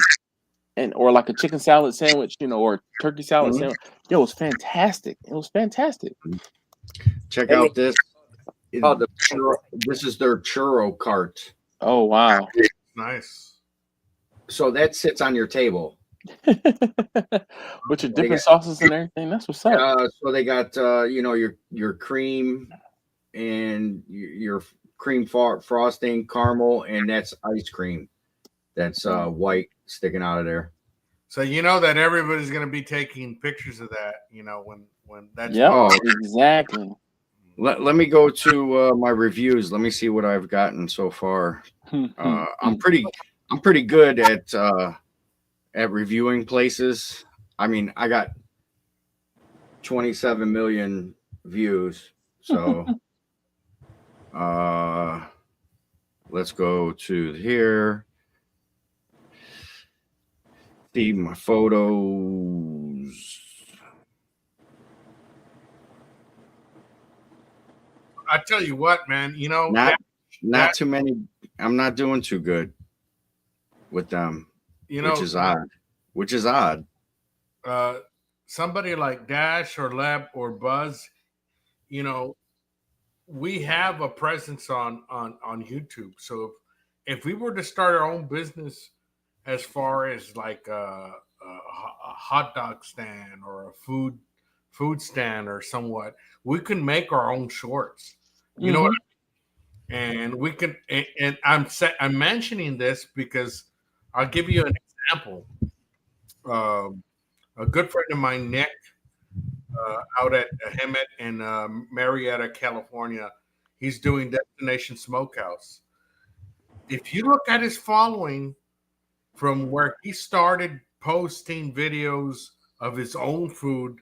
Speaker 7: Or like a chicken salad sandwich, you know, or turkey salad sandwich. Yo, it was fantastic. It was fantastic.
Speaker 3: Check out this. This is their churro cart.
Speaker 7: Oh, wow.
Speaker 2: Nice.
Speaker 3: So that sits on your table.
Speaker 7: With your different sauces and everything. That's what's up.
Speaker 3: So they got, you know, your cream and your cream frosting, caramel, and that's ice cream. That's white sticking out of there.
Speaker 2: So you know that everybody's going to be taking pictures of that, you know, when that's
Speaker 7: exactly.
Speaker 3: Let me go to my reviews. Let me see what I've gotten so far. I'm pretty good at reviewing places. I mean, I got 27 million views. So let's go to here. See my photos.
Speaker 2: I tell you what, man. You know,
Speaker 3: Not too many. I'm not doing too good with them,
Speaker 2: you know,
Speaker 3: which is odd.
Speaker 2: Somebody like Dash or Leb or Buzz, you know, we have a presence on YouTube. So if we were to start our own business, as far as like a hot dog stand or a food stand or somewhat, we can make our own shorts. You know what? And we can. And I'm mentioning this because I'll give you an example. A good friend of mine, Nick, out at Hemet in Marietta, California, he's doing Destination Smokehouse. If you look at his following from where he started posting videos of his own food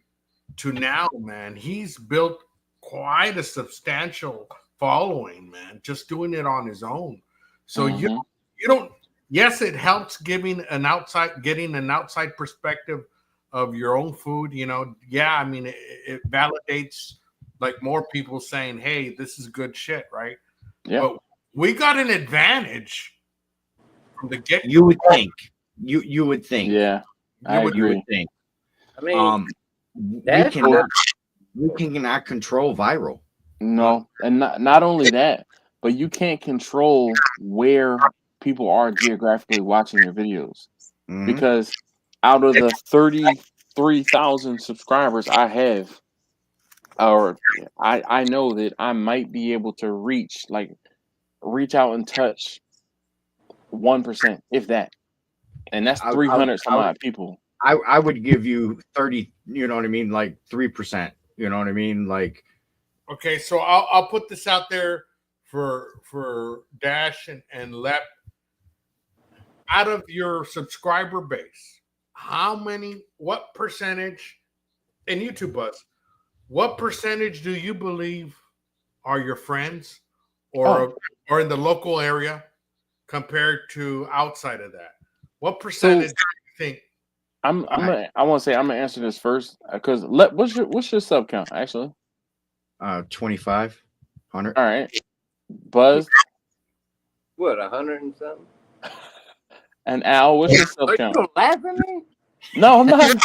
Speaker 2: to now, man, he's built quite a substantial following, man, just doing it on his own. So you don't. Yes, it helps getting an outside perspective of your own food. You know, yeah, I mean, it validates like more people saying, "Hey, this is good shit," right?
Speaker 7: Yeah.
Speaker 2: But we got an advantage from the get.
Speaker 3: You would think. You would think.
Speaker 7: Yeah, I agree.
Speaker 3: You would think.
Speaker 5: I mean,
Speaker 3: we cannot control viral.
Speaker 7: No, and not only that, but you can't control where people are geographically watching your videos, because out of the 33,000 subscribers I have, or I know that I might be able to reach out and touch 1%, if that, and that's 300 some odd people.
Speaker 3: I would give you 30. You know what I mean? Like 3%. You know what I mean? Like.
Speaker 2: Okay, so I'll put this out there for Dash and Lep. Out of your subscriber base, what percentage, and YouTube Buzz, what percentage do you believe are your friends or in the local area compared to outside of that? What percentage do you think?
Speaker 7: I want to say I'm gonna answer this first because what's your sub count actually?
Speaker 3: 2,500.
Speaker 7: All right, Buzz.
Speaker 5: What, 100 and something?
Speaker 7: And Al, what's your sub count?
Speaker 5: You gonna laugh at me?
Speaker 7: No, I'm not.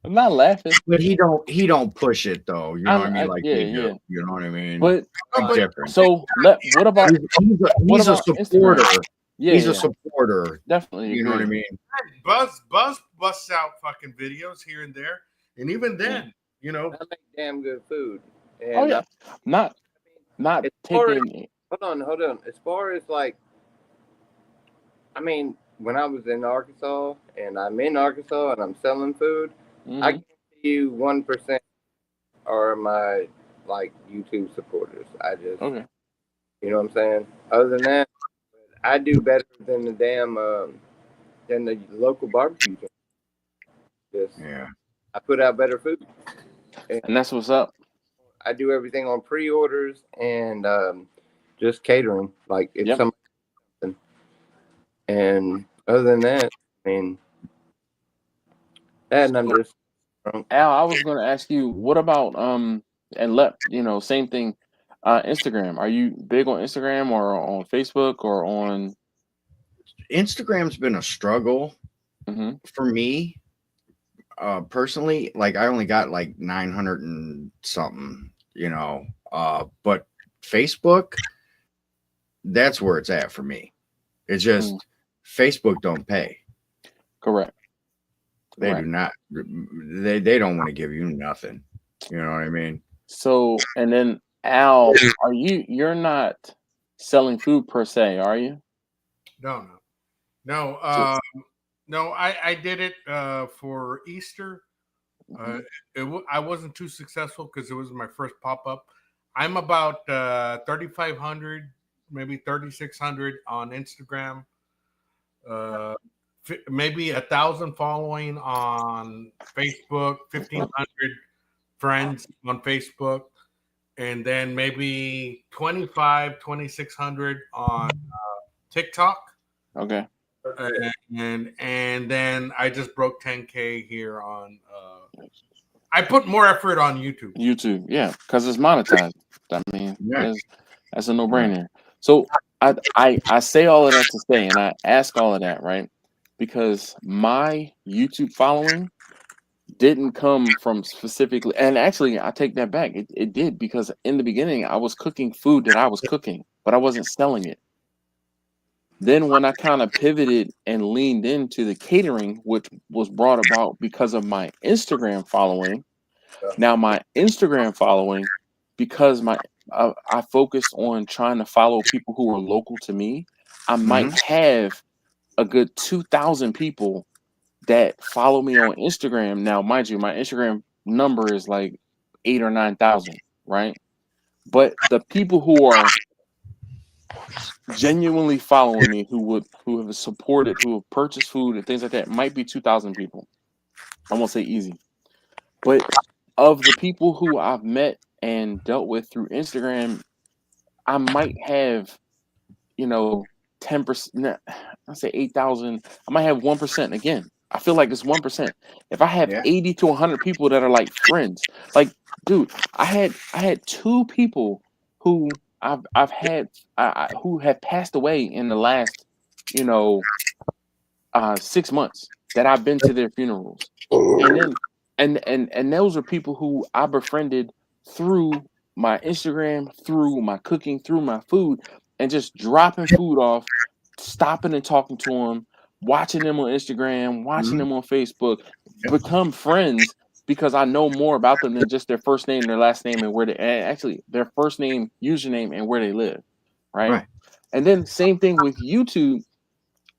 Speaker 7: I'm not laughing.
Speaker 3: But he don't push it though. You know what I mean? Like
Speaker 7: yeah,
Speaker 3: they do.
Speaker 7: yeah.
Speaker 3: You know what I mean?
Speaker 7: But
Speaker 3: different.
Speaker 7: So what about?
Speaker 3: He's a supporter.
Speaker 7: Instagram? Yeah,
Speaker 3: he's a supporter.
Speaker 7: Definitely.
Speaker 3: You know what I mean?
Speaker 2: Buzz busts out fucking videos here and there, and even then, you know,
Speaker 5: I make damn good food. And
Speaker 7: oh yeah, not taking.
Speaker 5: Hold on. As far as like, I mean, when I was in Arkansas, and I'm in Arkansas, and I'm selling food, I can see you 1% are my like YouTube supporters. I just, you know what I'm saying. Other than that, I do better than the damn than the local barbecue. Just, I put out better food,
Speaker 7: and that's what's up.
Speaker 5: I do everything on pre-orders and just catering. Like if something, and other than that, I mean, and I'm just.
Speaker 7: Al, I was going to ask you, what about same thing, Instagram. Are you big on Instagram or on Facebook or on?
Speaker 3: Instagram's been a struggle for me personally. Like I only got like 900 and something, you know. But Facebook, that's where it's at for me. It's just Facebook don't pay.
Speaker 7: Correct.
Speaker 3: They do not. They don't want to give you nothing. You know what I mean?
Speaker 7: So, and then Al, you're not selling food per se, are you?
Speaker 2: No. I did it for Easter I wasn't too successful because it was my first pop up. I'm about 3,500, maybe 3,600 on Instagram. Maybe 1,000 following on Facebook, 1,500 friends on Facebook, and then maybe 2,600 on TikTok.
Speaker 7: Okay.
Speaker 2: And then I just broke 10K here on. I put more effort on YouTube.
Speaker 7: YouTube, yeah, because it's monetized. I mean,
Speaker 2: Yeah.
Speaker 7: that's a no brainer. So I say all of that to say, and I ask all of that, right? Because my YouTube following didn't come from specifically, and actually I take that back. It did, because in the beginning I was cooking food that I was cooking, but I wasn't selling it. Then when I kind of pivoted and leaned into the catering, which was brought about because of my Instagram following. Now my Instagram following, because I focused on trying to follow people who are local to me, I might have a good 2,000 people that follow me on Instagram. Now, mind you, my Instagram number is like 8 or 9,000, right? But the people who are genuinely following me, who have supported, who have purchased food and things like that, might be 2,000 people. I won't say easy, but of the people who I've met and dealt with through Instagram, I might have, 10%. I say 8,000. I might have 1%. Again, I feel like it's 1%. If I have 80 to 100 people that are like friends, like, dude, I had 2 people who I've had who have passed away in the last 6 months that I've been to their funerals, and then and those are people who I befriended through my Instagram, through my cooking, through my food, and just dropping food off, stopping and talking to them, watching them on Instagram, watching them on Facebook, become friends because I know more about them than just their first name, their last name, and actually their first name, username, and where they live, right? And then same thing with YouTube.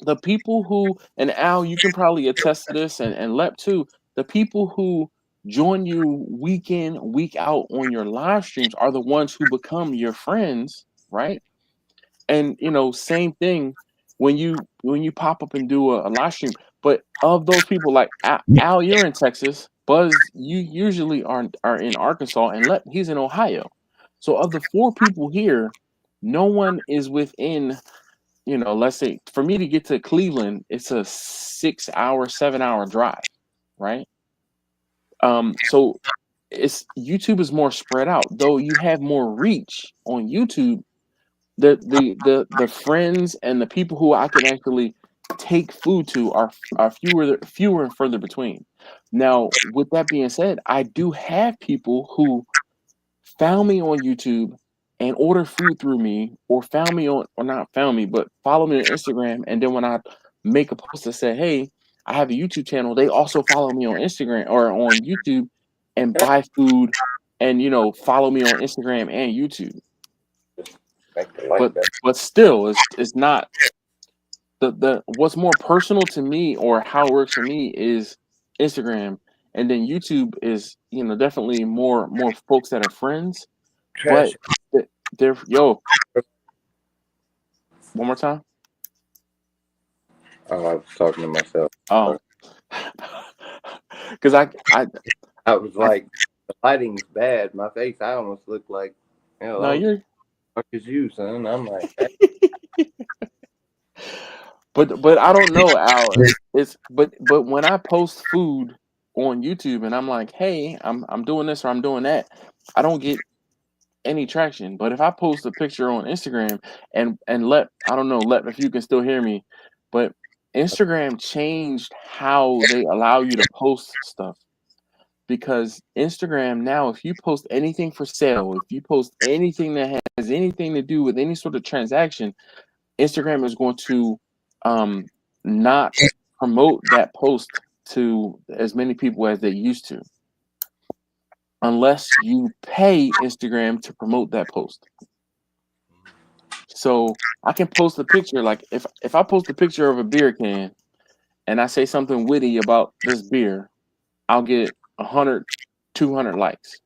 Speaker 7: The people who, and Al, you can probably attest to this, and Lep too, the people who join you week in, week out on your live streams are the ones who become your friends, right? And same thing when you pop up and do a live stream. But of those people, like Al, you're in Texas. Buzz, you usually are in Arkansas, and Lep, he's in Ohio. So of the 4 people here, no one is within, let's say for me to get to Cleveland, it's a 6-hour, 7-hour drive, right? So YouTube is more spread out, though you have more reach on YouTube. The friends and the people who I can actually take food to are fewer and further between. Now, with that being said, I do have people who found me on YouTube and order food through me, or found me on, or not found me, but follow me on Instagram. And then when I make a post that say, "Hey, I have a YouTube channel," they also follow me on Instagram or on YouTube and buy food, and follow me on Instagram and YouTube. But still, it's not the what's more personal to me, or how it works for me, is Instagram, and then YouTube is definitely more folks that are friends. But they're one more time.
Speaker 5: Oh, I was talking to myself.
Speaker 7: Oh, because
Speaker 5: I was like, the lighting's bad. My face, I almost look like,
Speaker 7: no, you're.
Speaker 5: Fuck is you, son? I'm like,
Speaker 7: But I don't know, Al. But when I post food on YouTube and I'm like, "Hey, I'm doing this or I'm doing that," I don't get any traction. But if I post a picture on Instagram and I don't know, if you can still hear me, but Instagram changed how they allow you to post stuff. Because Instagram now, if you post anything for sale, if you post anything that has anything to do with any sort of transaction, Instagram is going to not promote that post to as many people as they used to, unless you pay Instagram to promote that post. So I can post a picture, like if I post a picture of a beer can and I say something witty about this beer, I'll get 100, 200 likes.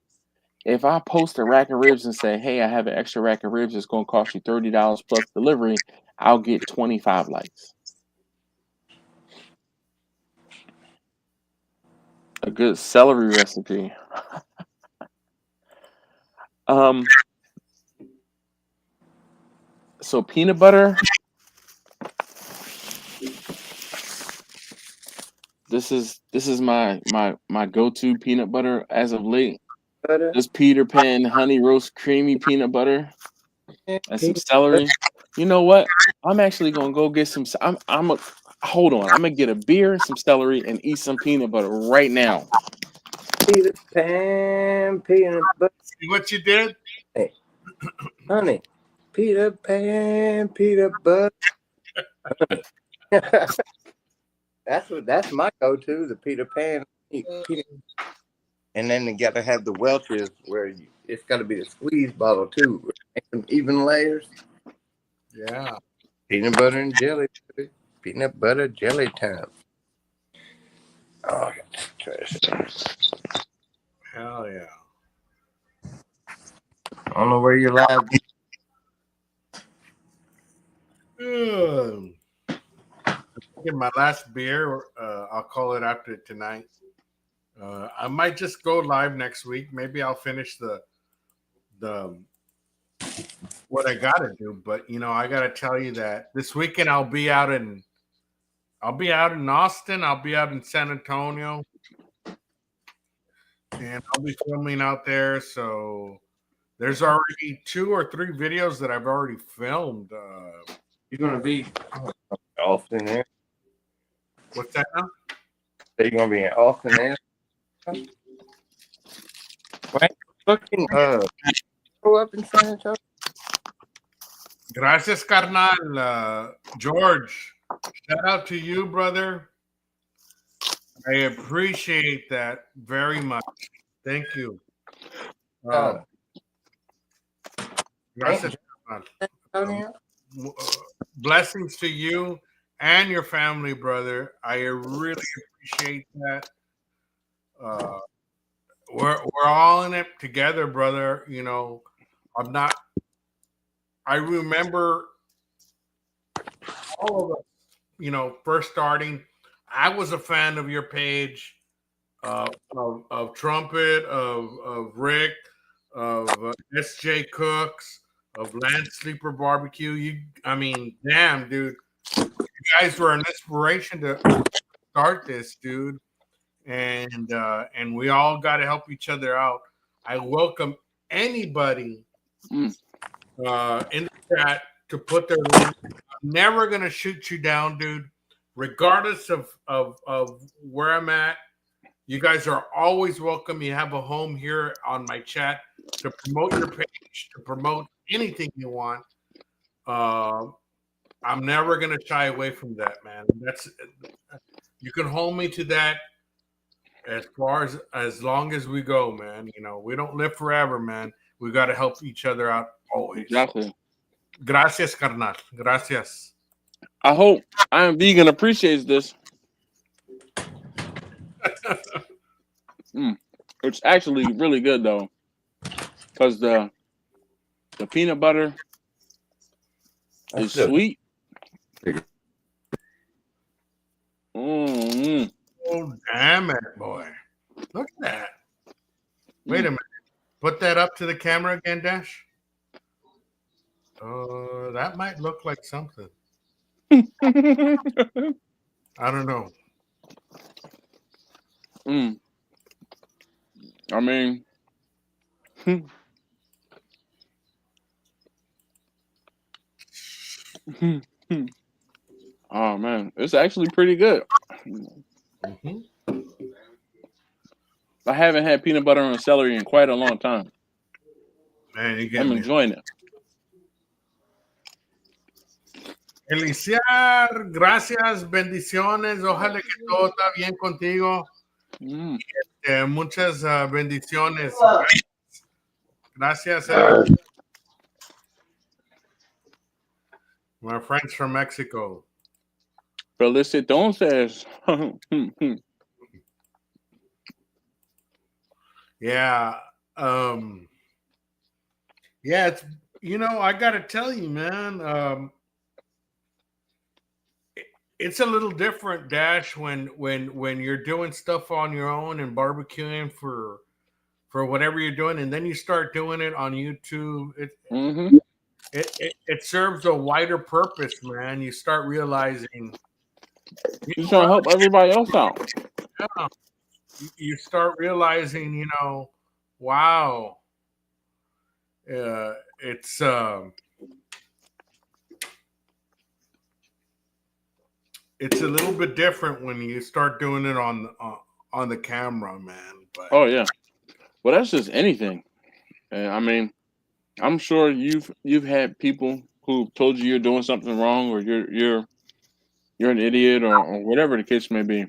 Speaker 7: If I post a rack of ribs and say, hey, I have an extra rack of ribs, it's going to cost you $30 plus delivery, I'll get 25 likes. A good celery recipe. So peanut butter. This is my go-to peanut butter as of late.
Speaker 5: Butter.
Speaker 7: This Peter Pan honey roast creamy peanut butter and some celery. You know what? I'm actually gonna go get some. Hold on. I'm gonna get a beer, some celery, and eat some peanut butter right now.
Speaker 5: Peter Pan peanut butter.
Speaker 2: See what you did?
Speaker 5: Hey, honey, Peter Pan peanut butter. That's my go-to, the Peter Pan. And then you got to have the Welch's where it's got to be the squeeze bottle too. Make some even layers.
Speaker 2: Yeah.
Speaker 5: Peanut butter and jelly. Peanut butter jelly time. Oh, I got to try this.
Speaker 2: Hell yeah.
Speaker 5: I don't know where you're live.
Speaker 2: Get my last beer. I'll call it after tonight. I might just go live next week. Maybe I'll finish the what I gotta do. But I gotta tell you that this weekend I'll be out in Austin. I'll be out in San Antonio, and I'll be filming out there. So there's already 2 or 3 videos that I've already filmed.
Speaker 5: You're gonna be Austin there.
Speaker 2: What's that now?
Speaker 5: So you're gonna be in Austin there. What? Fucking grow up in San Antonio.
Speaker 2: Gracias, carnal. George, shout out to you, brother. I appreciate that very much. Thank you. Gracias, carnal. Blessings to you and your family, brother. I really appreciate that. We're all in it together, brother. I remember all of us, first starting. I was a fan of your page, of Trumpet, of Rick, of SJ Cooks, of Lance Sleeper Barbecue. Damn, dude. You guys were an inspiration to start this, dude. And we all got to help each other out. I welcome anybody in the chat to put their link. I'm never gonna shoot you down, dude. Regardless of where I'm at, you guys are always welcome. You have a home here on my chat to promote your page, to promote anything you want. I'm never gonna shy away from that, man. You can hold me to that as long as we go, man. We don't live forever, man. We got to help each other out always.
Speaker 7: Exactly.
Speaker 2: Gracias, carnal. Gracias.
Speaker 7: I hope I Am Vegan appreciates this. It's actually really good though, because the peanut butter is sweet.
Speaker 2: Oh, damn it, boy. Look at that. Wait a minute. Put that up to the camera again, Dash. That might look like something. I don't know.
Speaker 7: Oh man, it's actually pretty good. I haven't had peanut butter and celery in quite a long time.
Speaker 2: Man,
Speaker 7: I'm enjoying it.
Speaker 2: Eliciar, gracias, bendiciones. Ojalá que todo está bien contigo. Muchas bendiciones. Gracias. My friends from Mexico.
Speaker 7: Felicitaciones.
Speaker 2: Yeah. Yeah, it's I gotta tell you, man. It's a little different, Dash, when you're doing stuff on your own and barbecuing for whatever you're doing, and then you start doing it on YouTube.
Speaker 7: Mm-hmm.
Speaker 2: It serves a wider purpose, man. You start realizing, you
Speaker 7: He's
Speaker 2: know
Speaker 7: trying to
Speaker 2: what?
Speaker 7: help everybody else out.
Speaker 2: Yeah. You start realizing, wow, it's it's a little bit different when you start doing it on the camera, man. But
Speaker 7: Oh yeah. Well, that's just anything. And I mean, I'm sure you've had people who told you you're doing something wrong, or you're an idiot, or whatever the case may be.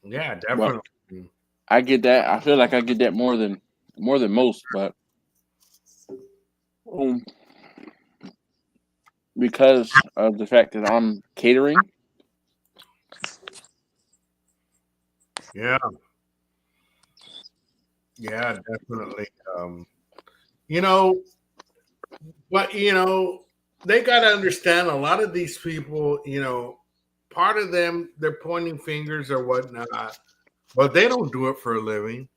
Speaker 2: yeah,
Speaker 7: But
Speaker 2: definitely.
Speaker 7: I get that. I feel like I get that more than most. But um, because of the fact that I'm catering,
Speaker 2: Yeah, yeah, definitely. You know, but they got to understand a lot of these people. Part of them they're pointing fingers or whatnot, but they don't do it for a living.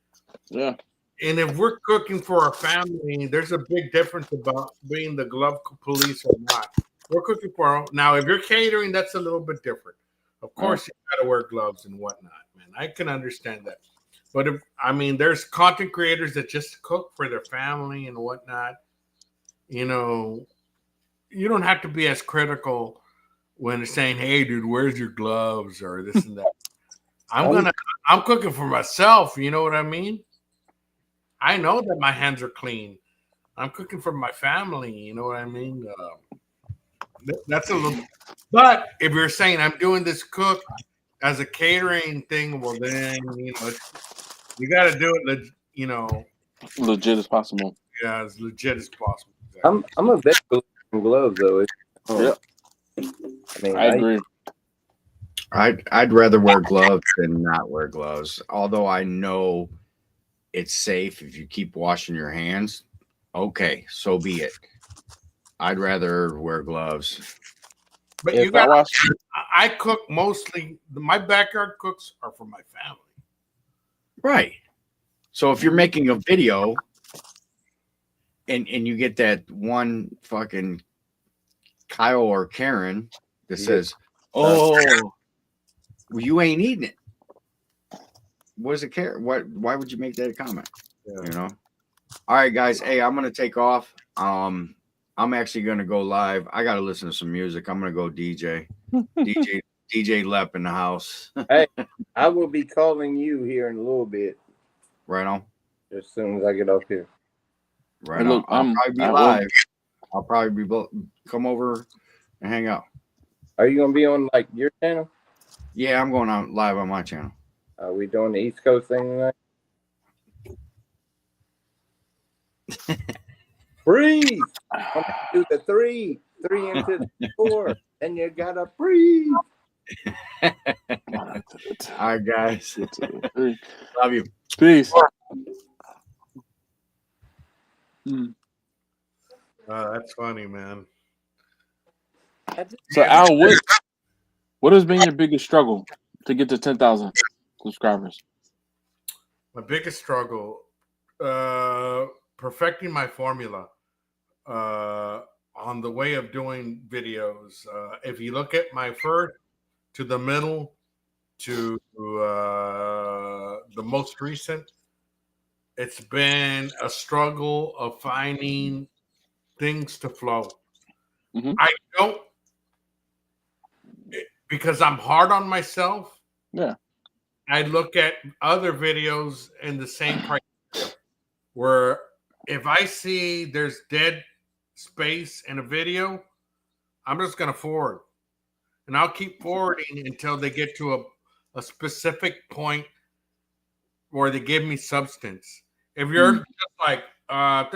Speaker 7: yeah,
Speaker 2: And if we're cooking for our family, there's a big difference about being the glove police or not. We're cooking for now. If you're catering, that's a little bit different. Of
Speaker 7: yeah.
Speaker 2: course, you got to wear gloves and whatnot, man. I can understand that. But there's content creators that just cook for their family and whatnot. You know, you don't have to be as critical when it's saying, "Hey, dude, where's your gloves?" or this and that. I'm cooking for myself. You know what I mean? I know that my hands are clean. I'm cooking for my family. You know what I mean? That's a little. But if you're saying I'm doing this cook as a catering thing, well, then you got to do it.
Speaker 7: Legit as possible.
Speaker 2: Yeah, as legit as possible. Exactly.
Speaker 5: I'm a big believer in gloves though.
Speaker 7: Yeah,
Speaker 5: I mean,
Speaker 7: I agree.
Speaker 3: I'd rather wear gloves than not wear gloves. Although I know it's safe if you keep washing your hands. Okay, so be it. I'd rather wear gloves.
Speaker 2: But
Speaker 5: If
Speaker 2: you got.
Speaker 7: watch.
Speaker 2: I cook mostly. My backyard cooks are for my family.
Speaker 3: Right. So if you're making a video and you get that one fucking Kyle or Karen that says, "Oh, well, you ain't eating it." What does it care? Why would you make that a comment?
Speaker 2: Yeah.
Speaker 3: All right, guys. Hey, I'm gonna take off. I'm actually gonna go live. I gotta listen to some music. I'm gonna go DJ. DJ Lep in the house.
Speaker 5: hey, I will be calling you here in a little bit.
Speaker 3: Right on.
Speaker 5: As soon as I get off here.
Speaker 3: Right
Speaker 7: Hey, look,
Speaker 3: on. I'll probably be
Speaker 7: I will-
Speaker 3: live. I'll probably be come over and hang out.
Speaker 5: Are you gonna be on like your channel?
Speaker 3: Yeah, I'm going on live on my channel.
Speaker 5: Are we doing the East Coast thing tonight? Breathe. Do the three into the 4, and you gotta breathe.
Speaker 3: All right, guys. Love you.
Speaker 7: Peace.
Speaker 2: That's funny, man.
Speaker 7: So Al, what has been your biggest struggle to get to 10,000 subscribers?
Speaker 2: My biggest struggle, perfecting my formula on the way of doing videos. If you look at my first to the middle to the most recent, it's been a struggle of finding things to flow.
Speaker 7: Mhm.
Speaker 2: I don't, because I'm hard on myself.
Speaker 7: Yeah.
Speaker 2: I look at other videos in the same price where if I see there's dead space in a video, I'm just going to forward. And I'll keep forwarding until they get to a specific point where they give me substance. If you're just like, and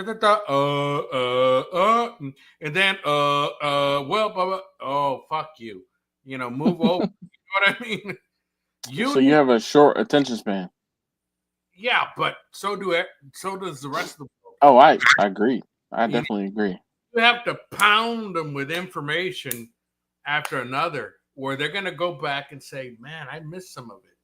Speaker 2: then, well, blah, blah, oh, fuck you. Move over. You know what I mean?
Speaker 7: So you have a short attention span.
Speaker 2: Yeah, but so does the rest of the world.
Speaker 7: Oh, I agree. I
Speaker 2: You know,
Speaker 7: definitely agree.
Speaker 2: you have to pound them with information after another, where they're going to go back and say, "Man, I missed some of it,"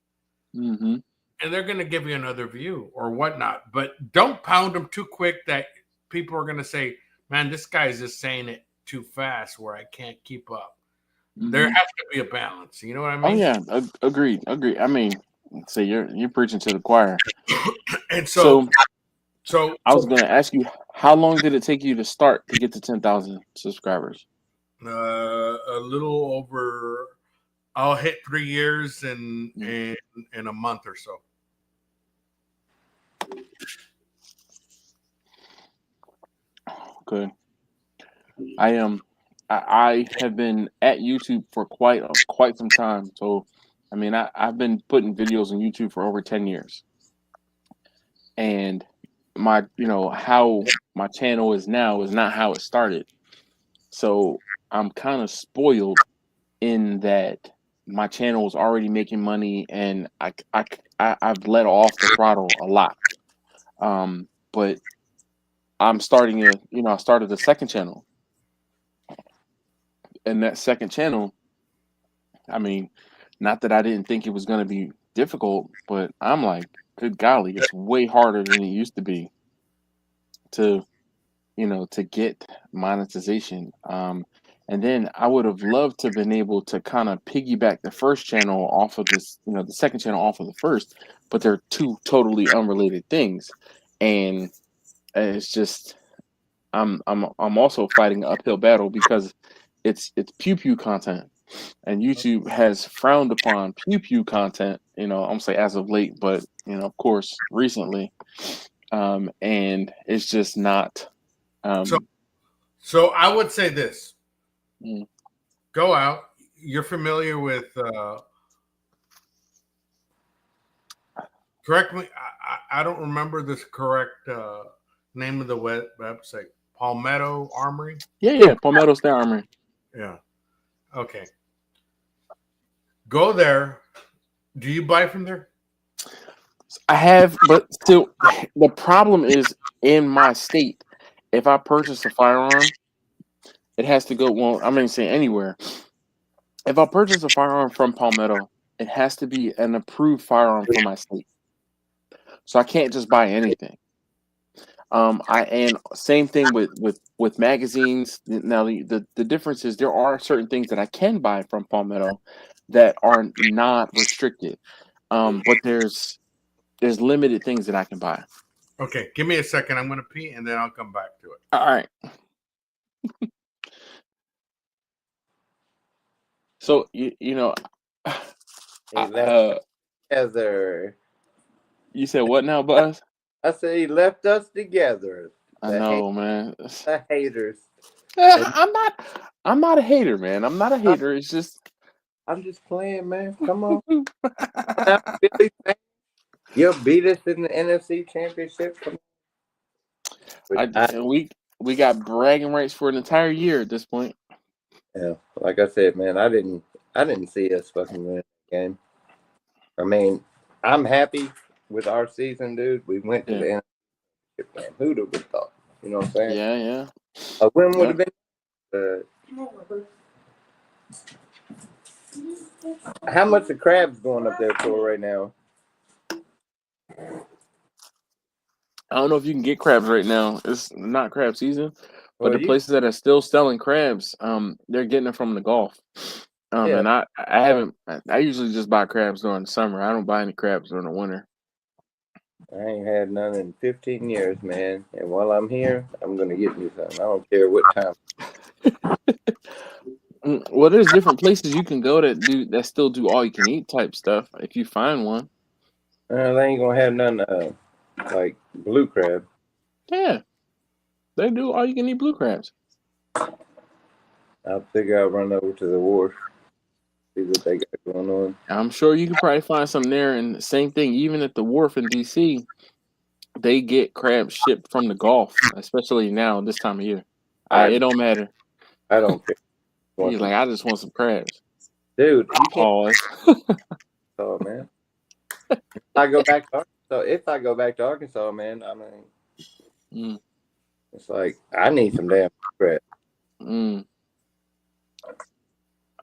Speaker 7: Mm-hmm.
Speaker 2: and they're going to give you another view or whatnot. But don't pound them too quick that people are going to say, "Man, this guy's just saying it too fast, where I can't keep up." There
Speaker 7: Mm-hmm.
Speaker 2: has to be a balance. You know what I
Speaker 7: Oh
Speaker 2: mean?
Speaker 7: yeah, agreed. Agreed. I mean, say you're preaching to the choir.
Speaker 2: And
Speaker 7: So I was
Speaker 2: so
Speaker 7: going to ask you, how long did it take you to start to get to 10,000 subscribers?
Speaker 2: a little over. I'll hit 3 years in a month or so.
Speaker 7: Good. I have been at YouTube for quite some time. So, I mean, I've been putting videos on YouTube for over 10 years. And how my channel is now is not how it started. So I'm kind of spoiled in that my channel is already making money, and I've let off the throttle a lot. But I'm starting I started a second channel, and that second channel, I mean, not that I didn't think it was going to be difficult, but I'm like, good golly, it's way harder than it used to be to to get monetization. And then I would have loved to have been able to kind of piggyback the first channel off of this, the second channel off of the first, but they're two totally unrelated things. And it's just I'm also fighting an uphill battle because it's pew pew content, and YouTube has frowned upon pew pew content. I'm gonna say as of late, but of course recently, and it's just not.
Speaker 2: So I would say this:
Speaker 7: Mm.
Speaker 2: go out. You're familiar with. Correct me. I don't remember this correct name of the website. Palmetto Armory.
Speaker 7: Yeah, Palmetto State Armory.
Speaker 2: Yeah. Okay. Go there. Do you buy from there?
Speaker 7: I have, but still, the problem is in my state. If I purchase a firearm, it has to go. Well, I'm going to say anywhere. If I purchase a firearm from Palmetto, it has to be an approved firearm for my state. So I can't just buy anything. And same thing with magazines. Now the difference is there are certain things that I can buy from Palmetto that are not restricted. But there's limited things that I can buy.
Speaker 2: Okay, give me a second. I'm going to pee and then I'll come back to it.
Speaker 7: All right. So
Speaker 5: Together.
Speaker 7: you said what now, Buzz?
Speaker 5: I said he left us together.
Speaker 7: I know, man.
Speaker 5: The haters.
Speaker 7: I'm not a hater, man. I'm not a hater. It's just
Speaker 5: I'm just playing, man. Come on. Billy, you'll beat us in the NFC Championship.
Speaker 7: we got bragging rights for an entire year at this point.
Speaker 5: Yeah, like I said, man, I didn't see us fucking win the game. I mean, I'm happy with our season, dude. We went to the NFC Championship game. Who'd have thought? You know what I'm saying?
Speaker 7: Yeah.
Speaker 5: A win would have been. How much the crabs going up there for right now?
Speaker 7: I don't know if you can get crabs right now. It's not crab season, but
Speaker 5: Well,
Speaker 7: the places that are still selling crabs, they're getting it from the Gulf.
Speaker 5: Yeah.
Speaker 7: And I haven't. I usually just buy crabs during the summer. I don't buy any crabs during the winter.
Speaker 5: I ain't had none in 15 years, man. And while I'm here, I'm gonna get me some. I don't care what time.
Speaker 7: Well, there's different places you can go that still do all you can eat type stuff. If you find one,
Speaker 5: They ain't gonna have none like blue crab.
Speaker 7: yeah, they do all you can eat blue crabs.
Speaker 5: I'll figure I'll run over to the wharf, see what they got going on.
Speaker 7: I'm sure you can probably find some there. And the same thing, even at the wharf in DC, they get crabs shipped from the Gulf, especially now this time of year. It don't matter.
Speaker 5: I don't care.
Speaker 7: He's like, I just want some crabs.
Speaker 5: Dude, you can't.
Speaker 7: Pause.
Speaker 5: Oh, man. I go back to So if I go back to Arkansas, man, I mean,
Speaker 7: Mm,
Speaker 5: it's like I need some damn crap.
Speaker 7: mm.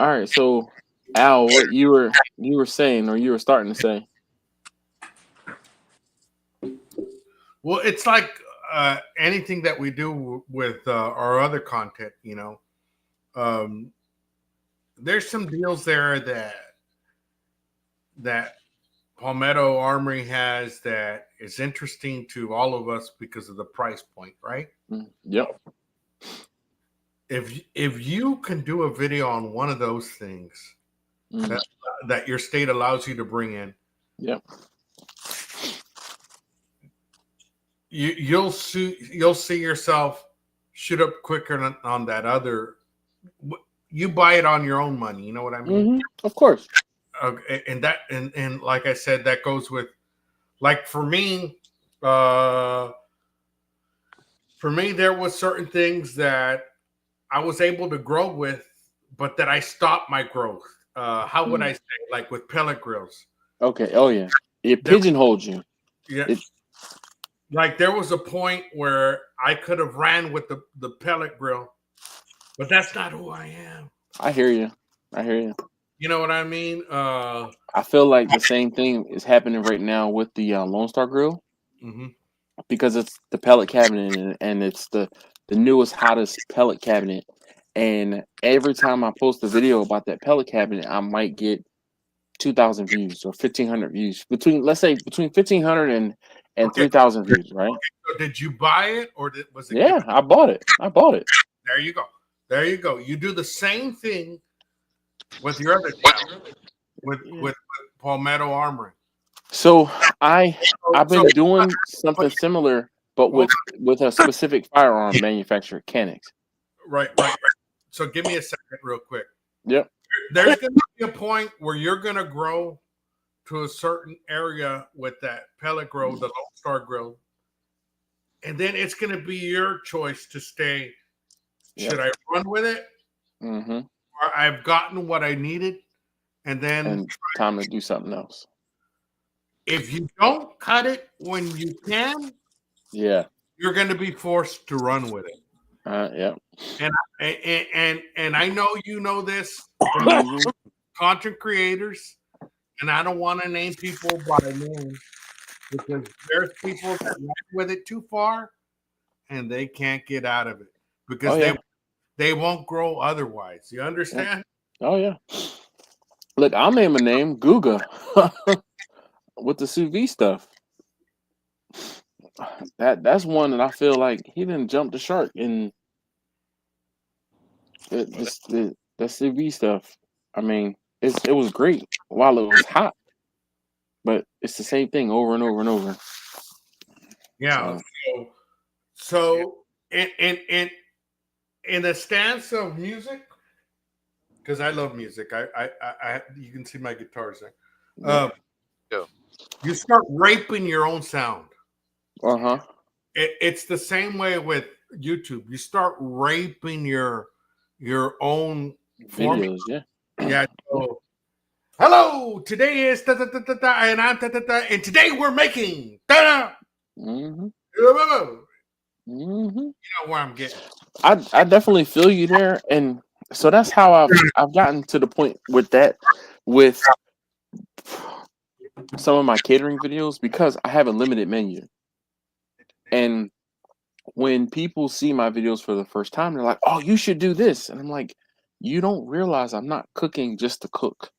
Speaker 7: All right, so Al, what you were saying, or you were starting to say?
Speaker 2: Well, it's like anything that we do with our other content, you know. There's some deals there that Palmetto Armory has that is interesting to all of us because of the price point, right?
Speaker 7: Yep.
Speaker 2: If you can do a video on one of those things that your state allows you to bring in,
Speaker 7: Yep.
Speaker 2: you'll see yourself shoot up quicker on that other. You buy it on your own money. You know what I mean?
Speaker 7: Of course.
Speaker 2: And like I said, that goes with, like, for me, there was certain things that I was able to grow with, but that I stopped my growth. How would I say? Like with pellet grills.
Speaker 7: Okay. Oh yeah. It pigeonholed you.
Speaker 2: Yeah. Like there was a point where I could have ran with the pellet grill, but that's not who I am.
Speaker 7: I hear you.
Speaker 2: You know what I mean?
Speaker 7: I feel like the same thing is happening right now with the Lone Star Grill, because it's the pellet cabinet and it's the newest, hottest pellet cabinet. And every time I post a video about that pellet cabinet, I might get 2,000 views or 1,500 views. Let's say between 1,500 and 3,000 views, right?
Speaker 2: So did you buy it or was it?
Speaker 7: Yeah, I bought it.
Speaker 2: There you go. You do the same thing with your other channel, with Palmetto Armory.
Speaker 7: So I've been doing something similar, but with a specific firearm manufacturer, Canex.
Speaker 2: Right. So give me a second, real quick.
Speaker 7: Yep.
Speaker 2: There's going to be a point where you're going to grow to a certain area with that pellet grill, the Lone Star grill, and then it's going to be your choice to stay. Should I run with it? Or I've gotten what I needed, and
Speaker 7: time to do something else.
Speaker 2: If you don't cut it when you can, you're going to be forced to run with it.
Speaker 7: Yeah.
Speaker 2: And I know you know this from content creators, and I don't want to name people by name because there's people that run with it too far, and they can't get out of it because they won't grow otherwise. You understand?
Speaker 7: Oh yeah. Look, I'll name a name, Guga, with the sous vide stuff. That's one that I feel like he didn't jump the shark in the sous vide stuff. I mean, it was great while it was hot, but it's the same thing over and over and over.
Speaker 2: Yeah. So in the stance of music, because I love music, I you can see my guitars there. You start raping your own sound. It's the same way with YouTube. You start raping your own
Speaker 7: videos.
Speaker 2: Yeah. So, hello. Today is and I'm and today we're making. You know where I'm getting.
Speaker 7: I definitely feel you there, and so that's how I've gotten to the point with some of my catering videos, because I have a limited menu. And when people see my videos for the first time, they're like, "Oh, you should do this," and I'm like, "You don't realize I'm not cooking just to cook.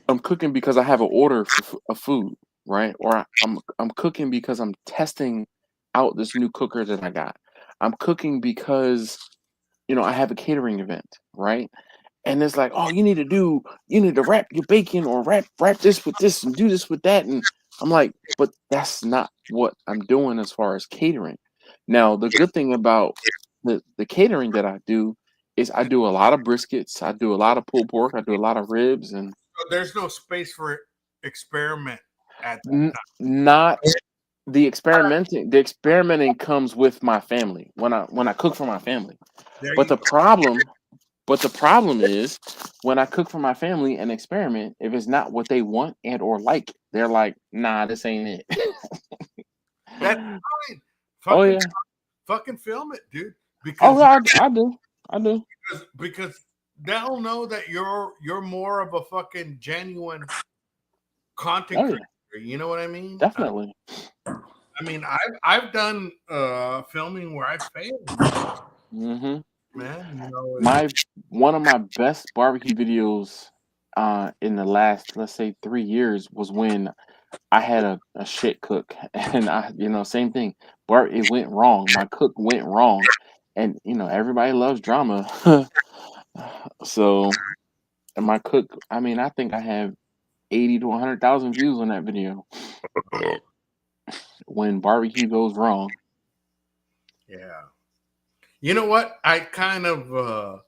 Speaker 7: I'm cooking because I have an order of food, right? Or I'm cooking because I'm testing out this new cooker that I got. I'm cooking because I have a catering event, right? And it's like, oh, you need to wrap your bacon or wrap this with this and do this with that. And I'm like, but that's not what I'm doing as far as catering. Now, the good thing about the catering that I do is I do a lot of briskets, I do a lot of pulled pork, I do a lot of ribs, and
Speaker 2: there's no space for experiment at that time.
Speaker 7: Not the experimenting. The experimenting comes with my family when I cook for my family. But the But the problem is when I cook for my family and experiment, if it's not what they want and or like, they're like, nah, this ain't it.
Speaker 2: That's fine.
Speaker 7: Oh
Speaker 2: Fucking,
Speaker 7: yeah.
Speaker 2: fucking film it, dude.
Speaker 7: Oh
Speaker 2: Because
Speaker 7: yeah, I do. I do.
Speaker 2: because they'll know that you're more of a fucking genuine content
Speaker 7: Oh yeah,
Speaker 2: creator. You know what I mean?
Speaker 7: definitely.
Speaker 2: I mean, I've done filming where I failed,
Speaker 7: hmm
Speaker 2: man. You know,
Speaker 7: One of my best barbecue videos in the last, let's say, 3 years was when I had a shit cook, and same thing. It went wrong. My cook went wrong, and everybody loves drama. So, and my cook, I mean, I think I have 80 to 100,000 views on that video. When barbecue goes wrong.
Speaker 2: yeah. You know what? I kind of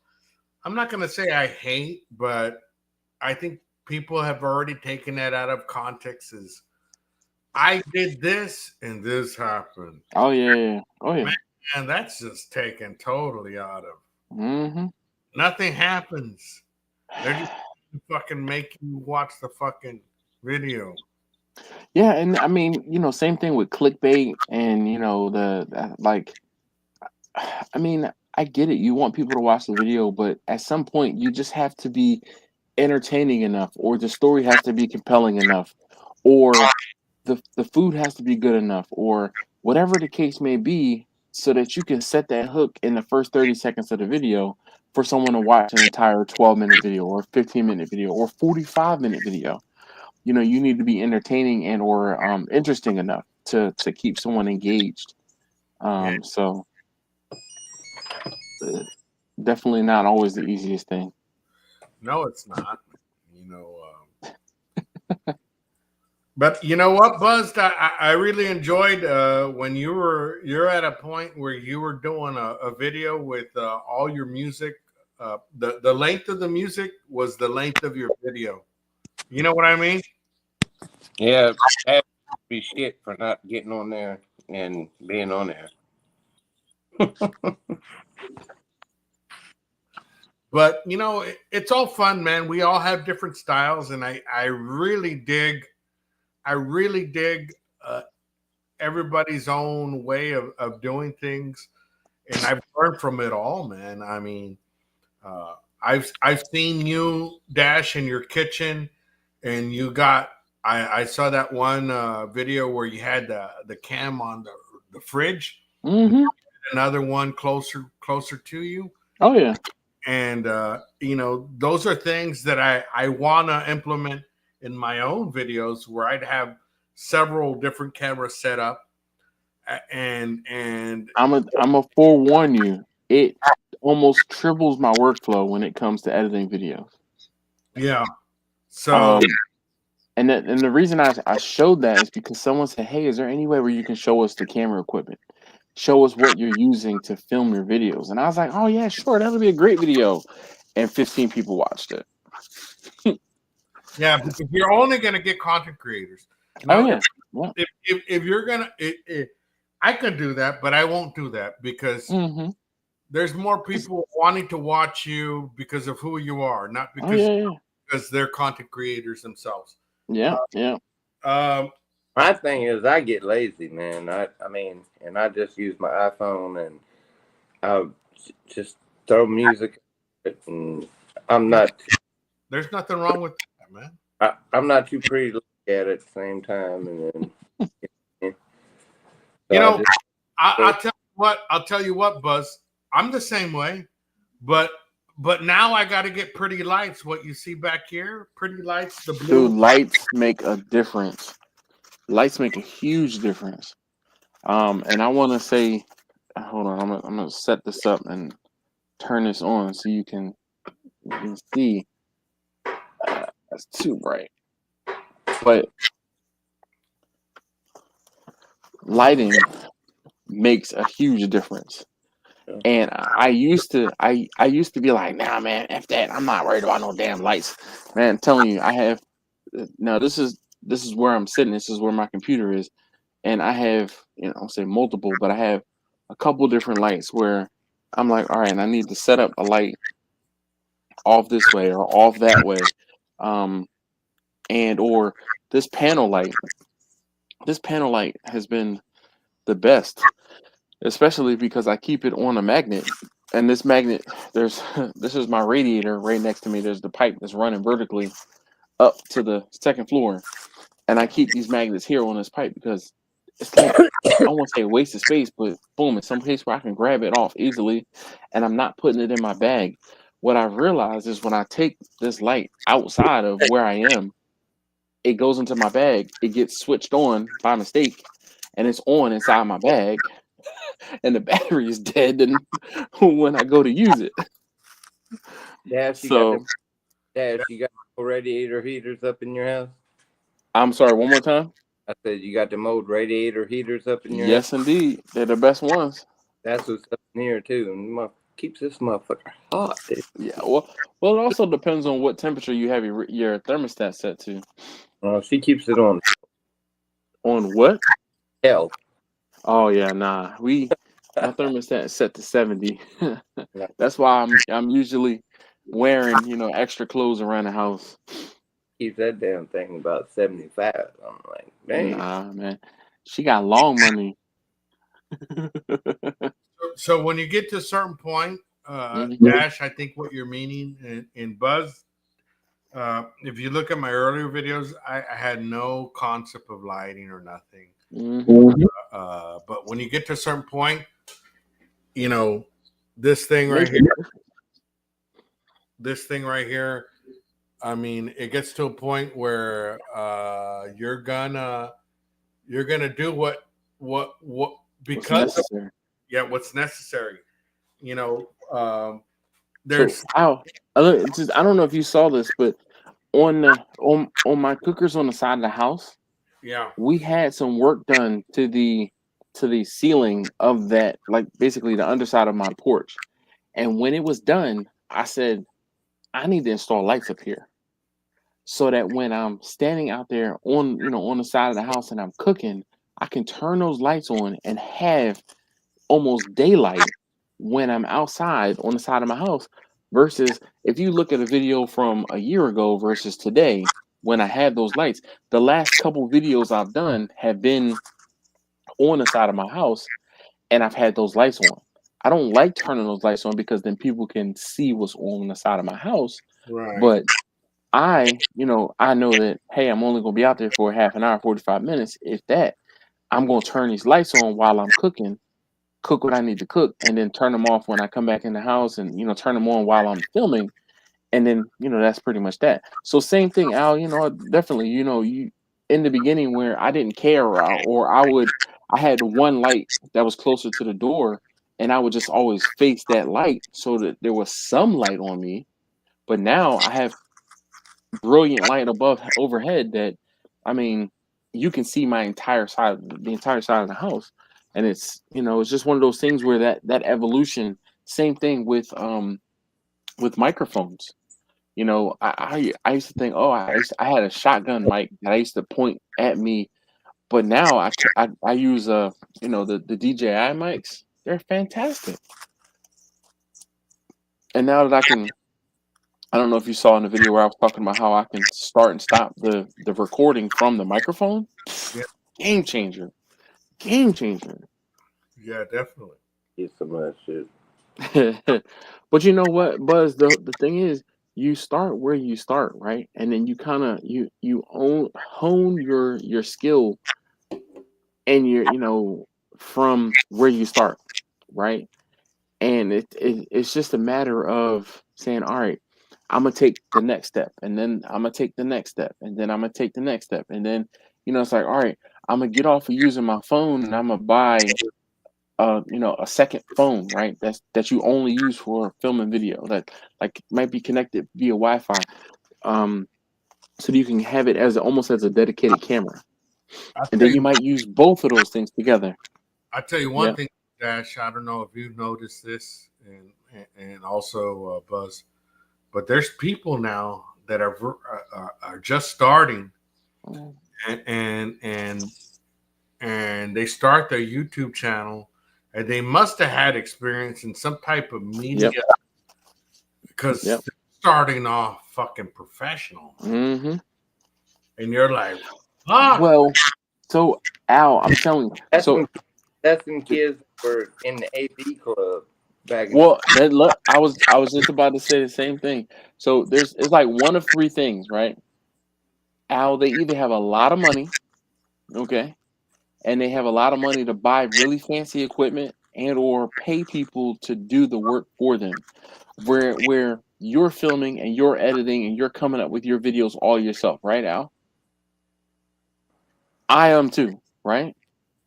Speaker 2: I'm not gonna say I hate, but I think people have already taken that out of context as I did this and this happened.
Speaker 7: Oh yeah. Oh yeah.
Speaker 2: Man, that's just taken totally out of.
Speaker 7: hmm
Speaker 2: Nothing happens. They're just fucking make you watch the fucking video.
Speaker 7: Yeah, and I mean, same thing with clickbait and like. I mean, I get it. You want people to watch the video, but at some point, you just have to be entertaining enough, or the story has to be compelling enough, or the food has to be good enough, or whatever the case may be, so that you can set that hook in the first 30 seconds of the video for someone to watch an entire 12-minute video or 15-minute video or 45-minute video. You need to be entertaining and or interesting enough to keep someone engaged.
Speaker 2: Yeah.
Speaker 7: So definitely not always the easiest thing.
Speaker 2: No, it's not. You know, but you know what, Buzz? I really enjoyed when you're at a point where you were doing a video with all your music. The length of the music was the length of your video. You know what I mean?
Speaker 5: Yeah, I have to be shit for not getting on there and being on there.
Speaker 2: But it's all fun, man. We all have different styles, and I really dig uh, everybody's own way of doing things, and I've learned from it all, man. I mean, I've seen you dash in your kitchen, and you got I saw that one video where you had the cam on the fridge,
Speaker 7: Mm-hmm.
Speaker 2: another one closer to you.
Speaker 7: Oh yeah.
Speaker 2: And those are things that I want to implement in my own videos where I'd have several different cameras set up, and
Speaker 7: I'm a forewarn you. It almost triples my workflow when it comes to editing videos.
Speaker 2: yeah. So
Speaker 7: And the reason I showed that is because someone said, "Hey, is there any way where you can show us the camera equipment? Show us what you're using to film your videos." And I was like, "Oh yeah, sure, that'll be a great video." And 15 people watched it.
Speaker 2: yeah, because you're only going to get content creators.
Speaker 7: Oh yeah.
Speaker 2: If you're gonna, I could do that, but I won't do that because
Speaker 7: Mm-hmm.
Speaker 2: there's more people wanting to watch you because of who you are, not because because they're content creators themselves.
Speaker 7: Yeah.
Speaker 5: My thing is, I get lazy, man. I mean, and I just use my iPhone and I just throw music. And I'm not.
Speaker 2: There's nothing wrong with that, man.
Speaker 5: I'm not too pretty to look at at the same time, and then
Speaker 2: I'll tell you what, Buzz. I'm the same way, but now I got to get pretty lights. What you see back here, pretty lights. The blue
Speaker 7: lights make a difference. Lights make a huge difference. And I want to say, hold on, I'm gonna set this up and turn this on so you can see. That's too bright, but lighting makes a huge difference. And I used to be like, nah, man, F that. I'm not worried about no damn lights, man. I'm telling you, I have now. This is where I'm sitting. This is where my computer is, and I have I'll say multiple, but I have a couple different lights where I'm like, all right, I need to set up a light off this way or off that way, and or this panel light. This panel light has been the best, especially because I keep it on a magnet. And this magnet, there's this is my radiator right next to me. There's the pipe that's running vertically up to the second floor, and I keep these magnets here on this pipe because it's like, I don't want to say a waste of space, but boom, it's some place where I can grab it off easily, and I'm not putting it in my bag. What I've realized is when I take this light outside of where I am, it goes into my bag, it gets switched on by mistake, and it's on inside my bag, and the battery is dead and when I go to use it.
Speaker 5: Dash,
Speaker 7: So
Speaker 5: you got the radiator heaters up in your house?
Speaker 7: I'm sorry, one more time.
Speaker 5: I said you got the old radiator heaters up in your house?
Speaker 7: Yes, indeed. They're the best ones.
Speaker 5: That's what's up in here too. And keeps this motherfucker hot, dude.
Speaker 7: Yeah, well, it also depends on what temperature you have your thermostat set to.
Speaker 5: She keeps it on
Speaker 7: On what?
Speaker 5: hell.
Speaker 7: Oh yeah, nah. My thermostat is set to 70. That's why I'm usually wearing, extra clothes around the house.
Speaker 5: Keeps that damn thing about 75. I'm like, dang.
Speaker 7: Nah, man. She got long money.
Speaker 2: So when you get to a certain point,
Speaker 7: Mhm.
Speaker 2: Dash, I think what you're meaning in Buzz, if you look at my earlier videos, I had no concept of lighting or nothing.
Speaker 7: Mhm.
Speaker 2: But when you get to a certain point, this thing right here, I mean, it gets to a point where you're gonna do what because
Speaker 7: necessary.
Speaker 2: What's necessary.
Speaker 7: So I don't know if you saw this, but on my cookers on the side of the house, we had some work done to the ceiling of that, like basically the underside of my porch. And when it was done, I said, I need to install lights up here so that when I'm standing out there on the side of the house and I'm cooking, I can turn those lights on and have almost daylight when I'm outside on the side of my house. Versus if you look at a video from a year ago versus today, when I had those lights, the last couple videos I've done have been on the side of my house and I've had those lights on. I don't like turning those lights on because then people can see what's on the side of my house.
Speaker 2: Right.
Speaker 7: But I know that, hey, I'm only going to be out there for half an hour, 45 minutes. If that, I'm going to turn these lights on while I'm cooking, cook what I need to cook, and then turn them off when I come back in the house and, turn them on while I'm filming. And then, that's pretty much that. So same thing, Al, definitely, you in the beginning where I didn't care or I had one light that was closer to the door and I would just always face that light so that there was some light on me. But now I have brilliant light overhead that, I mean, you can see the entire side of the house. And it's, it's just one of those things where that evolution, same thing with microphones. I used to think, I had a shotgun mic that I used to point at me, but now I use the DJI mics. They're fantastic. And now that I don't know if you saw in the video where I was talking about how I can start and stop the recording from the microphone.
Speaker 2: Yeah.
Speaker 7: Game changer.
Speaker 2: Yeah, definitely.
Speaker 5: Get some of that shit.
Speaker 7: But you know what, Buzz? The thing is, you start where you start, right? And then you kind of you hone your skill and from where you start, right? And it's just a matter of saying, all right, I'm gonna take the next step, and then I'm gonna take the next step, and then I'm gonna take the next step, and then it's like, all right, I'm gonna get off of using my phone, and I'm gonna buy a second phone, right? That you only use for filming video that like might be connected via Wi-Fi, so that you can have it almost as a dedicated camera, and then you might use both of those things together.
Speaker 2: I'll tell you one thing, Dash. I don't know if you've noticed this, and also Buzz, but there's people now that are just starting, and they start their YouTube channel, and they must have had experience in some type of media because starting off fucking professional,
Speaker 7: Mm-hmm.
Speaker 2: and you're like, fuck.
Speaker 7: Well, so Al, I'm telling you.
Speaker 5: That's
Speaker 7: So
Speaker 5: some kids that were in the AV club back in.
Speaker 7: well, that look, I was just about to say the same thing. So it's like one of three things, right? Al, they either have a lot of money, okay, and they have a lot of money to buy really fancy equipment and or pay people to do the work for them. Where you're filming and you're editing and you're coming up with your videos all yourself, right, Al? I am too, right?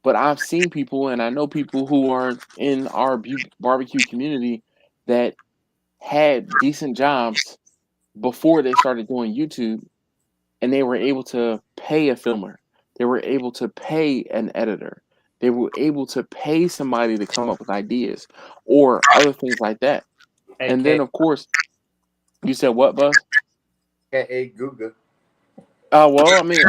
Speaker 7: But I've seen people and I know people who are in our barbecue community that had decent jobs before they started doing YouTube, and they were able to pay a filmer. They were able to pay an editor. They were able to pay somebody to come up with ideas or other things like that. And then, of course, you said what, Buzz?
Speaker 5: AKA Google.
Speaker 7: Well, I mean,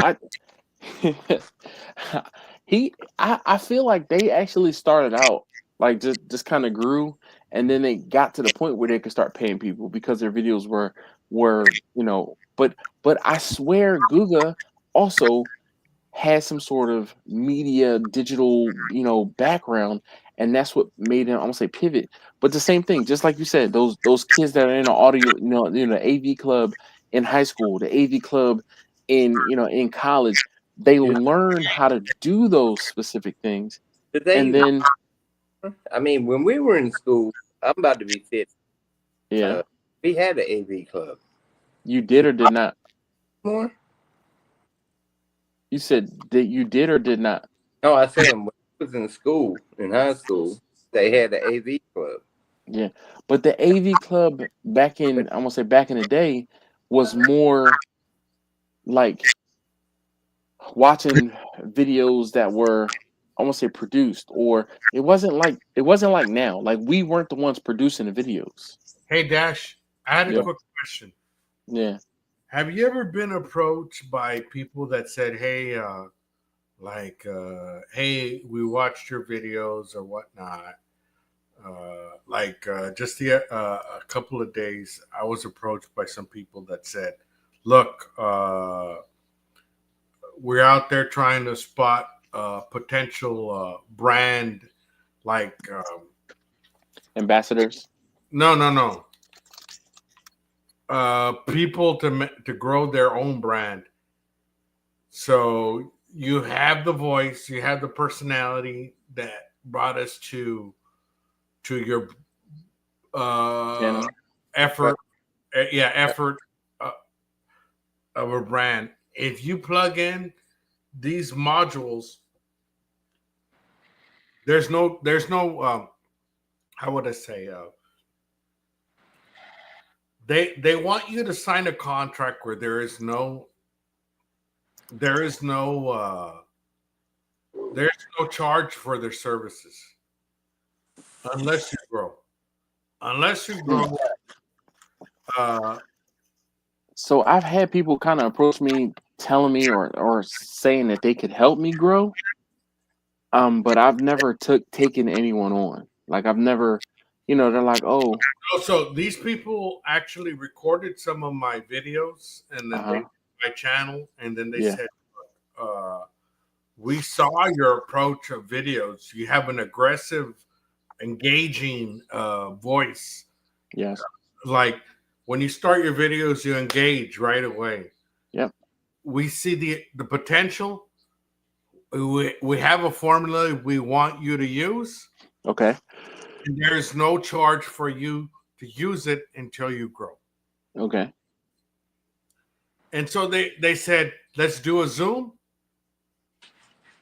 Speaker 7: I feel like they actually started out like just kind of grew, and then they got to the point where they could start paying people because their videos were but I swear Guga also has some sort of media digital background, and that's what made him, I'm gonna say, pivot. But the same thing, just like you said, those kids that are in the audio, the AV club in high school, the AV club in college, they learn how to do those specific things.
Speaker 5: Did they
Speaker 7: And then
Speaker 5: I mean, when we were in school, I'm about to be 50.
Speaker 7: yeah,
Speaker 5: We had an AV club.
Speaker 7: you did or did not?
Speaker 5: More?
Speaker 7: You said that you did or did not?
Speaker 5: No, I said when I was in school, in high school, they had the AV club.
Speaker 7: Yeah, but the AV club back in, I'm gonna say back in the day, was more like watching videos that were, I want to say, produced, or it wasn't like now. Like we weren't the ones producing the videos.
Speaker 2: Hey, Dash, I had a
Speaker 7: Yeah.
Speaker 2: quick question.
Speaker 7: Yeah.
Speaker 2: Have you ever been approached by people that said, "Hey, hey, we watched your videos or whatnot"? Just a couple of days, I was approached by some people that said, "Look, we're out there trying to spot potential brand like
Speaker 7: Ambassadors.
Speaker 2: no, people to grow their own brand. So you have the voice, you have the personality that brought us to your
Speaker 7: Channel.
Speaker 2: effort, effort of a brand. If you plug in these modules, there's no how would I say, they want you to sign a contract where there's no charge for their services unless you grow.
Speaker 7: So I've had people kind of approach me, telling me or saying that they could help me grow. But I've never taken anyone on. Like I've never, they're like, oh.
Speaker 2: So these people actually recorded some of my videos and then they my channel, and then they said, we saw your approach of videos. You have an aggressive, engaging voice.
Speaker 7: Yes.
Speaker 2: Like when you start your videos, you engage right away.
Speaker 7: Yep.
Speaker 2: We see the potential. We have a formula we want you to use.
Speaker 7: Okay.
Speaker 2: And there's no charge for you to use it until you grow.
Speaker 7: Okay.
Speaker 2: And so they said, let's do a Zoom.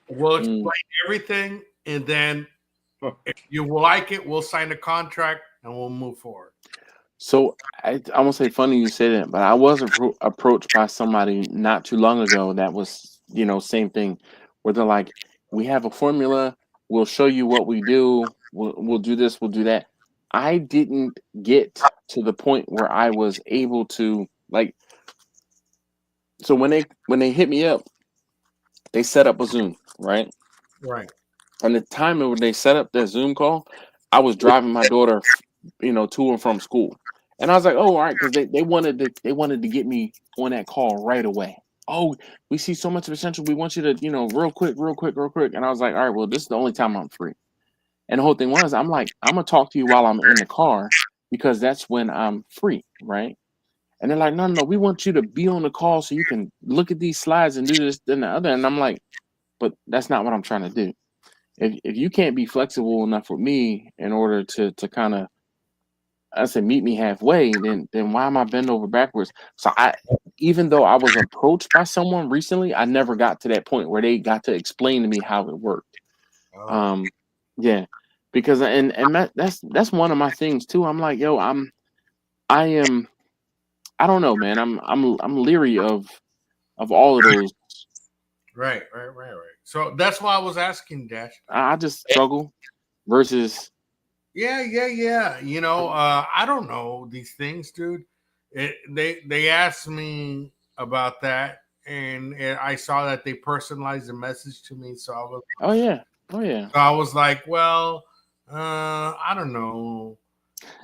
Speaker 2: We'll explain everything. And then if you like it, we'll sign a contract and we'll move forward.
Speaker 7: So I won't say funny you said it, but I was approached by somebody not too long ago that was, same thing, where they're like, we have a formula. We'll show you what we do. We'll do this. We'll do that. I didn't get to the point where I was able to like. So when they hit me up, they set up a Zoom, right?
Speaker 2: Right.
Speaker 7: And the time when they set up that Zoom call, I was driving my daughter, to and from school. And I was like, oh, all right, because they wanted to get me on that call right away. Oh, we see so much potential. We want you to, real quick. And I was like, all right, well, this is the only time I'm free. And the whole thing was, I'm like, I'm gonna talk to you while I'm in the car because that's when I'm free, right? And they're like, no, we want you to be on the call so you can look at these slides and do this, then the other. And I'm like, but that's not what I'm trying to do. If you can't be flexible enough with me in order to kind of, I said, meet me halfway, then why am I bending over backwards? So even though I was approached by someone recently, I never got to that point where they got to explain to me how it worked. Yeah, because and that's one of my things too. I'm like, yo, I don't know, man. I'm leery of all of those.
Speaker 2: Right. So that's why I was asking, Dash.
Speaker 7: I just struggle versus.
Speaker 2: Yeah. I don't know these things, dude. They asked me about that, and I saw that they personalized the message to me. So I was.
Speaker 7: Oh yeah.
Speaker 2: So I was like, well, I don't know.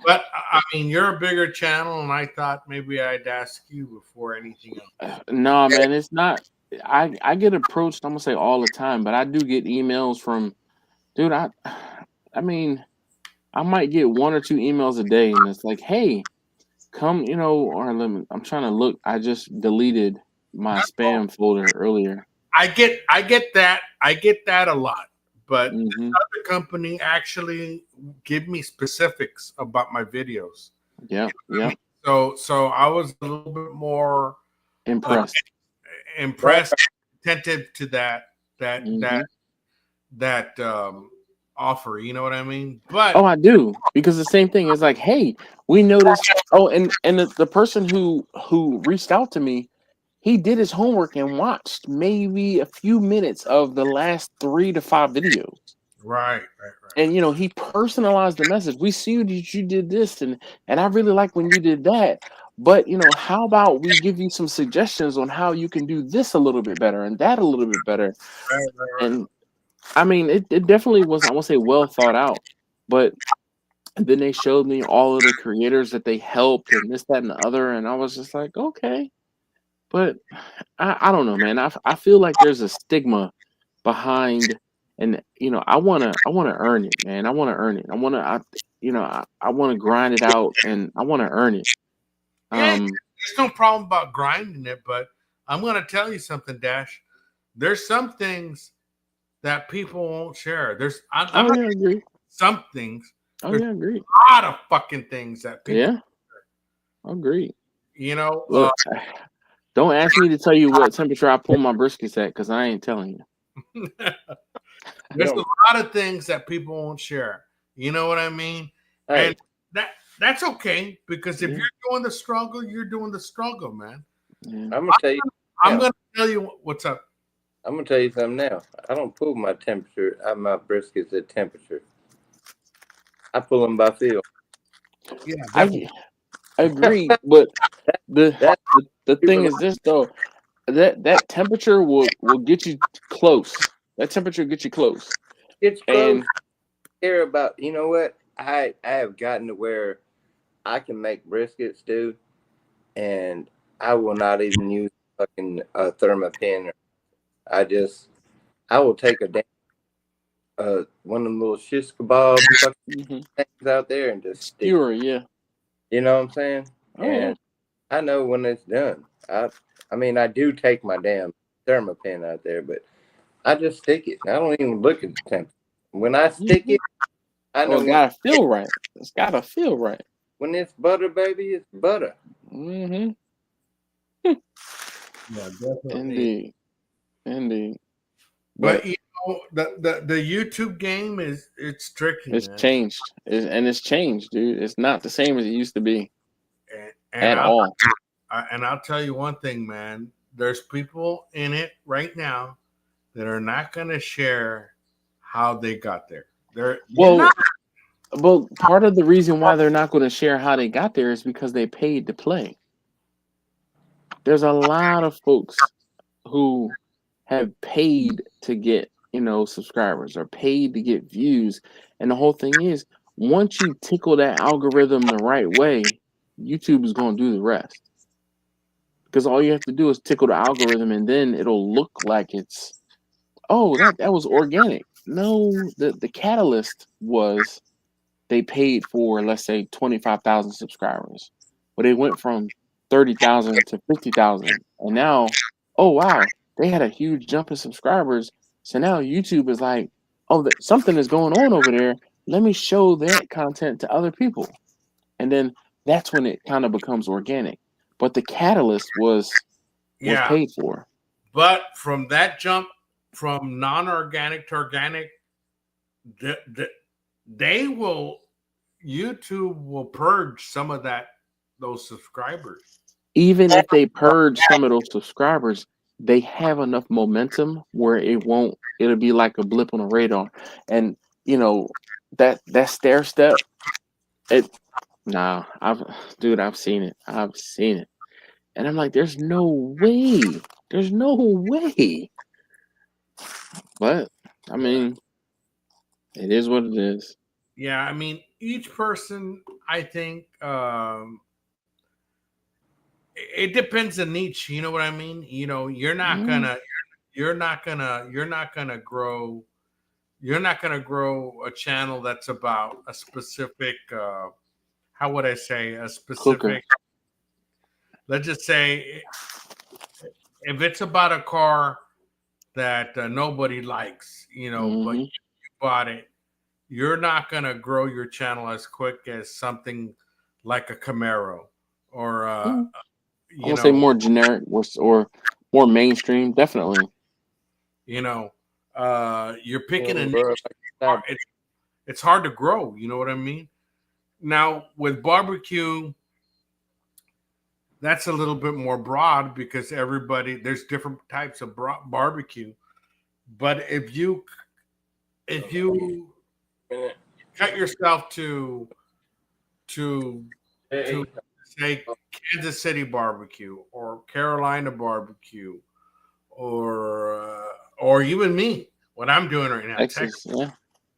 Speaker 2: But I mean, you're a bigger channel, and I thought maybe I'd ask you before anything else.
Speaker 7: No, man, it's not. I get approached, I'm gonna say all the time, but I do get emails from, dude. I mean, I might get 1 or 2 emails a day, and it's like, hey, come, or let me. I'm trying to look. I just deleted my spam folder earlier.
Speaker 2: I get that. I get that a lot. But
Speaker 7: Mhm.
Speaker 2: this other company actually give me specifics about my videos.
Speaker 7: Yeah.
Speaker 2: So I was a little bit more
Speaker 7: Impressed,
Speaker 2: attentive to that offer. You know what I mean? But
Speaker 7: oh, I do, because the same thing is like, hey, we noticed. Oh, and the person who reached out to me, he did his homework and watched maybe a few minutes of the last 3 to 5 videos.
Speaker 2: Right.
Speaker 7: And he personalized the message. We see that you did this, and I really like when you did that. But how about we give you some suggestions on how you can do this a little bit better and that a little bit better.
Speaker 2: Right.
Speaker 7: And I mean, it definitely was, I won't say well thought out, but then they showed me all of the creators that they helped and this, that, and the other, and I was just like, okay. But I don't know, man. I feel like there's a stigma behind. And I wanna earn it, man. I wanna earn it. I wanna grind it out, and I wanna earn it.
Speaker 2: Yeah, there's no problem about grinding it, but I'm gonna tell you something, Dash. There's some things that people won't share. I'm not
Speaker 7: agree.
Speaker 2: Some things.
Speaker 7: Oh yeah, agree.
Speaker 2: A lot of fucking things that people.
Speaker 7: Yeah, agree.
Speaker 2: Look,
Speaker 7: don't ask me to tell you what temperature I pull my briskets at, because I ain't telling you.
Speaker 2: There's a lot of things that people won't share. You know what I mean? Hey. And that's okay, because if you're doing the struggle, you're doing the struggle, man.
Speaker 5: I'm gonna tell you.
Speaker 2: I'm gonna tell you what's up.
Speaker 5: I'm gonna tell you something now. I don't pull my briskets at temperature. I pull them by feel.
Speaker 2: Yeah,
Speaker 7: I agree, but the thing is this though. That temperature will get you close. That temperature will get you close.
Speaker 5: It's close. And care about, you know what? I have gotten to where I can make briskets, dude, and I will not even use fucking thermopin. I will take a damn one of them little shish kebab things out there and just
Speaker 7: skewer, yeah.
Speaker 5: You know what I'm saying?
Speaker 7: Oh, and
Speaker 5: I know when it's done. I mean, I do take my damn thermopin out there, but I just stick it. I don't even look at the temperature. When I stick it, I know
Speaker 7: it gotta feel right. It's gotta feel right.
Speaker 5: When it's butter, baby, it's butter.
Speaker 7: Mm-hmm.
Speaker 2: Yeah, definitely.
Speaker 7: Indeed.
Speaker 2: But the YouTube game it's tricky.
Speaker 7: It's
Speaker 2: man.
Speaker 7: Changed. It's changed, dude. It's not the same as it used to be. At all.
Speaker 2: And I'll tell you one thing, man. There's people in it right now that are not going to share how they got there.
Speaker 7: Well, part of the reason why they're not going to share how they got there is because they paid to play. There's a lot of folks who have paid to get, subscribers, or paid to get views. And the whole thing is, once you tickle that algorithm the right way, YouTube is going to do the rest. Because all you have to do is tickle the algorithm, and then it'll look like it's, oh, that was organic. No, the catalyst was they paid for, let's say, 25,000 subscribers, but it went from 30,000 to 50,000, and now, oh wow, they had a huge jump in subscribers. So now YouTube is like, oh, something is going on over there. Let me show that content to other people, and then that's when it kind of becomes organic. But the catalyst was paid for.
Speaker 2: But from that jump from non-organic to organic, YouTube will purge some of those subscribers.
Speaker 7: Even if they purge some of those subscribers, they have enough momentum where it'll be like a blip on a radar. And that stair step, I've seen it. I've seen it. And I'm like, there's no way. There's no way. But I mean, it is what it is.
Speaker 2: Yeah, I mean, each person, I think, it depends on niche. You know what I mean? You're not gonna grow a channel that's about a specific. How would I say a specific?
Speaker 7: Cooker.
Speaker 2: Let's just say, if it's about a car that nobody likes, but you bought it, you're not going to grow your channel as quick as something like a Camaro or
Speaker 7: I would say more generic or more mainstream, definitely.
Speaker 2: You're picking a niche. It's hard to grow. You know what I mean? Now with barbecue, that's a little bit more broad because there's different types of barbecue. But if you cut yourself to say Kansas City barbecue or Carolina barbecue or even me, what I'm doing right now,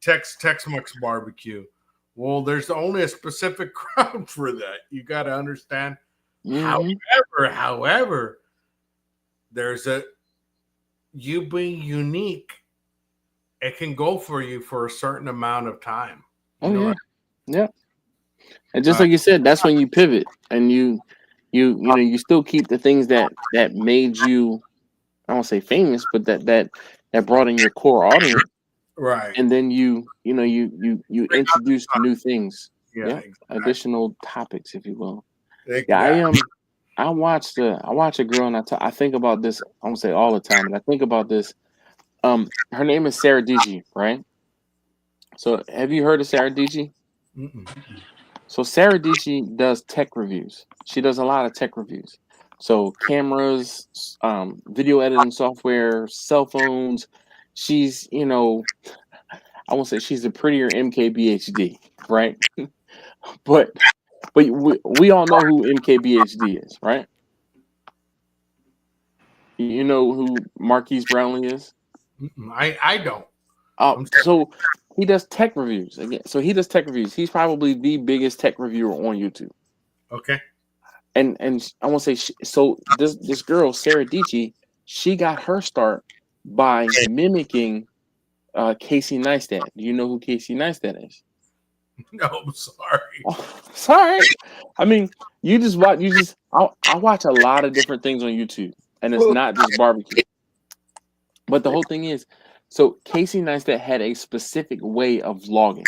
Speaker 2: Tex-Mex barbecue. Well, there's only a specific crowd for that. You got to understand. However, you being unique, it can go for you for a certain amount of time.
Speaker 7: Yeah. And just like you said, that's when you pivot and you still keep the things that made you, I won't say famous, but that brought in your core audience.
Speaker 2: Right.
Speaker 7: And then you introduce new things.
Speaker 2: Exactly.
Speaker 7: Additional topics, if you will.
Speaker 2: Exactly.
Speaker 7: Yeah, I watch a girl, and I think about this. I won't say all the time, but I think about this. Her name is Sarah DG, right? So have you heard of Sarah DG? So Sarah DG does tech reviews. She does a lot of tech reviews. So cameras, video editing software, cell phones. She's, I won't say she's a prettier MKBHD, right? but we all know who MKBHD is, right? You know who Marquise Brownlee is?
Speaker 2: I don't.
Speaker 7: So he does tech reviews again. So he does tech reviews. He's probably the biggest tech reviewer on YouTube.
Speaker 2: Okay.
Speaker 7: And I want to say, so this girl Sarah Dici, she got her start by mimicking Casey Neistat. Do you know who Casey Neistat is?
Speaker 2: No, I'm sorry.
Speaker 7: Oh, sorry. I mean, I watch a lot of different things on YouTube, and it's not just barbecue. But the whole thing is, so Casey Neistat had a specific way of vlogging,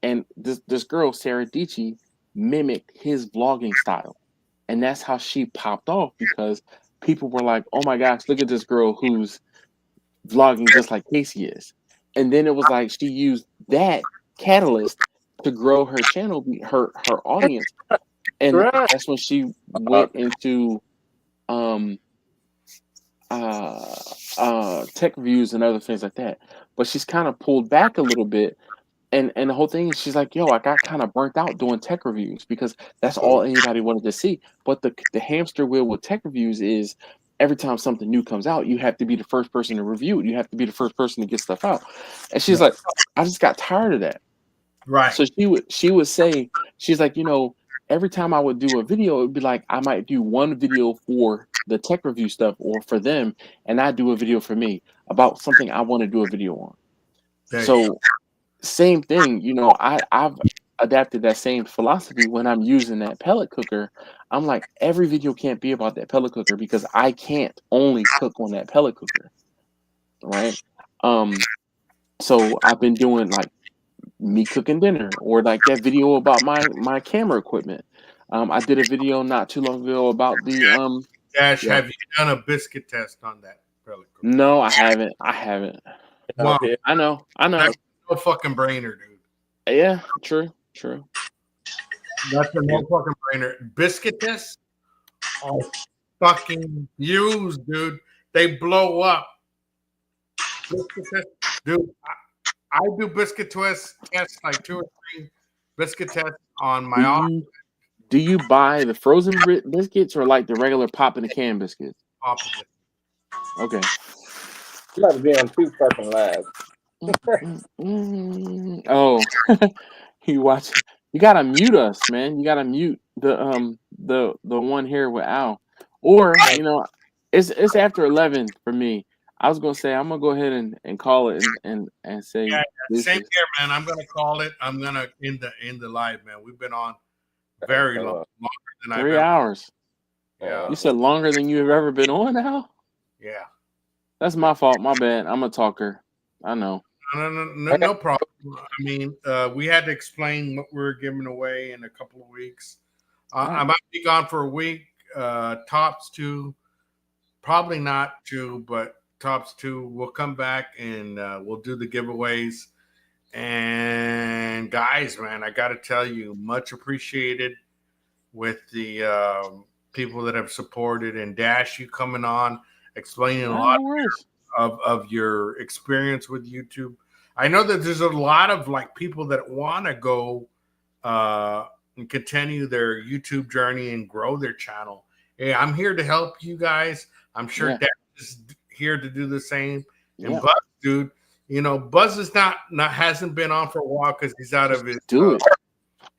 Speaker 7: and this girl Sarah Dici mimicked his vlogging style, and that's how she popped off because people were like, "Oh my gosh, look at this girl who's vlogging just like Casey is," and then it was like she used that catalyst to grow her channel, her audience, and that's when she went into tech reviews and other things like that. But she's kind of pulled back a little bit, and the whole thing is she's like, yo, I got kind of burnt out doing tech reviews because that's all anybody wanted to see. But the hamster wheel with tech reviews is every time something new comes out, you have to be the first person to review it. You have to be the first person to get stuff out. And she's like, I just got tired of that.
Speaker 2: Right.
Speaker 7: So she would say, she's like, every time I would do a video, it would be like I might do one video for the tech review stuff or for them, and I do a video for me about something I want to do a video on. So same thing, you know, I've adapted that same philosophy when I'm using that pellet cooker. I'm like, every video can't be about that pellet cooker because I can't only cook on that pellet cooker, right? So I've been doing like me cooking dinner, or like that video about my camera equipment. I did a video not too long ago about the
Speaker 2: Dash,
Speaker 7: yeah.
Speaker 2: have you done a biscuit test on that pellet cooker?
Speaker 7: No, I haven't.
Speaker 2: Wow,
Speaker 7: I know.
Speaker 2: that's no fucking brainer, dude.
Speaker 7: Yeah, true.
Speaker 2: That's a no fucking brainer. Biscuit tests are fucking used, dude. They blow up. Biscuit tests, dude. I do biscuit tests like 2 or 3 biscuit tests on my own.
Speaker 7: Do you buy the frozen biscuits or like the regular pop in the can biscuits?
Speaker 2: Opposite.
Speaker 7: Okay.
Speaker 5: You got to be on 2 fucking lives.
Speaker 7: Oh, you watch. You gotta mute us, man. You gotta mute the one here with Al, or you know, it's after 11 for me. I was gonna say I'm gonna go ahead and call it and say
Speaker 2: Same here, man. I'm gonna call it. I'm gonna end the live, man. We've been on very long, longer than
Speaker 7: 3 hours.
Speaker 2: Yeah.
Speaker 7: You said longer than you've ever been on, Al?
Speaker 2: Yeah.
Speaker 7: That's my fault. My bad. I'm a talker. I know.
Speaker 2: No problem. I mean, we had to explain what we were giving away in a couple of weeks. I might be gone for a week. Tops 2, probably not 2, but tops 2. We'll come back and we'll do the giveaways. And guys, man, I got to tell you, much appreciated with the people that have supported, and Dash, you coming on, explaining a lot of your experience with YouTube. I know that there's a lot of like people that want to go and continue their YouTube journey and grow their channel. Hey, I'm here to help you guys. I'm sure Dash is here to do the same. And Buzz, dude, you know, Buzz is not hasn't been on for a while because he's out of his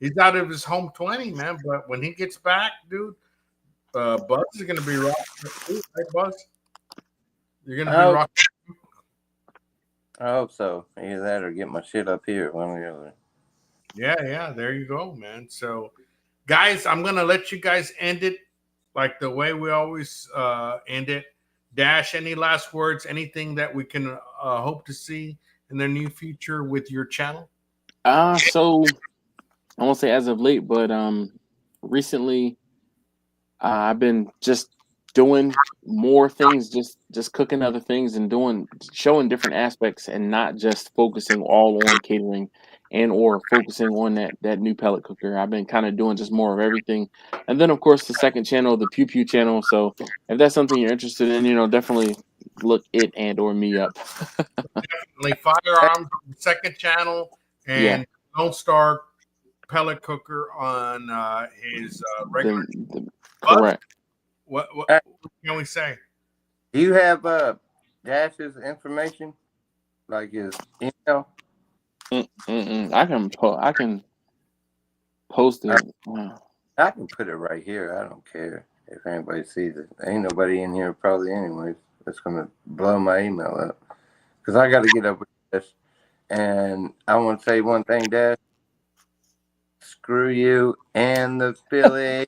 Speaker 2: he's out of his home 20, man. But when he gets back, dude, Buzz is gonna be rocking. Right, Buzz? You're gonna be rocking.
Speaker 5: I hope so. Either that or get my shit up here, one or the other.
Speaker 2: Yeah, there you go, man. So, guys, I'm gonna let you guys end it like the way we always end it. Dash, any last words? Anything that we can hope to see in the near future with your channel?
Speaker 7: So I won't say as of late, but recently I've been just doing more things, just cooking other things and showing different aspects and not just focusing all on catering and or focusing on that new pellet cooker. I've been kind of doing just more of everything. And then of course the second channel, the Pew Pew channel. So if that's something you're interested in, you know, definitely look it and or me up.
Speaker 2: Definitely Firearms second channel and Lone Star pellet cooker on his regular.
Speaker 7: Correct.
Speaker 2: What can we say?
Speaker 5: Do you have Dash's information, like his email?
Speaker 7: I can post it.
Speaker 5: I can put it right here. I don't care if anybody sees it. Ain't nobody in here probably anyways that's gonna blow my email up because I got to get up with this. And I want to say one thing, Dash. Screw you and the Philly.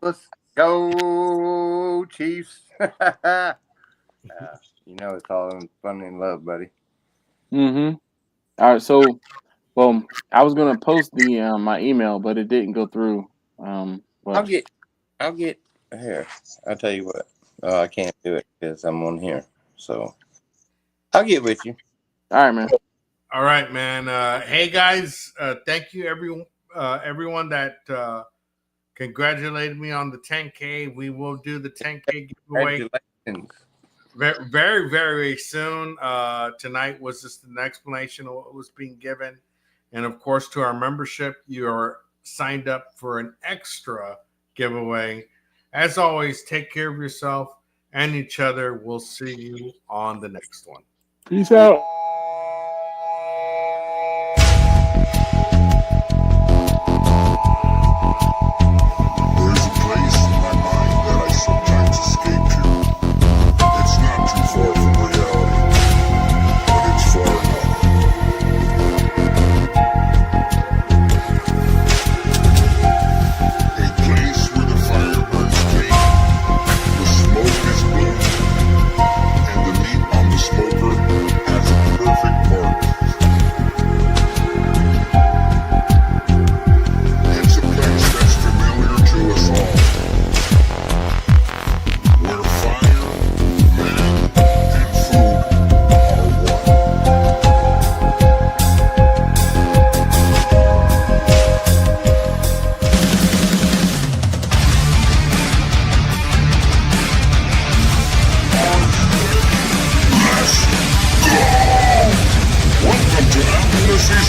Speaker 5: Let's go, Chiefs. You know it's all in fun and love, buddy.
Speaker 7: All right, so well, I was gonna post the my email, but it didn't go through.
Speaker 5: I'll get here. I'll tell you what. I can't do it because I'm on here. So I'll get with you.
Speaker 7: All right, man.
Speaker 2: All right, man. Hey guys, thank you everyone that congratulated me on the 10K. We will do the 10K giveaway very, very, very soon. Tonight was just an explanation of what was being given. And of course, to our membership, you are signed up for an extra giveaway. As always, take care of yourself and each other. We'll see you on the next one.
Speaker 7: Peace out.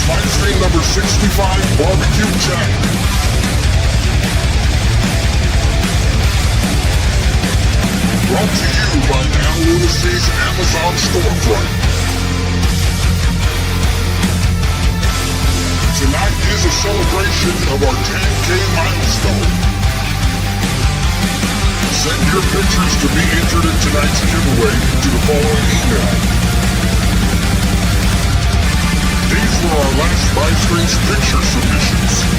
Speaker 8: Livestream number 65, Barbecue Jack. Brought to you by Now Lunacy's Amazon storefront. Tonight is a celebration of our 10K milestone. Send your pictures to be entered in tonight's giveaway to the following email. These were our last Livestream's picture submissions.